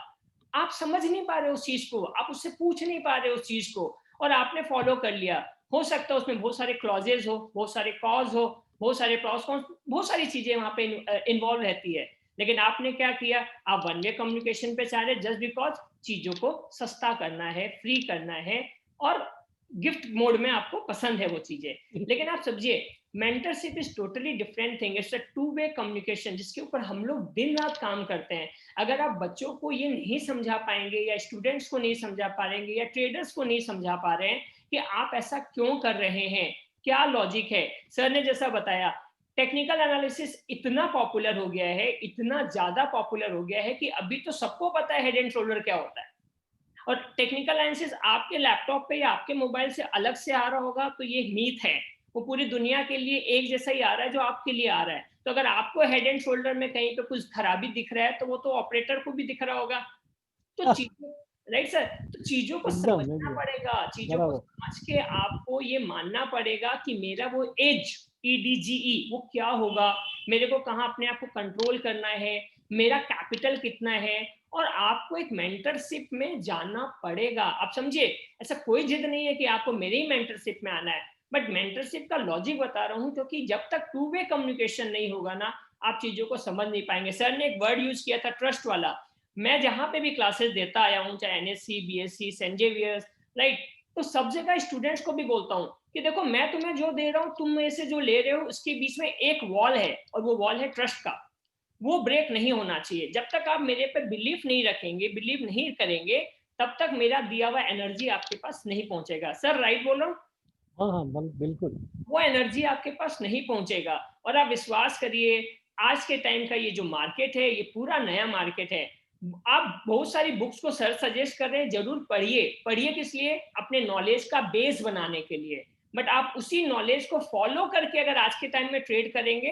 आप समझ नहीं पा रहे उस चीज को, आप उससे पूछ नहीं पा रहे उस चीज को, और आपने फॉलो कर लिया। हो सकता है उसमें बहुत सारे क्लॉजेज हो, बहुत सारे कॉज हो, बहुत सारे प्रॉस कॉन्स, बहुत सारी चीजें वहां पे इन्वॉल्व रहती है। लेकिन आपने क्या किया, आप वन वे कम्युनिकेशन पे चाह रहे जस्ट बिकॉज चीजों को सस्ता करना है, फ्री करना है, और गिफ्ट मोड में आपको पसंद है वो चीजें। लेकिन आप समझिए, mentorship is totally different thing, it's a two way communication जिसके ऊपर हम लोग दिन रात काम करते हैं। अगर आप बच्चों को ये नहीं समझा पाएंगे, या स्टूडेंट्स को नहीं समझा पाएंगे, या ट्रेडर्स को नहीं समझा पा रहे हैं कि आप ऐसा क्यों कर रहे हैं, क्या लॉजिक है। सर ने जैसा बताया, टेक्निकल एनालिसिस इतना पॉपुलर हो गया है, इतना ज्यादा पॉपुलर हो गया है कि अभी तो सबको पता है हेड एंड शोल्डर क्या होता है। और टेक्निकल एनालिसिस आपके लैपटॉप पे या आपके मोबाइल से अलग से आ रहा होगा तो ये मीथ है, वो पूरी दुनिया के लिए एक जैसा ही आ रहा है जो आपके लिए आ रहा है। तो अगर आपको हेड एंड शोल्डर में कहीं पे कुछ खराबी दिख रहा है तो वो तो ऑपरेटर को भी दिख रहा होगा। तो चीजों, राइट सर, तो चीजों को एकदम समझना एकदम पड़ेगा, चीजों को बराबर। समझ के आपको ये मानना पड़ेगा कि मेरा वो एज, EDGE, वो क्या होगा, मेरे को कहाँ अपने आप को कंट्रोल करना है, मेरा कैपिटल कितना है। और आपको एक मेंटरशिप में जाना पड़ेगा, आप समझिए। ऐसा कोई जिद नहीं है कि आपको मेरे ही मेंटरशिप में आना है, बट मेंटरशिप का लॉजिक बता रहा हूँ, क्योंकि जब तक टू वे कम्युनिकेशन नहीं होगा ना, आप चीजों को समझ नहीं पाएंगे। सर ने एक वर्ड यूज किया था, ट्रस्ट वाला। मैं जहां पे भी क्लासेस देता आया हूँ, चाहे NSC, BSc, Saint Xavier's, right, तो सब जगह स्टूडेंट्स को भी बोलता हूँ कि देखो, मैं तुम्हें जो दे रहा हूँ, तुम में से जो ले रहे हो, उसके बीच में एक वॉल है, और वो वॉल है ट्रस्ट का। वो ब्रेक नहीं होना चाहिए। जब तक आप मेरे पे बिलीफ नहीं रखेंगे, बिलीव नहीं करेंगे, तब तक मेरा दिया हुआ एनर्जी आपके पास नहीं पहुंचेगा। सर राइट बोल रहा हूँ? हाँ हाँ बिल्कुल। वो एनर्जी आपके पास नहीं पहुंचेगा। और आप विश्वास करिए, आज के टाइम का ये जो मार्केट है, ये पूरा नया मार्केट है। आप बहुत सारी बुक्स को सर सजेस्ट कर रहे हैं, जरूर पढ़िए। पढ़िए किस लिए? अपने नॉलेज का बेस बनाने के लिए। बट आप उसी नॉलेज को फॉलो करके अगर आज के टाइम में ट्रेड करेंगे,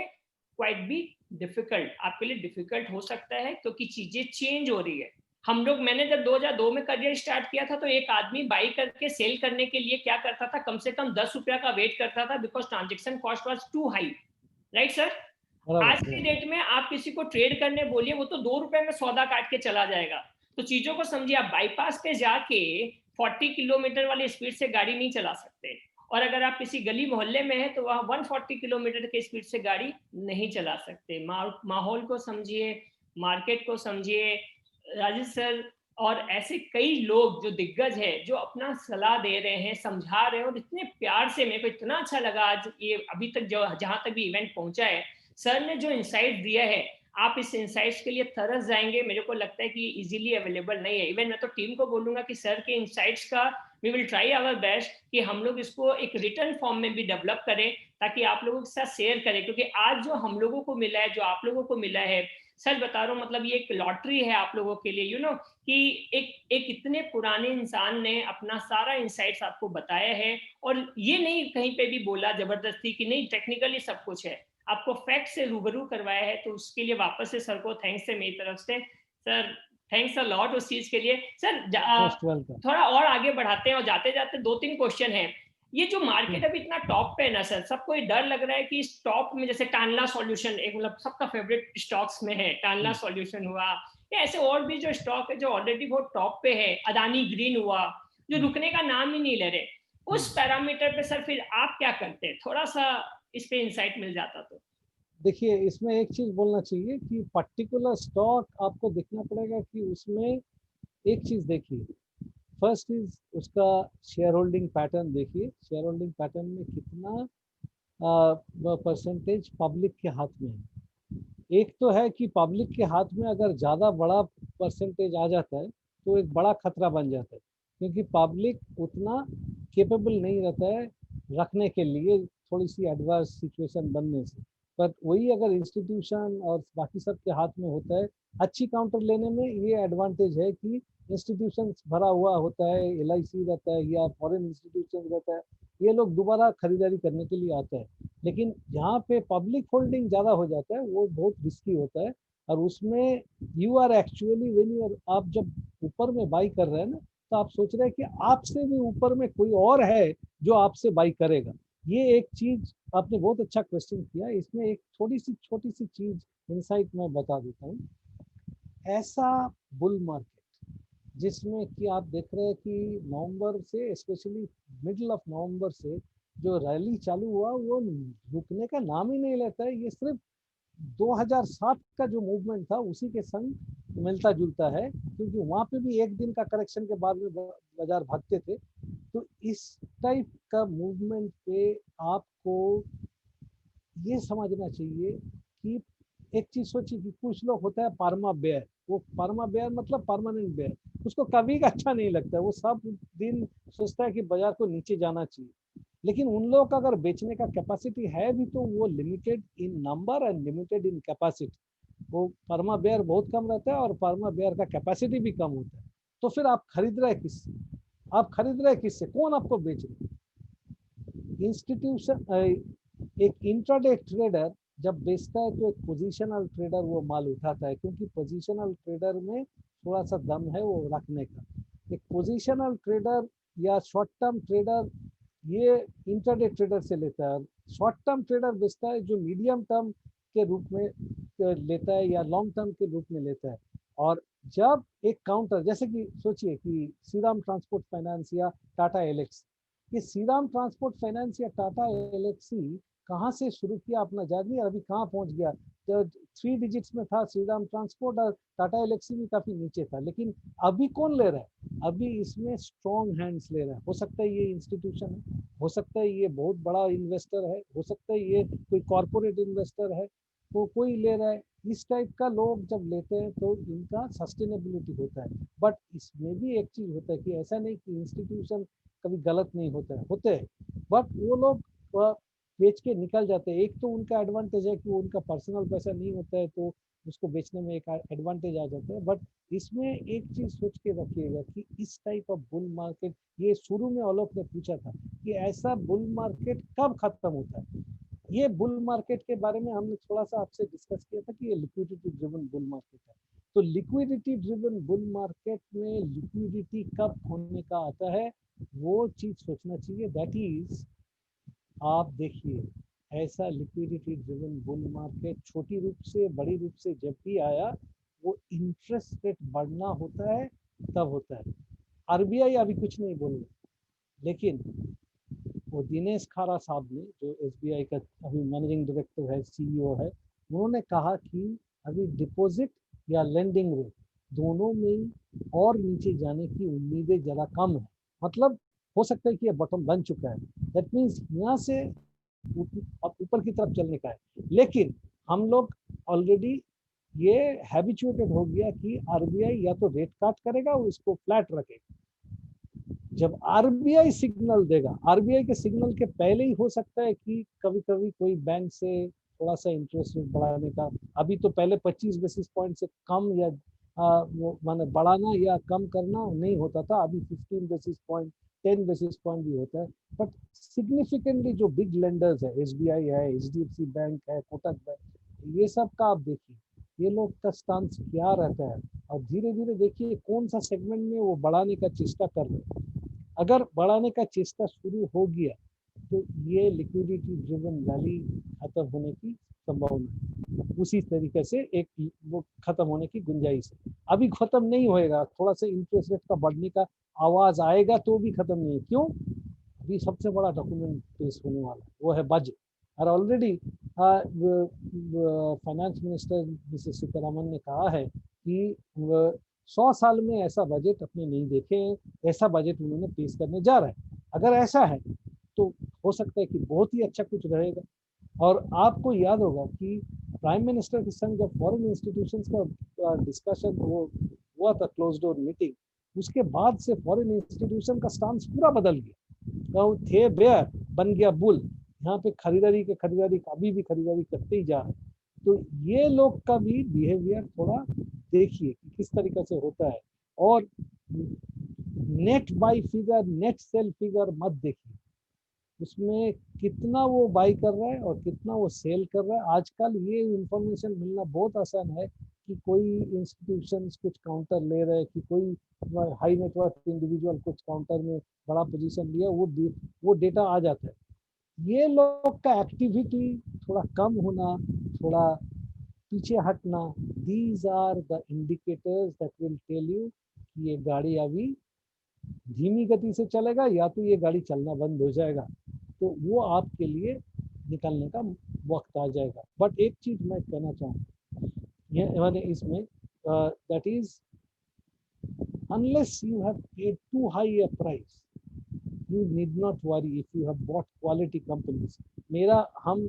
क्वाइट बी डिफिकल्ट, आपके लिए डिफिकल्ट हो सकता है, क्योंकि चीजें चेंज हो रही है। हम लोग, मैंने जब 2002 में करियर स्टार्ट किया था, तो एक आदमी बाई करके सेल करने के लिए क्या करता था, कम से कम 10 रुपया का वेट करता था, because transaction cost was too high, right sir. बराबर आज की बराबर। डेट में आप किसी को ट्रेड करने बोलिए, वो तो 2 रुपए में सौदा काट के चला जाएगा। तो चीजों को समझिए, आप बाईपास पे जाके 40 किलोमीटर वाली स्पीड से गाड़ी नहीं चला सकते, और अगर आप किसी गली मोहल्ले में हैं तो वहां 140 किलोमीटर के स्पीड से गाड़ी नहीं चला सकते। माहौल को समझिए, मार्केट को समझिए, राजेश सर। और ऐसे कई लोग जो दिग्गज है, जो अपना सलाह दे रहे हैं, समझा रहे हैं, और इतने प्यार से, मेरे को इतना अच्छा लगा आज ये अभी तक जो जहां तक भी इवेंट पहुंचा है, सर ने जो इंसाइट दिया है, आप इस इंसाइट्स के लिए तरस जाएंगे। मेरे को लगता है कि इजीली अवेलेबल नहीं है। इवन मैं तो टीम को बोलूंगा कि सर के इंसाइट्स का we will try our best कि हम लोग इसको एक रिटर्न फॉर्म में भी डेवलप करें, ताकि आप लोगों के साथ शेयर करें। क्योंकि आज जो हम लोगों को मिला है, जो आप लोगों को मिला है, सच बता रहा हूँ, मतलब ये एक लॉटरी है आप लोगों के लिए, कि एक इतने पुराने इंसान ने अपना सारा इंसाइट्स आपको बताया है। और ये नहीं कहीं पे भी बोला जबरदस्ती कि नहीं टेक्निकली सब कुछ है, आपको फैक्ट से रूबरू करवाया है। तो उसके लिए वापस से सर को थैंक्स है मेरी तरफ से। सर थैंक्स अ लॉट उस चीज के लिए। Sir most welcome. थोड़ा और आगे बढ़ाते हैं, और जाते जाते 2-3 क्वेश्चन है। ये जो मार्केट अभी इतना टॉप पे है ना सर, सबको ये डर लग रहा है कि इस टॉप में, जैसे टानला सॉल्यूशन एक मतलब सबका फेवरेट स्टॉक्स में है, टानला सॉल्यूशन हुआ, या ऐसे और भी जो स्टॉक है जो ऑलरेडी बहुत टॉप पे है, अदानी ग्रीन हुआ, जो रुकने का नाम ही नहीं ले रहे। उस पैरामीटर पे सर फिर आप क्या करते हैं? थोड़ा सा इस पे इंसाइट मिल जाता तो। देखिए, इसमें एक चीज बोलना चाहिए कि पर्टिकुलर स्टॉक आपको देखना पड़ेगा कि उसमें एक चीज देखिए। फर्स्ट इज उसका शेयर होल्डिंग पैटर्न देखिए। शेयर होल्डिंग पैटर्न में कितना परसेंटेज पब्लिक के हाथ में है। एक तो है कि पब्लिक के हाथ में अगर ज़्यादा बड़ा परसेंटेज आ जाता है तो एक बड़ा खतरा बन जाता है, क्योंकि पब्लिक उतना केपेबल नहीं रहता है रखने के लिए थोड़ी सी एडवर्स सिचुएशन बनने से। पर वही अगर इंस्टीट्यूशन और बाकी सब के हाथ में होता है, अच्छी काउंटर लेने में ये एडवांटेज है कि इंस्टीट्यूशन भरा हुआ होता है, LIC रहता है या फॉरेन इंस्टीट्यूशन रहता है, ये लोग दोबारा खरीदारी करने के लिए आते हैं। लेकिन जहाँ पे पब्लिक होल्डिंग ज़्यादा हो जाता है वो बहुत रिस्की होता है। और उसमें you are actually when you आप जब ऊपर में बाई कर रहे हैं ना, तो आप सोच रहे हैं कि आपसे भी ऊपर में कोई और है जो आपसे बाई करेगा। ये एक चीज आपने बहुत अच्छा क्वेश्चन किया। इसमें एक छोटी सी चीज इनसाइट मैं बता देता हूँ। ऐसा बुल मार्केट जिसमें कि आप देख रहे हैं कि नवंबर से, स्पेशली मिडिल ऑफ नवंबर से जो रैली चालू हुआ वो रुकने का नाम ही नहीं लेता है। ये सिर्फ 2007 का जो मूवमेंट था उसी के संग मिलता जुलता है, क्योंकि वहां पे भी एक दिन का करेक्शन के बाद में बाजार भागते थे। तो इस टाइप का मूवमेंट पे आपको ये समझना चाहिए कि एक चीज सोचिए कि कुछ लोग होता है पार्मा बेयर, वो पार्मा बेयर मतलब परमानेंट बेयर, उसको कभी का अच्छा नहीं लगता है, वो सब दिन सोचता है कि बाजार को नीचे जाना चाहिए। लेकिन उन लोगों का अगर बेचने का कैपेसिटी है भी तो वो limited in number and limited in capacity. वो परमा बेयर बहुत कम रहता है और परमा बेयर का कैपेसिटी भी कम होता है। तो फिर आप खरीद रहे किससे? आप खरीद रहे किससे? कौन आपको बेच रहे? इंस्टीट्यूशन। एक इंट्राडे ट्रेडर जब बेचता है तो एक पोजिशनल ट्रेडर वो माल उठाता है, क्योंकि पोजिशनल ट्रेडर में थोड़ा सा दम है वो रखने का। एक पोजिशनल ट्रेडर या शॉर्ट टर्म ट्रेडर ये इंट्राडे ट्रेडर से लेता है। शॉर्ट टर्म ट्रेडर बेचता है जो मीडियम टर्म के रूप में लेता है या लॉन्ग टर्म के रूप में लेता है। और जब एक काउंटर, जैसे कि सोचिए कि श्रीराम ट्रांसपोर्ट फाइनेंस या टाटा एलेक्स, ये श्रीराम ट्रांसपोर्ट फाइनेंस या टाटा एलेक्सी कहाँ से शुरू किया अपना जर्नी, अभी कहाँ पहुंच गया। जब 3 डिजिट्स में था श्रीराम ट्रांसपोर्ट और टाटा एलेक्सी भी काफी नीचे था, लेकिन अभी कौन ले रहा है? अभी इसमें स्ट्रॉन्ग हैंड्स ले रहा है। हो सकता है ये इंस्टीट्यूशन है, हो सकता है ये बहुत बड़ा इन्वेस्टर है, हो सकता है ये कोई कॉर्पोरेट इन्वेस्टर है, तो कोई ले रहा है। इस टाइप का लोग जब लेते हैं तो इनका सस्टेनेबिलिटी होता है। बट इसमें भी एक चीज होता है कि ऐसा नहीं कि इंस्टीट्यूशन कभी गलत नहीं होता है, होते हैं, बट वो लोग बेच के निकल जाते हैं। एक तो उनका एडवांटेज है कि वो उनका पर्सनल पैसा नहीं होता है तो उसको बेचने में एक एडवांटेज आ जाता है। बट इसमें एक चीज सोच के रखिएगा कि इस टाइप ऑफ बुल मार्केट, ये शुरू में आलोक ने पूछा था कि ऐसा बुल मार्केट कब खत्म होता है। ये बुल मार्केट के बारे में हमने थोड़ा सा आपसे डिस्कस किया था कि ये लिक्विडिटी ड्रिवन बुल मार्केट है। तो लिक्विडिटी ड्रिवन बुल मार्केट में लिक्विडिटी कब होने का आता है वो चीज सोचना चाहिए। दैट इज, आप देखिए, ऐसा लिक्विडिटी ड्रिवन बुल मार्केट छोटी रूप से बड़ी रूप से जब भी आया, वो इंटरेस्ट रेट बढ़ना होता है तब होता है। आरबीआई अभी कुछ नहीं बोल रही, लेकिन वो दिनेश खारा साहब ने, जो एसबीआई का अभी मैनेजिंग डायरेक्टर है, सीईओ है, उन्होंने कहा कि अभी डिपॉजिट या लेंडिंग रेट दोनों में और नीचे जाने की उम्मीदें जरा कम है। मतलब हो सकता है कि ये बटन बन चुका है। दैट मीन्स यहाँ से अब ऊपर की तरफ चलने का है। लेकिन हम लोग ऑलरेडी ये हैबिचुएटेड हो गया कि आरबीआई या तो रेट काट करेगा और इसको फ्लैट रखेगा। जब आरबीआई सिग्नल देगा, आरबीआई के सिग्नल के पहले ही हो सकता है कि कभी कभी कोई बैंक से थोड़ा सा इंटरेस्ट रेट बढ़ाने का, अभी तो पहले 25 बेसिस पॉइंट से कम या वो माने बढ़ाना या कम करना नहीं होता था, अभी 15 बेसिस पॉइंट 10 बेसिस पॉइंट भी होता है। बट सिग्निफिकेंटली जो बिग लेंडर्स है, एसबीआई है, एचडीएफसी बैंक है, कोटक बैंक, ये सब का आप देखिए ये लोग का स्टांस क्या रहता है। और धीरे धीरे देखिए कौन सा सेगमेंट में वो बढ़ाने का चेष्टा कर रहे हैं। अगर बढ़ाने का चेष्टा शुरू हो गया तो ये लिक्विडिटी ड्रिवन रैली खत्म होने की संभावना है। उसी तरीके से एक वो खत्म होने की गुंजाइश है। अभी खत्म नहीं होएगा, थोड़ा सा इंटरेस्ट रेट का बढ़ने का आवाज आएगा तो भी खत्म नहीं है। क्यों? अभी सबसे बड़ा डॉक्यूमेंट पेश होने वाला है, वो है बजट। और already finance minister Mrs Sitharaman ने कहा है कि 100 साल में ऐसा बजट अपने नहीं देखे हैं, ऐसा बजट उन्होंने पेश करने जा रहा है। अगर ऐसा है तो हो सकता है कि बहुत ही अच्छा कुछ रहेगा। और आपको याद होगा कि प्राइम मिनिस्टर के संग जब फॉरेन इंस्टीट्यूशंस का डिस्कशन वो हुआ था, क्लोज डोर मीटिंग, उसके बाद से फॉरेन इंस्टीट्यूशन का स्टांस पूरा बदल गया। वो थे बेयर, बन गया बुल। यहाँ पे खरीदारी के खरीदारी अभी भी खरीदारी करते ही जा रहे हैं। तो ये लोग का भी बिहेवियर थोड़ा देखिए कि किस तरीके से होता है। और net by figure, net cell figure मत देखिए, उसमें कितना वो बाई कर रहा है और कितना वो सेल कर रहा है। आजकल ये इंफॉर्मेशन मिलना बहुत आसान है कि कोई इंस्टीट्यूशंस कुछ काउंटर ले रहे हैं, कि कोई हाई नेटवर्क इंडिविजुअल कुछ काउंटर में बड़ा पोजीशन लिया, वो डेटा आ जाता है। ये लोग का एक्टिविटी थोड़ा कम होना, थोड़ा पीछे हटना, these are the indicators that will tell you कि ये गाड़ी अभी धीमी गति से चलेगा या तो ये गाड़ी चलना बंद हो जाएगा। तो वो आपके लिए निकलने का वक्त आ जाएगा। बट एक चीज मैं कहना चाहूँ ये मैंने इसमें, that is unless you have paid too high a price, you need not worry if you have bought quality companies. मेरा हम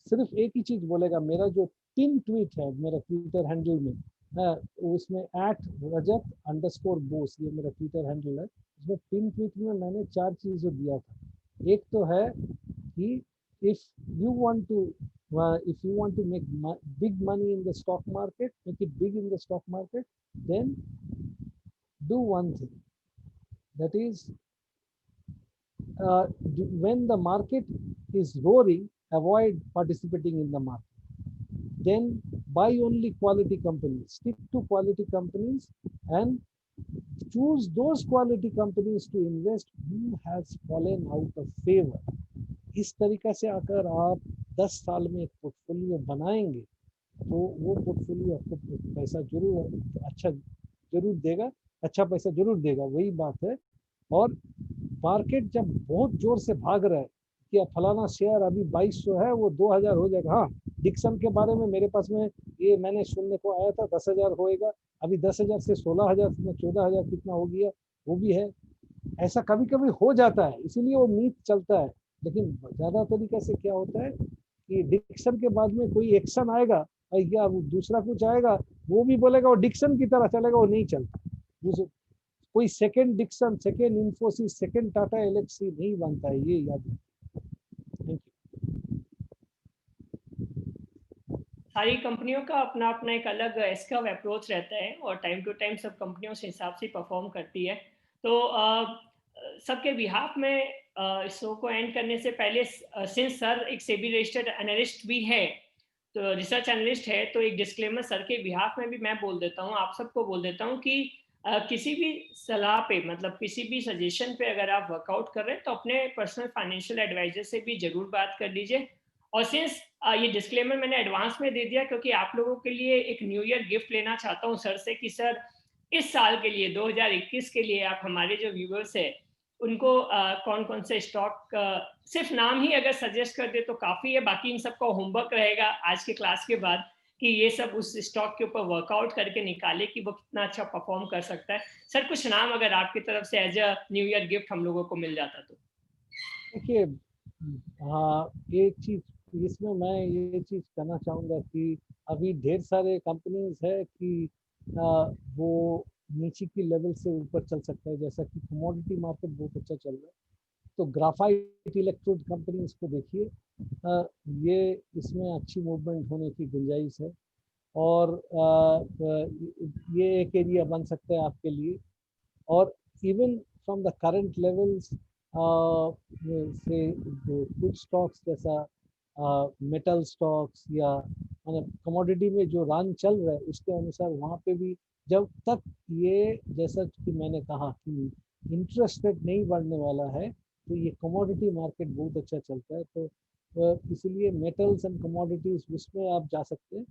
सिर्फ एक ही चीज बोलेगा, मेरा जो पिन ट्वीट है मेरा ट्विटर हैंडल में है, उसमें @rajat_bose ये मेरा ट्विटर हैंडल है। उसमें पिन ट्वीट में मैंने 4 चीजें दिया था। एक तो है कि if you want to make big money in the stock market, make it big in the stock market, then do one thing, that is when the market is roaring, avoid participating in the market. Then buy only quality companies, stick to quality companies, and choose those quality companies to invest who has fallen out of favor. इस तरीका से अगर आप 10 साल में एक portfolio बनाएंगे तो वो पोर्टफोलियो आपको पैसा जरूर अच्छा जरूर देगा, अच्छा पैसा जरूर देगा, वही बात है। और मार्केट जब बहुत जोर से भाग रहा है कि फलाना शेयर अभी 2200 है, वो 2000 हो जाएगा। हाँ, डिक्सन के बारे में मेरे पास में ये मैंने सुनने को आया था 10,000 होएगा, अभी 10,000 से 16,000 से 14,000 कितना हो गया, वो भी है। ऐसा कभी कभी हो जाता है, इसीलिए वो मीट चलता है। लेकिन ज्यादा तरीके से क्या होता है कि डिक्सन के बाद में कोई एक्शन आएगा या दूसरा कुछ आएगा, वो भी बोलेगा वो डिक्सन की तरह चलेगा, वो नहीं चलता। कोई second Dixon, second Infosys, second Tata Elxsi नहीं बनता है, ये याद रखिए। Thank you. सारी कंपनियों का अपना अपना एक अलग इसका अप्रोच रहता है और टाइम टू टाइम सब कंपनियों से हिसाब से परफॉर्म करती है। तो सबके बिहाफ में इस शो को एंड करने से पहले, सिंस सर एक सेबी रजिस्टर्ड एनालिस्ट भी है, तो रिसर्च एनालिस्ट है, तो एक डिस्क्लेमर सर के बिहाफ में भी मैं बोल देता हूँ, आप सबको बोल देता हूँ कि किसी भी सलाह पे, मतलब किसी भी सजेशन पे अगर आप वर्कआउट कर रहे हैं तो अपने पर्सनल फाइनेंशियल एडवाइजर से भी जरूर बात कर लीजिए। और सिंस ये डिस्क्लेमर मैंने एडवांस में दे दिया क्योंकि आप लोगों के लिए एक न्यू ईयर गिफ्ट लेना चाहता हूँ सर से कि सर इस साल के लिए 2021 के लिए आप हमारे जो व्यूअर्स है उनको कौन कौन से स्टॉक, सिर्फ नाम ही अगर सजेस्ट कर दे तो काफ़ी है, बाकी इन सबका होमवर्क रहेगा आज के क्लास के बाद कि ये सब उस स्टॉक के ऊपर वर्कआउट करके निकाले कि वो कितना अच्छा परफॉर्म कर सकता है। सर कुछ नाम अगर आपकी तरफ से as a new year gift हम लोगों को मिल जाता तो। देखिए, हाँ, एक चीज इसमें मैं ये चीज कहना चाहूँगा कि अभी ढेर सारे कंपनीज है कि वो नीचे की लेवल से ऊपर चल सकता है, जैसा कि कमोडिटी मार्केट बहुत अच्छा चल रहा है, तो ग्राफाइट इलेक्ट्रोड कंपनीज को देखिए, ये इसमें अच्छी मूवमेंट होने की गुंजाइश है। और ये एक एरिया बन सकता है आपके लिए। और even from the current levels से कुछ स्टॉक्स जैसा मेटल स्टॉक्स या मतलब कमोडिटी में जो रन चल रहा है उसके अनुसार वहाँ पे भी, जब तक ये जैसा कि मैंने कहा कि इंटरेस्ट रेट नहीं बढ़ने वाला है तो ये कमोडिटी मार्केट बहुत अच्छा चलता है। तो इसलिए मेटल्स एंड कमोडिटीज उसमें आप जा सकते हैं।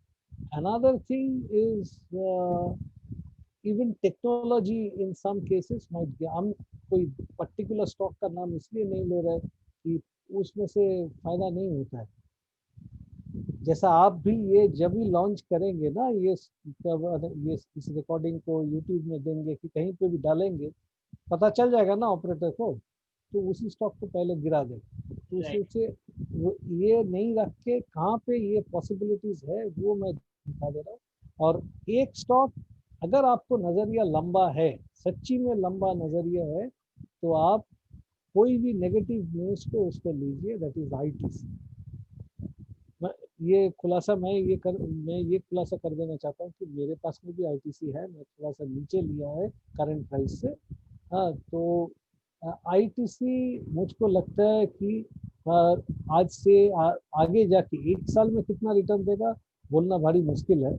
Another thing is even technology in some cases might be, हम कोई पर्टिकुलर स्टॉक का नाम इसलिए नहीं ले रहे कि उसमें से फायदा नहीं होता है। जैसा आप भी ये जब भी लॉन्च करेंगे ना, ये इस रिकॉर्डिंग को यूट्यूब में देंगे कि कहीं पे भी डालेंगे, पता चल जाएगा ना ऑपरेटर को, तो उसी स्टॉक को पहले गिरा देगा। तो उससे ये नहीं रख के कहाँ पे ये पॉसिबिलिटीज है वो मैं दिखा दे रहा हूँ। और एक स्टॉक अगर आपको नजरिया लंबा है, सच्ची में लंबा नजरिया है, तो आप कोई भी नेगेटिव न्यूज को उसको लीजिए, दैट इज आईटीसी। ये खुलासा मैं ये खुलासा कर देना चाहता हूँ कि मेरे पास में भी आईटीसी है, मैं थोड़ा सा नीचे लिया है करंट प्राइस से। हाँ, तो आईटीसी मुझको लगता है कि आज से आगे जाके 1 साल में कितना रिटर्न देगा बोलना भारी मुश्किल है,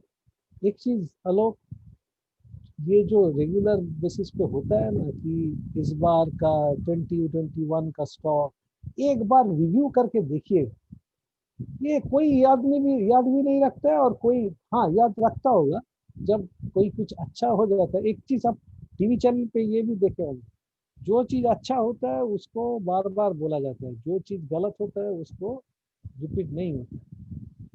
एक चीज आलोक, ये जो रेगुलर बेसिस पे होता है ना कि इस बार का 2021 का स्टॉक एक बार रिव्यू करके देखिए, ये कोई याद भी नहीं रखता है, और कोई हाँ याद रखता होगा जब कोई कुछ अच्छा हो जाता है। एक चीज आप टीवी चैनल पे ये भी देखे होंगे, जो चीज अच्छा होता है उसको बार बार बोला जाता है, जो चीज गलत होता है उसको रिपीट नहीं होता।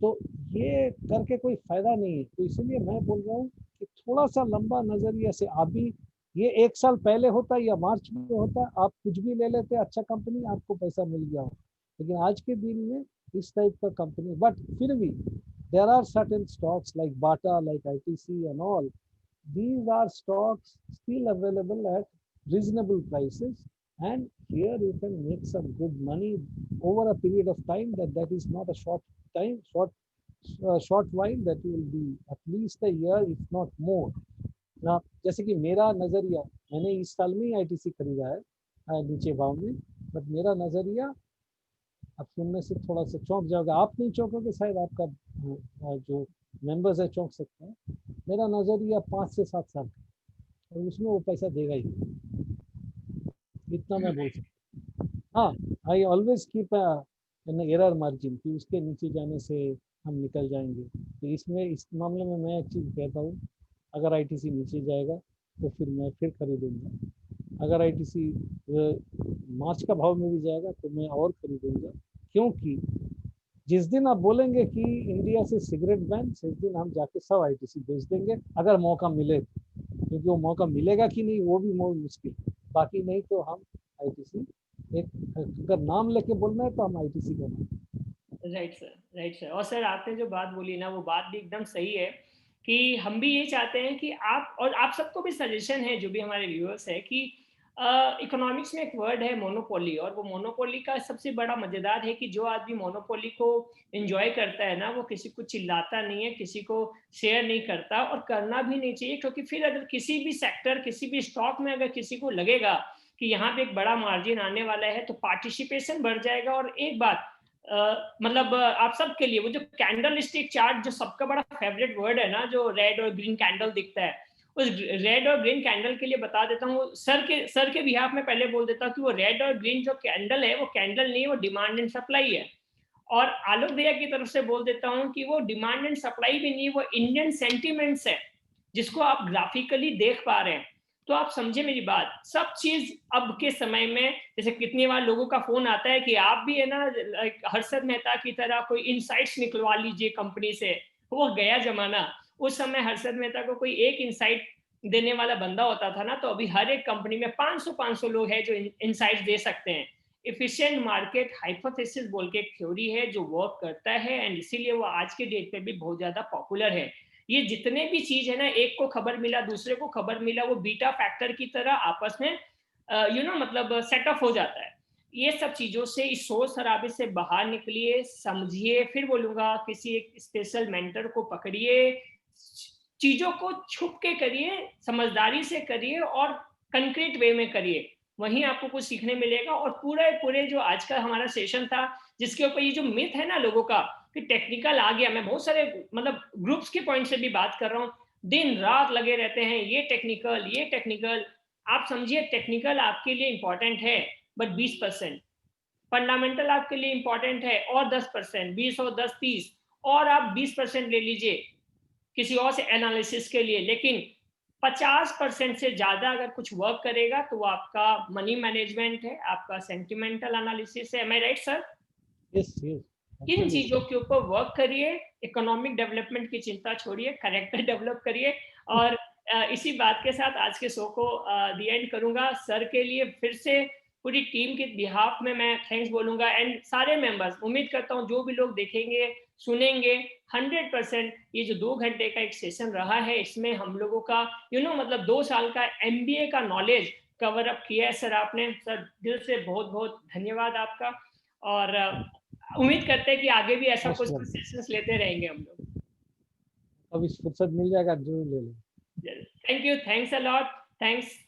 तो ये करके कोई फायदा नहीं है। तो इसलिए मैं बोल रहा हूँ कि थोड़ा सा लंबा नजरिया से, अभी ये 1 साल पहले होता या मार्च में होता, आप कुछ भी ले लेते अच्छा कंपनी, आपको पैसा मिल गया हो। लेकिन आज के दिन में इस टाइप का कंपनी, बट फिर भी there are certain stocks like Bata, like ITC and all. These are stocks still available at reasonable prices, and here you can make some good money over a period of time. That is not a short while, that will be at least a year if not more. ना जैसे कि मेरा नजरिया, मैंने इस साल में ITC खरीदा है नीचे भाव में, बट मेरा नजरिया, आप सुनने से थोड़ा सा चौंक जाओगे, आप नहीं चौंकोगे शायद, आपका जो मेंबर्स है चौंक सकते हैं। मेरा नजरिया 5 से 7 साल का, और उसमें वो पैसा देगा ही, इतना मैं बोल सकता हूँ। हाँ, I always keep an error margin कि उसके नीचे जाने से हम निकल जाएंगे। तो इसमें इस मामले में मैं एक चीज़ कहता हूँ, अगर आईटीसी नीचे जाएगा तो फिर मैं फिर खरीदूंगा। अगर आईटीसी मार्च का भाव में भी जाएगा तो मैं और खरीदूंगा, क्योंकि जिस दिन आप बोलेंगे कि इंडिया से सिगरेट बैन, उस दिन हम जाके सब आईटीसी बेच देंगे, अगर मौका मिले, क्योंकि वो मौका मिलेगा कि नहीं वो भी बहुत मुश्किल। बाकी नहीं तो हम आईटीसी, एक अगर नाम लेके बोलना है तो हम आईटीसी का नाम। Right sir, right sir. और सर आपने जो बात बोली ना वो बात भी एकदम सही है कि हम भी ये चाहते हैं कि आप और आप सबको भी सजेशन है, जो भी हमारे व्यूअर्स है, कि इकोनॉमिक्स में एक वर्ड है मोनोपोली, और वो मोनोपोली का सबसे बड़ा मजेदार है कि जो आदमी मोनोपोली को एंजॉय करता है ना, वो किसी को चिल्लाता नहीं है, किसी को शेयर नहीं करता, और करना भी नहीं चाहिए। क्योंकि फिर अगर किसी भी सेक्टर, किसी भी स्टॉक में अगर किसी को लगेगा कि यहाँ पे एक बड़ा मार्जिन आने वाला है, तो पार्टिसिपेशन बढ़ जाएगा। और एक बात, मतलब आप सबके लिए वो जो कैंडल स्टिक चार्ट, जो सबका बड़ा फेवरेट वर्ड है ना, जो रेड और ग्रीन कैंडल दिखता है, उस रेड और ग्रीन कैंडल के लिए बता देता हूँ, सर के बिहाफ में पहले बोल देता हूँ कि वो रेड और ग्रीन जो कैंडल है वो कैंडल नहीं है, वो डिमांड एंड सप्लाई है। और आलोक भैया की तरफ से बोल देता हूँ कि वो डिमांड एंड सप्लाई भी नहीं, वो इंडियन सेंटिमेंट्स है, जिसको आप ग्राफिकली देख पा रहे हैं। तो आप समझे मेरी बात, सब चीज अब के समय में, जैसे कितनी बार लोगों का फोन आता है कि आप भी है ना हर्षद मेहता की तरह कोई इनसाइट्स निकलवा लीजिए कंपनी से। वो गया जमाना, उस समय हर्षद मेहता को कोई एक इनसाइट देने वाला बंदा होता था ना, तो अभी हर एक कंपनी में 500 लोग हैं जो इनसाइट्स दे सकते हैं। एफिशिएंट मार्केट हाइपोथेसिस बोल के एक थ्योरी है जो वर्क करता है, एंड इसीलिए वो आज के डेट पे भी बहुत ज्यादा पॉपुलर है। ये जितने भी चीज है ना, एक को खबर मिला, दूसरे को खबर मिला, वो बीटा फैक्टर की तरह आपस में मतलब सेटअप हो जाता है। ये सब चीजों से, इस शोर शराबे से बाहर निकलिए, समझिए, फिर बोलूंगा किसी एक स्पेशल मेंटर को पकड़िए, चीजों को छुप के करिए, समझदारी से करिए, और कंक्रीट वे में करिए, वहीं आपको कुछ सीखने मिलेगा। और पूरे पूरे जो आज का हमारा सेशन था, जिसके ऊपर ये जो मिथ है ना लोगों का कि टेक्निकल आ गया, मैं बहुत सारे मतलब ग्रुप्स के पॉइंट से भी बात कर रहा हूँ, दिन रात लगे रहते हैं ये टेक्निकल ये टेक्निकल। आप समझिए टेक्निकल आपके लिए इंपॉर्टेंट है, बट 20%, फंडामेंटल आपके लिए इंपॉर्टेंट है और 10%, 20 और 10 30, और आप 20% ले लीजिए किसी और से एनालिसिस के लिए। लेकिन 50% से ज्यादा अगर कुछ वर्क करेगा तो वो आपका मनी मैनेजमेंट है, आपका सेंटिमेंटल एनालिसिस है। एम आई राइट सर? यस यस, किन एब्सोल्युटली। चीजों के ऊपर वर्क करिए, इकोनॉमिक डेवलपमेंट की चिंता छोड़िए, करेक्टर डेवलप करिए। और इसी बात के साथ आज के शो को दी एंड करूंगा। सर के लिए फिर से पूरी टीम के बिहाफ में मैं थैंक्स बोलूंगा, एंड सारे मेंबर्स, उम्मीद करता हूं जो भी लोग देखेंगे सुनेंगे, 100% ये जो 2 घंटे का एक सेशन रहा है, इसमें हम लोगों का मतलब 2 साल का एमबीए का नॉलेज कवर अप किया है सर आपने। सर दिल से बहुत बहुत धन्यवाद आपका। और उम्मीद करते हैं कि आगे भी ऐसा मोस्ट कुछ कुछ वेलकम। सेशंस लेते रहेंगे हम लोग। अब इस फुर्सत मिल जाएगा जरूर ले लेंगे। Thank you, thanks a lot, thanks.